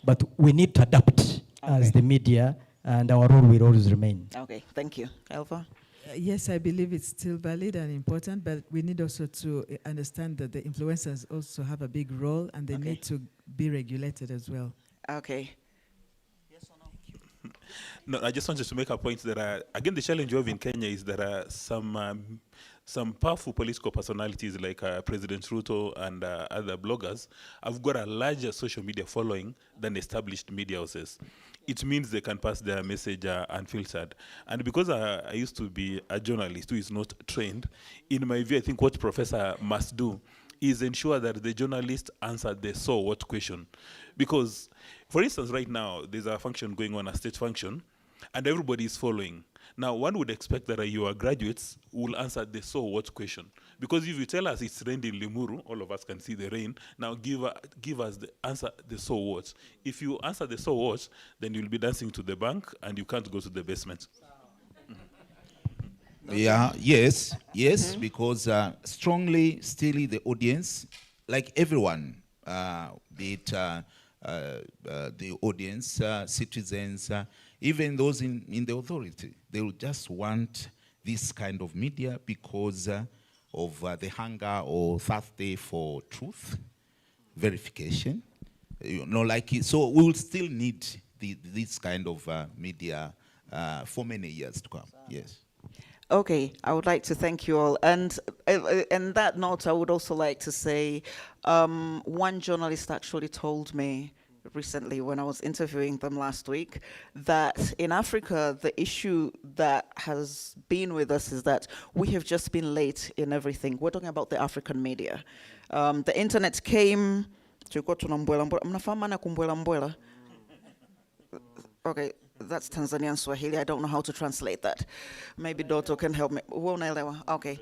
but we need to adapt as the media, and our role will always remain. Okay, thank you. Elva? Yes, I believe it's still valid and important, but we need also to understand that the influencers also have a big role, and they need to be regulated as well. Okay. Yes or no? No, I just wanted to make a point that, again, the challenge we have in Kenya is there are some powerful political personalities like President Ruto and other bloggers have got a larger social media following than established media houses. It means they can pass their message unfiltered. And because I used to be a journalist who is not trained, in my view, I think what professor must do is ensure that the journalist answered the so what question. Because, for instance, right now, there's a function going on, a state function, and everybody is following. Now, one would expect that your graduates will answer the so what question. Because if you tell us it's rained in Limuru, all of us can see the rain. Now give us the answer, the so what. If you answer the so what, then you'll be dancing to the bank and you can't go to the basement. Yeah, yes, because strongly, still the audience, like everyone, be it the audience, citizens, even those in the authority, they will just want this kind of media because of the hunger or thirsty for truth, verification. You know, like so, we will still need this kind of media for many years to come. Yes. Okay, I would like to thank you all. And on that note, I would also like to say, one journalist actually told me recently when I was interviewing them last week that in Africa, the issue that has been with us is that we have just been late in everything. We're talking about the African media. The internet came, okay, that's Tanzanian Swahili. I don't know how to translate that. Maybe Doto can help me. Okay.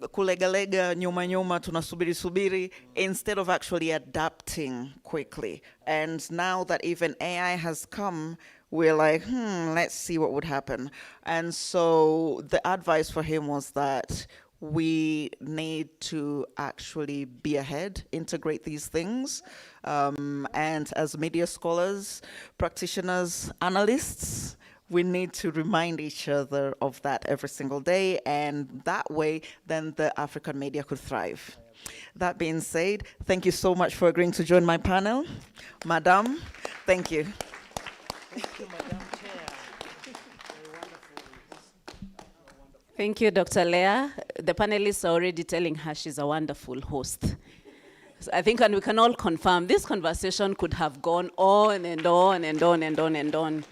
Kulegalega, nyuma nyuma, tunasubiri, instead of actually adapting quickly. And now that even AI has come, we're like, let's see what would happen. And so the advice for him was that we need to actually be ahead, integrate these things. And as media scholars, practitioners, analysts, we need to remind each other of that every single day, and that way, then the African media could thrive. That being said, thank you so much for agreeing to join my panel. Madam, thank you. Thank you, Madam Chair. Thank you, Dr. Leah. The panelists are already telling her she's a wonderful host. So I think, and we can all confirm, this conversation could have gone on and on and on and on and on.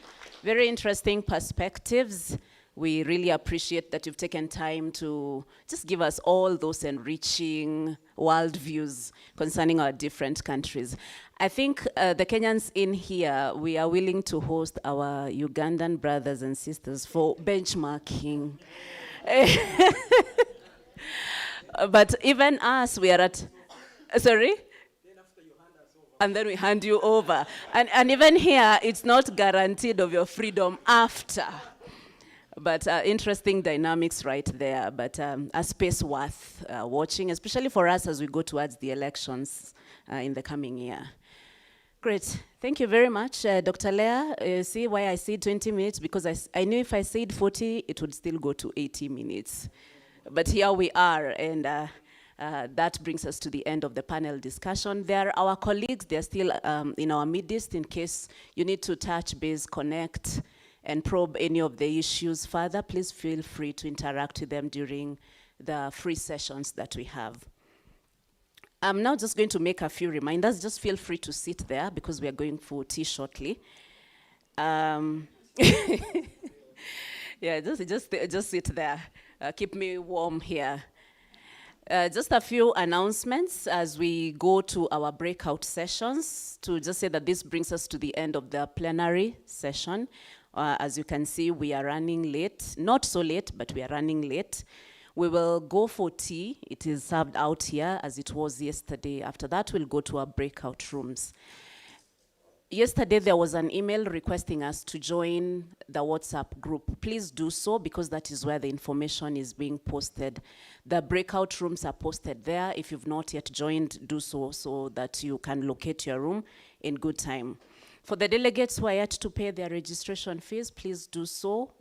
Very interesting perspectives. We really appreciate that you've taken time to just give us all those enriching worldviews concerning our different countries. I think the Kenyans in here, we are willing to host our Ugandan brothers and sisters for benchmarking. But even us, we are at, sorry? And then we hand you over. And even here, it's not guaranteed of your freedom after. But interesting dynamics right there, but a space worth watching, especially for us as we go towards the elections in the coming year. Great, thank you very much, Dr. Leah. See why I said 20 minutes, because I knew if I said 40, it would still go to 80 minutes. But here we are, and that brings us to the end of the panel discussion. There are our colleagues, they're still in our midst in case you need to touch base, connect, and probe any of the issues further. Please feel free to interact with them during the free sessions that we have. I'm now just going to make a few reminders. Just feel free to sit there because we are going for tea shortly. Yeah, just sit there. Keep me warm here. Just a few announcements as we go to our breakout sessions, to just say that this brings us to the end of the plenary session. As you can see, we are running late. Not so late, but we are running late. We will go for tea. It is served out here as it was yesterday. After that, we'll go to our breakout rooms. Yesterday, there was an email requesting us to join the WhatsApp group. Please do so, because that is where the information is being posted. The breakout rooms are posted there. If you've not yet joined, do so that you can locate your room in good time. For the delegates who are yet to pay their registration fees, please do so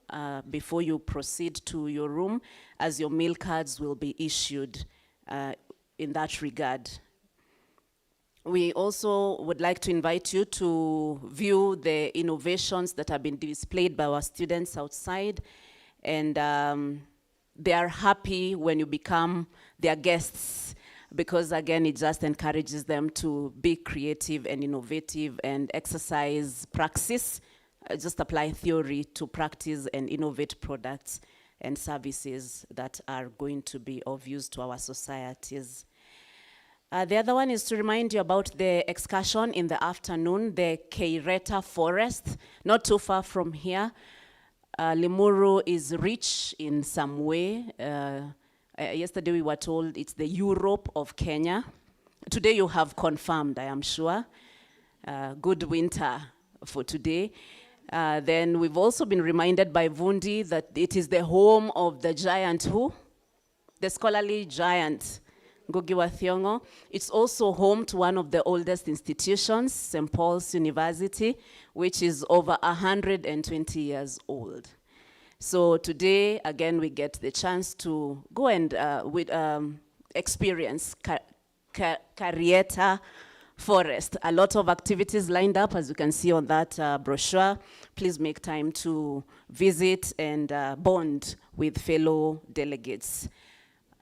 before you proceed to your room, as your meal cards will be issued in that regard. We also would like to invite you to view the innovations that have been displayed by our students outside, and they are happy when you become their guests, because again, it just encourages them to be creative and innovative and exercise praxis, just apply theory to practice and innovate products and services that are going to be of use to our societies. The other one is to remind you about the excursion in the afternoon, the Keireta Forest, not too far from here. Limuru is rich in some way. Yesterday we were told it's the Europe of Kenya. Today you have confirmed, I am sure. Good winter for today. Then we've also been reminded by Vundi that it is the home of the giant who? The scholarly giant, Ngugi wa Thiong'o. It's also home to one of the oldest institutions, St. Paul's University, which is over 120 years old. So today, again, we get the chance to go and experience Karieta Forest. A lot of activities lined up, as you can see on that brochure. Please make time to visit and bond with fellow delegates.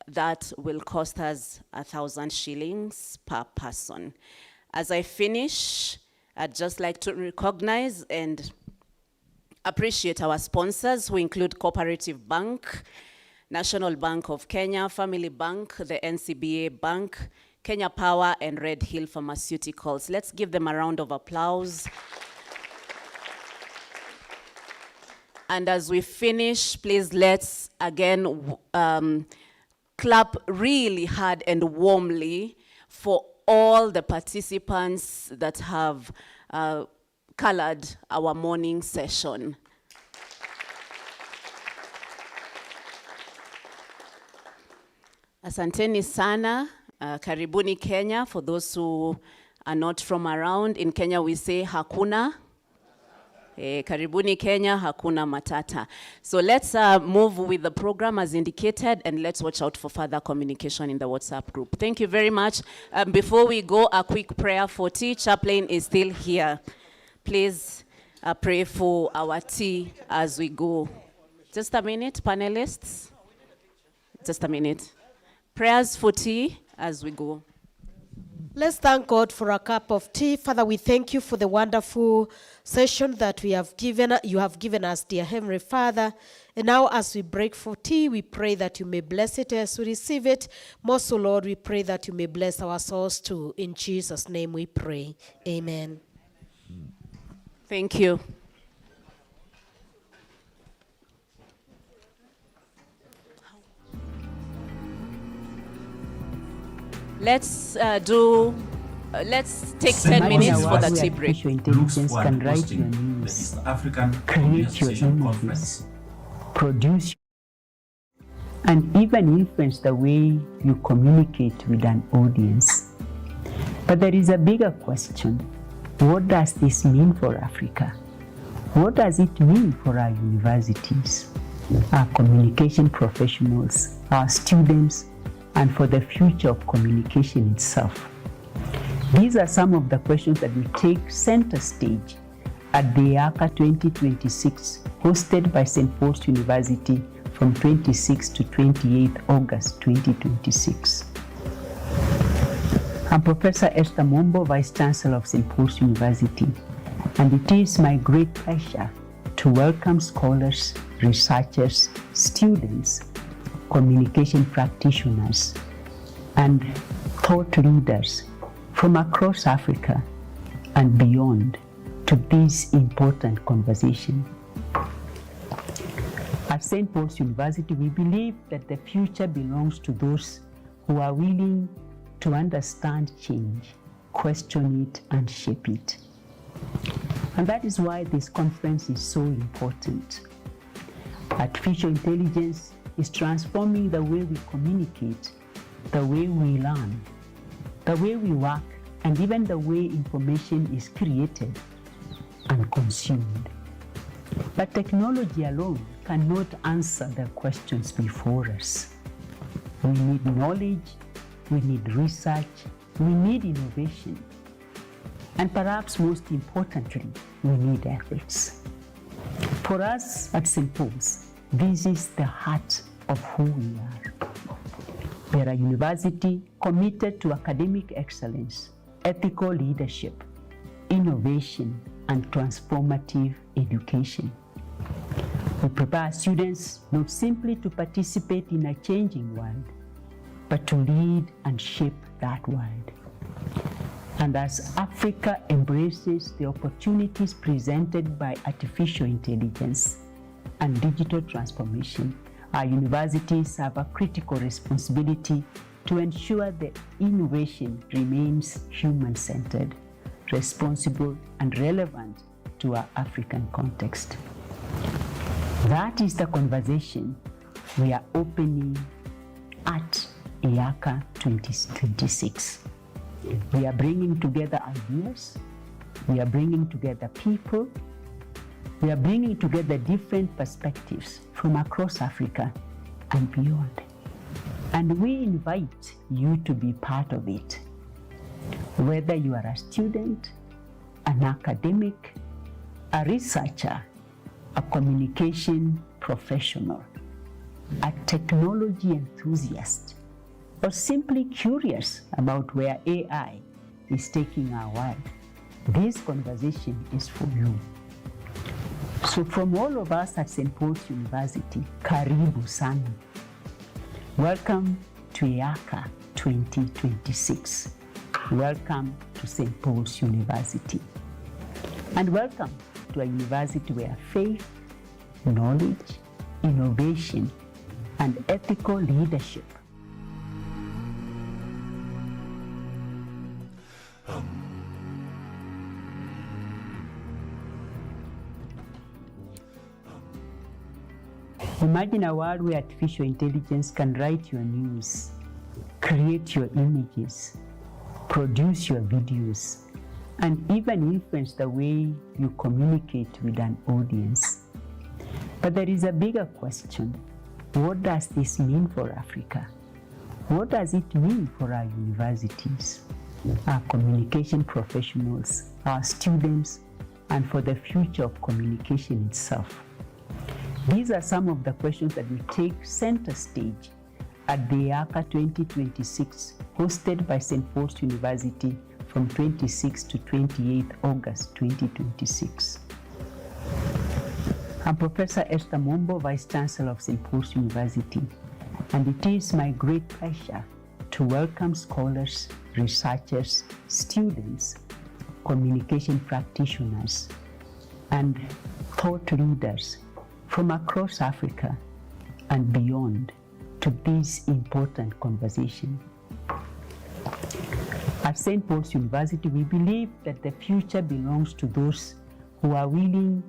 That will cost us 1,000 shillings per person. As I finish, I'd just like to recognize and appreciate our sponsors, who include Cooperative Bank, National Bank of Kenya, Family Bank, the NCBA Bank, Kenya Power, and Red Hill Pharmaceuticals. Let's give them a round of applause. And as we finish, please let's again clap really hard and warmly for all the participants that have colored our morning session. Asanteni sana, karibuni Kenya. For those who are not from around, in Kenya we say hakuna. Karibuni Kenya, hakuna matata. So let's move with the program as indicated, and let's watch out for further communication in the WhatsApp group. Thank you very much. Before we go, a quick prayer for tea. Chaplain is still here. Please pray for our tea as we go. Just a minute, panelists. Just a minute. Prayers for tea as we go. Let's thank God for a cup of tea. Father, we thank you for the wonderful session that you have given us, dear Heavenly Father. And now as we break for tea, we pray that you may bless it as we receive it. Most so, Lord, we pray that you may bless our souls too. In Jesus' name we pray. Amen. Thank you. Let's take 10 minutes for the tea break. Intelligence can write your news, create your images, produce, and even influence the way you communicate with an audience. But there is a bigger question. What does this mean for Africa? What does it mean for our universities, our communication professionals, our students, and for the future of communication itself? These are some of the questions that will take center stage at the EACA 2026, hosted by St. Paul's University from 26 to 28 August 2026. I'm Professor Esther Mombo, Vice Chancellor of St. Paul's University, and it is my great pleasure to welcome scholars, researchers, students, communication practitioners, and thought leaders from across Africa and beyond to this important conversation. At St. Paul's University, we believe that the future belongs to those who are willing to understand change, question it, and shape it. And that is why this conference is so important. Artificial intelligence is transforming the way we communicate, the way we learn, the way we work, and even the way information is created and consumed. But technology alone cannot answer the questions before us. We need knowledge, we need research, we need innovation, and perhaps most importantly, we need ethics. For us at St. Paul's, this is the heart of who we are. We are a university committed to academic excellence, ethical leadership, innovation, and transformative education. We prepare students not simply to participate in a changing world, but to lead and shape that world. And as Africa embraces the opportunities presented by artificial intelligence, and digital transformation, our universities have a critical responsibility to ensure that innovation remains human-centered, responsible, and relevant to our African context. That is the conversation we are opening at EACA 2026. We are bringing together ideas, we are bringing together people, we are bringing together different perspectives from across Africa and beyond. And we invite you to be part of it. Whether you are a student, an academic, a researcher, a communication professional, a technology enthusiast, or simply curious about where AI is taking our world, this conversation is for you. So from all of us at St. Paul's University, karibu sana. Welcome to EACA 2026. Welcome to St. Paul's University. And welcome to a university where faith, knowledge, innovation, and ethical leadership Imagine a world where artificial intelligence can write your news, create your images, produce your videos, and even influence the way you communicate with an audience. But there is a bigger question. What does this mean for Africa? What does it mean for our universities, our communication professionals, our students, and for the future of communication itself? These are some of the questions that will take center stage at the EACA 2026, hosted by St. Paul's University from 26 to 28 August 2026. I'm Professor Esther Mombo, Vice Chancellor of St. Paul's University, and it is my great pleasure to welcome scholars, researchers, students, communication practitioners, and thought leaders from across Africa and beyond to this important conversation. At St. Paul's University, we believe that the future belongs to those who are willing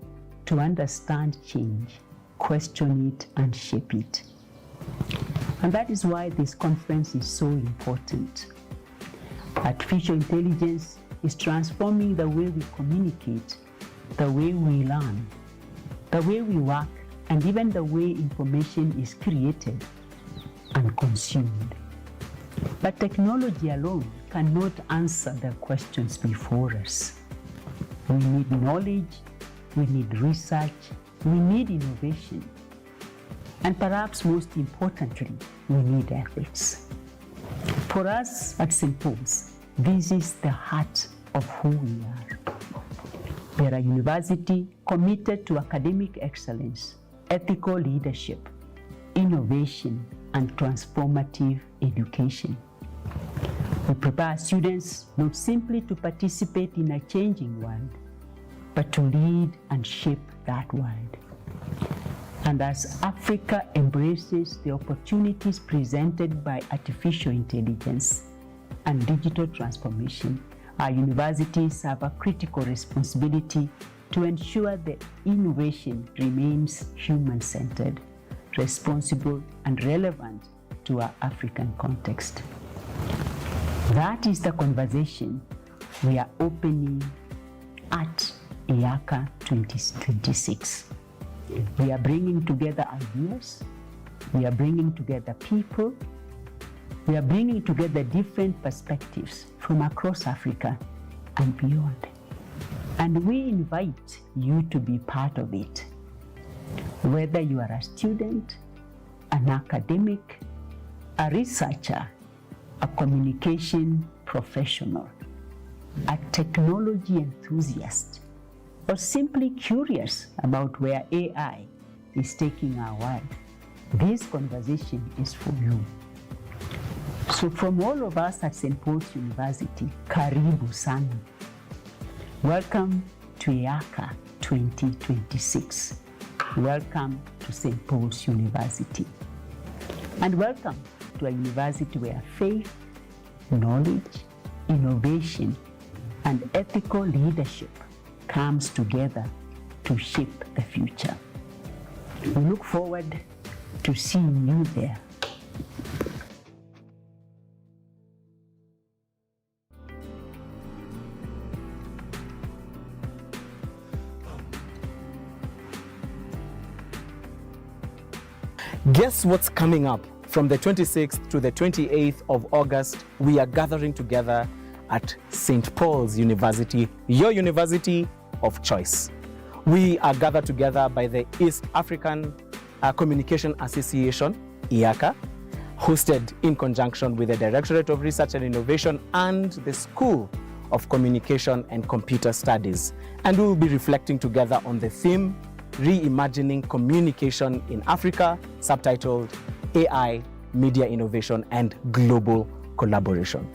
to understand change, question it, and shape it. And that is why this conference is so important. Artificial intelligence is transforming the way we communicate, the way we learn, the way we work, and even the way information is created and consumed. But technology alone cannot answer the questions before us. We need knowledge, we need research, we need innovation, and perhaps most importantly, we need ethics. For us at St. Paul's, this is the heart of who we are. We are a university committed to academic excellence, ethical leadership, innovation, and transformative education. We prepare students not simply to participate in a changing world, but to lead and shape that world. And as Africa embraces the opportunities presented by artificial intelligence and digital transformation, our universities have a critical responsibility to ensure that innovation remains human-centered, responsible, and relevant to our African context. That is the conversation we are opening at EACA 2026. We are bringing together ideas, we are bringing together people, we are bringing together different perspectives from across Africa and beyond. And we invite you to be part of it. Whether you are a student, an academic, a researcher, a communication professional, a technology enthusiast, or simply curious about where AI is taking our world, this conversation is for you. So from all of us at St. Paul's University, karibu sana. Welcome to EACA 2026. Welcome to St. Paul's University. And welcome to a university where faith, knowledge, innovation, and ethical leadership comes together to shape the future. We look forward to seeing you there. Guess what's coming up? From the 26th to the 28th of August, we are gathering together at St. Paul's University, your university of choice. We are gathered together by the East African Communication Association, EACA, hosted in conjunction with the Directorate of Research and Innovation and the School of Communication and Computer Studies. And we will be reflecting together on the theme, Reimagining Communication in Africa, subtitled AI, Media Innovation and Global Collaboration.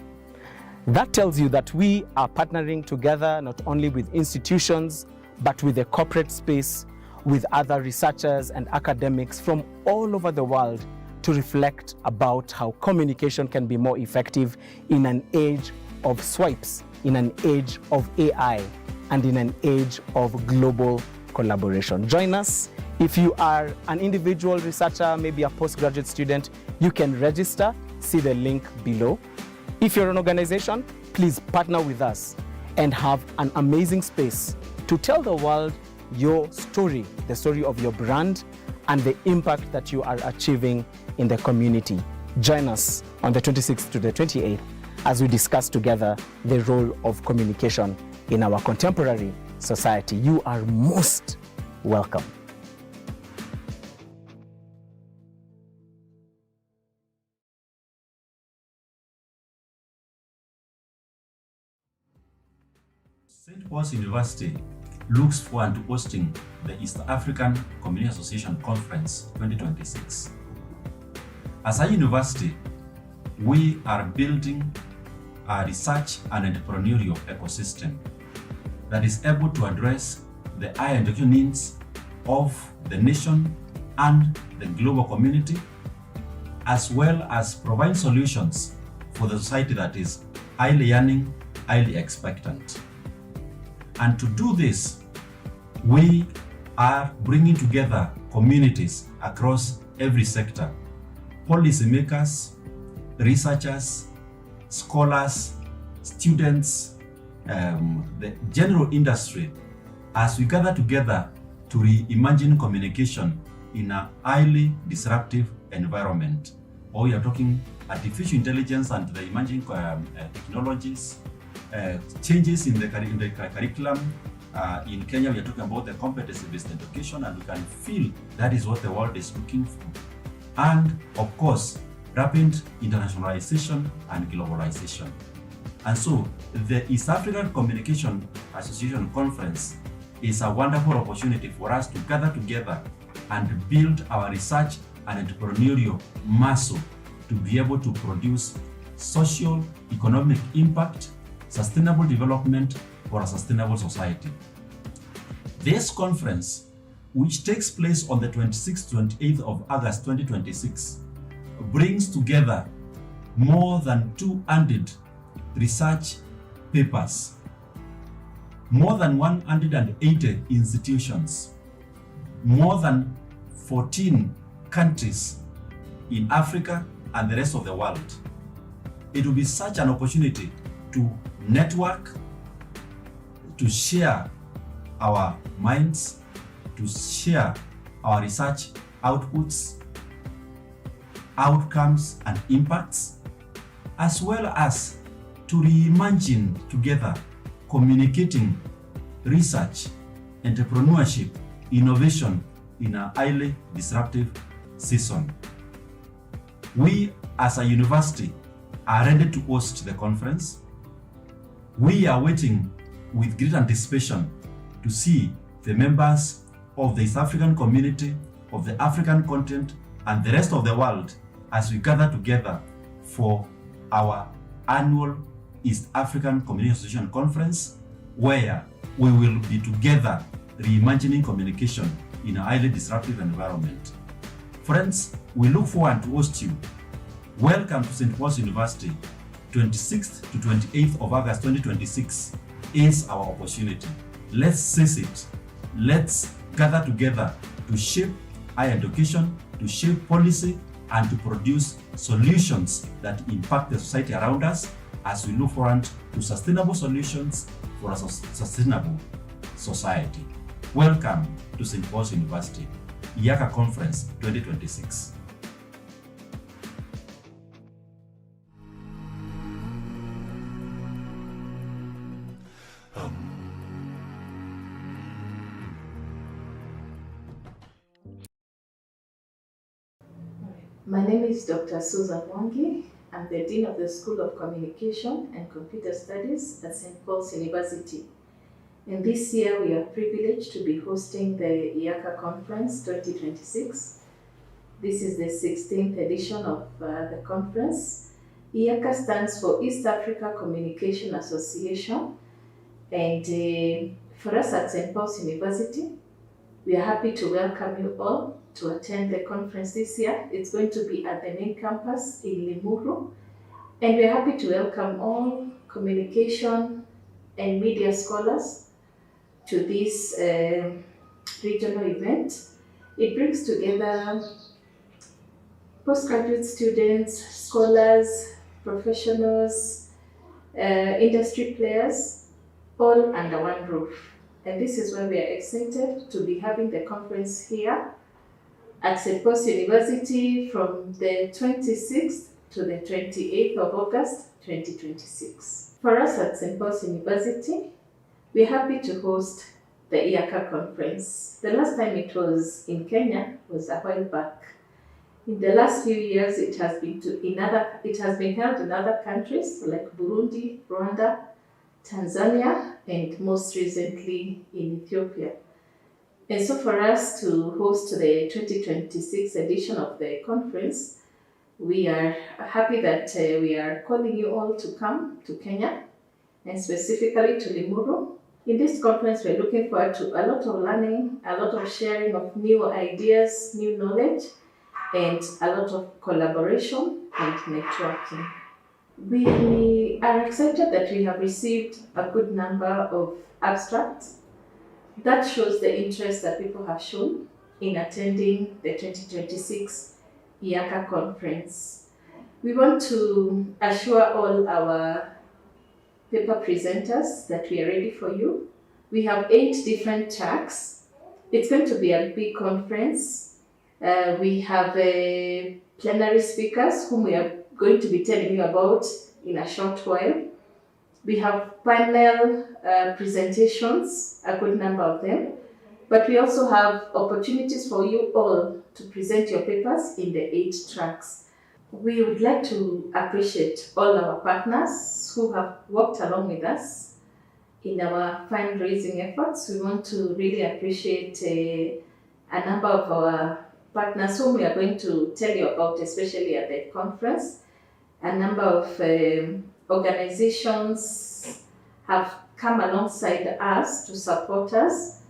That tells you that we are partnering together not only with institutions, but with the corporate space, with other researchers and academics from all over the world to reflect about how communication can be more effective in an age of swipes, in an age of AI, and in an age of global collaboration. Join us. If you are an individual researcher, maybe a postgraduate student, you can register, see the link below. If you're an organization, please partner with us and have an amazing space to tell the world your story, the story of your brand, and the impact that you are achieving in the community. Join us on the 26th to the 28th as we discuss together the role of communication in our contemporary society. You are most welcome. St. Paul's University looks forward to hosting the East African Community Association Conference 2026. As a university, we are building a research and entrepreneurial ecosystem that is able to address the high education needs of the nation and the global community, as well as provide solutions for the society that is highly yearning, highly expectant. And to do this, we are bringing together communities across every sector, policymakers, researchers, scholars, students, the general industry, as we gather together to reimagine communication in a highly disruptive environment. Or we are talking artificial intelligence and the emerging technologies, changes in the curriculum. In Kenya, we are talking about the competency-based education, and we can feel that is what the world is looking for. And of course, rapid internationalization and globalization. And so the East African Communication Association Conference is a wonderful opportunity for us to gather together and build our research and entrepreneurial muscle to be able to produce social, economic impact, sustainable development for a sustainable society. This conference, which takes place on the 26th to 28th of August 2026, brings together more than 200 research papers, more than 180 institutions, more than 14 countries in Africa and the rest of the world. It will be such an opportunity to network, to share our minds, to share our research outputs, outcomes and impacts, as well as to reimagine together communicating research, entrepreneurship, innovation in a highly disruptive season. We as a university are ready to host the conference. We are waiting with great anticipation to see the members of the East African community, of the African continent, and the rest of the world as we gather together for our annual East African Community Association Conference, where we will be together reimagining communication in a highly disruptive environment. Friends, we look forward to host you. Welcome to St. Paul's University. 26th to 28th of August 2026 is our opportunity. Let's seize it. Let's gather together to shape higher education, to shape policy, and to produce solutions that impact the society around us as we look forward to sustainable solutions for a sustainable society. Welcome to St. Paul's University, EACA Conference 2026. My name is Dr. Susan Mwangi. I'm the Dean of the School of Communication and Computer Studies at St. Paul's University. And this year we are privileged to be hosting the EACA Conference 2026. This is the 16th edition of the conference. EACA stands for East Africa Communication Association. And for us at St. Paul's University, we are happy to welcome you all to attend the conference this year. It's going to be at the main campus in Limuru. And we're happy to welcome all communication and media scholars to this regional event. It brings together postgraduate students, scholars, professionals, industry players, all under one roof. And this is why we are excited to be having the conference here at St. Paul's University from the 26th to the 28th of August 2026. For us at St. Paul's University, we're happy to host the EACA conference. The last time it was in Kenya was a while back. In the last few years, it has been held in other countries like Burundi, Rwanda, Tanzania, and most recently in Ethiopia. And so for us to host the 2026 edition of the conference, we are happy that we are calling you all to come to Kenya, and specifically to Limuru. In this conference, we're looking forward to a lot of learning, a lot of sharing of new ideas, new knowledge, and a lot of collaboration and networking. We are excited that we have received a good number of abstracts. That shows the interest that people have shown in attending the 2026 EACA conference. We want to assure all our paper presenters that we are ready for you. We have 8 different tracks. It's going to be a big conference. We have plenary speakers whom we are going to be telling you about in a short while. We have panel presentations, a good number of them, but we also have opportunities for you all to present your papers in the 8 tracks. We would like to appreciate all our partners who have worked along with us in our fundraising efforts. We want to really appreciate a number of our partners whom we are going to tell you about, especially at the conference. A number of organizations have come alongside us to support us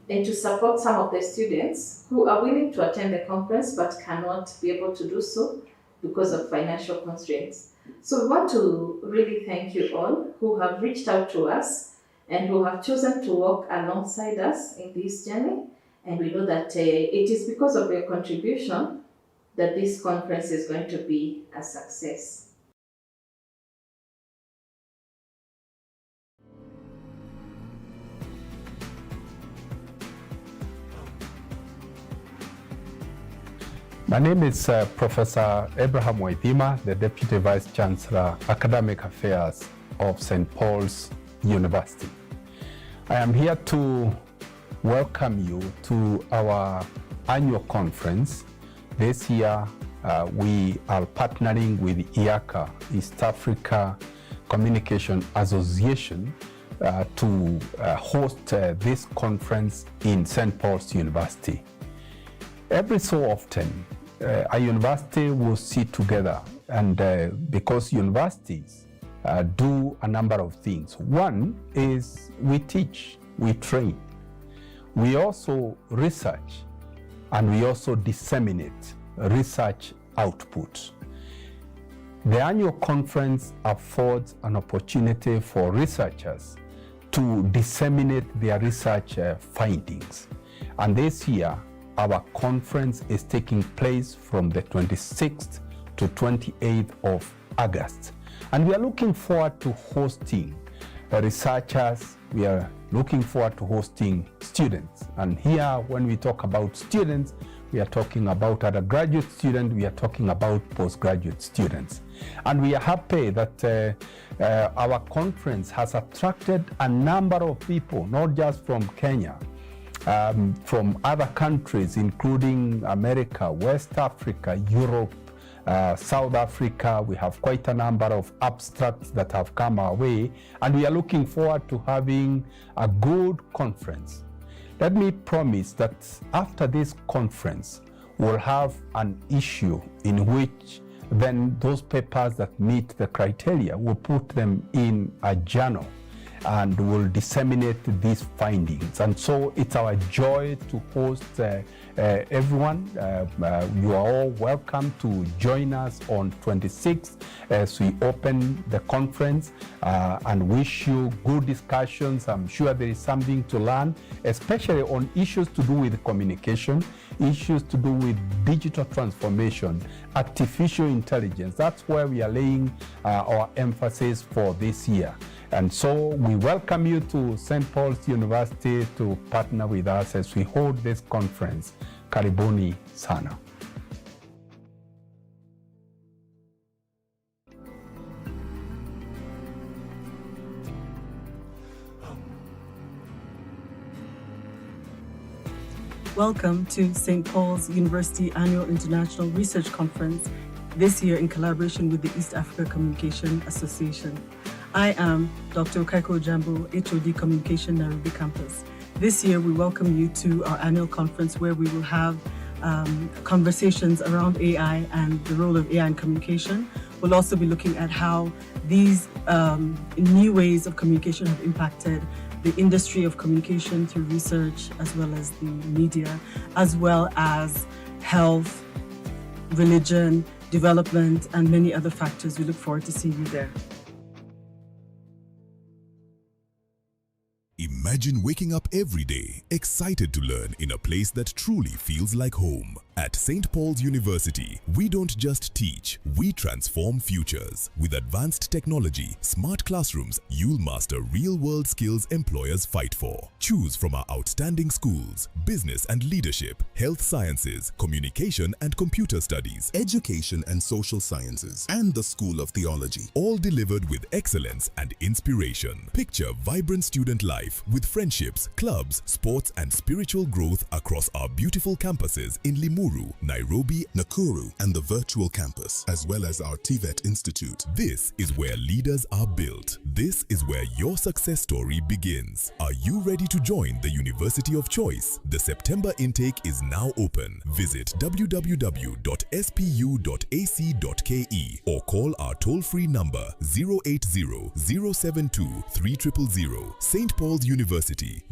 and to support some of the students who are willing to attend the conference but cannot be able to do so because of financial constraints. So we want to really thank you all who have reached out to us and who have chosen to walk alongside us in this journey. And we know that it is because of your contribution that this conference is going to be a success. My name is Professor Abraham Waithima, the Deputy Vice Chancellor, Academic Affairs of St. Paul's University. I am here to welcome you to our annual conference. This year, we are partnering with EACA, East Africa Communication Association, to host this conference in St. Paul's University. Every so often, a university will sit together, and because universities do a number of things. One is we teach, we train. we also research and we also disseminate research output. The annual conference affords an opportunity for researchers to disseminate their research findings. And this year, our conference is taking place from the 26th to 28th of August. And we are looking forward to hosting researchers. We are looking forward to hosting students. And here, when we talk about students, we are talking about undergraduate students, we are talking about postgraduate students. And we are happy that our conference has attracted a number of people, not just from Kenya, from other countries, including America, West Africa, Europe, South Africa. We have quite a number of abstracts that have come our way, and we are looking forward to having a good conference. Let me promise that after this conference, we'll have an issue in which then those papers that meet the criteria, we'll put them in a journal and we'll disseminate these findings. And so it's our joy to host everyone. You are all welcome to join us on 26th as we open the conference and wish you good discussions. I'm sure there is something to learn, especially on issues to do with communication, issues to do with digital transformation, artificial intelligence. That's where we are laying our emphasis for this year. And so we welcome you to St. Paul's University to partner with us as we hold this conference. Karibuni sana. Welcome to St. Paul's University Annual International Research Conference, this year in collaboration with the East Africa Communication Association. I am Dr. Okaiko Jambo, HOD Communication, Nairobi Campus. This year, we welcome you to our annual conference where we will have conversations around AI and the role of AI in communication. We'll also be looking at how these new ways of communication have impacted the industry of communication through research, as well as the media, as well as health, religion, development, and many other factors. We look forward to seeing you there. Imagine waking up every day excited to learn in a place that truly feels like home. At St. Paul's University, we don't just teach, we transform futures. With advanced technology, smart classrooms, you'll master real-world skills employers fight for. Choose from our outstanding schools: business and leadership, health sciences, communication and computer studies, education and social sciences, and the School of Theology, all delivered with excellence and inspiration. Picture vibrant student life with friendships, clubs, sports, and spiritual growth across our beautiful campuses in Limuru, Nairobi, Nakuru, and the virtual campus, as well as our TVET Institute. This is where leaders are built. This is where your success story begins. Are you ready to join the University of Choice? The September intake is now open. Visit www.spu.ac.ke or call our toll-free number 080-072-3000. St. Paul's University.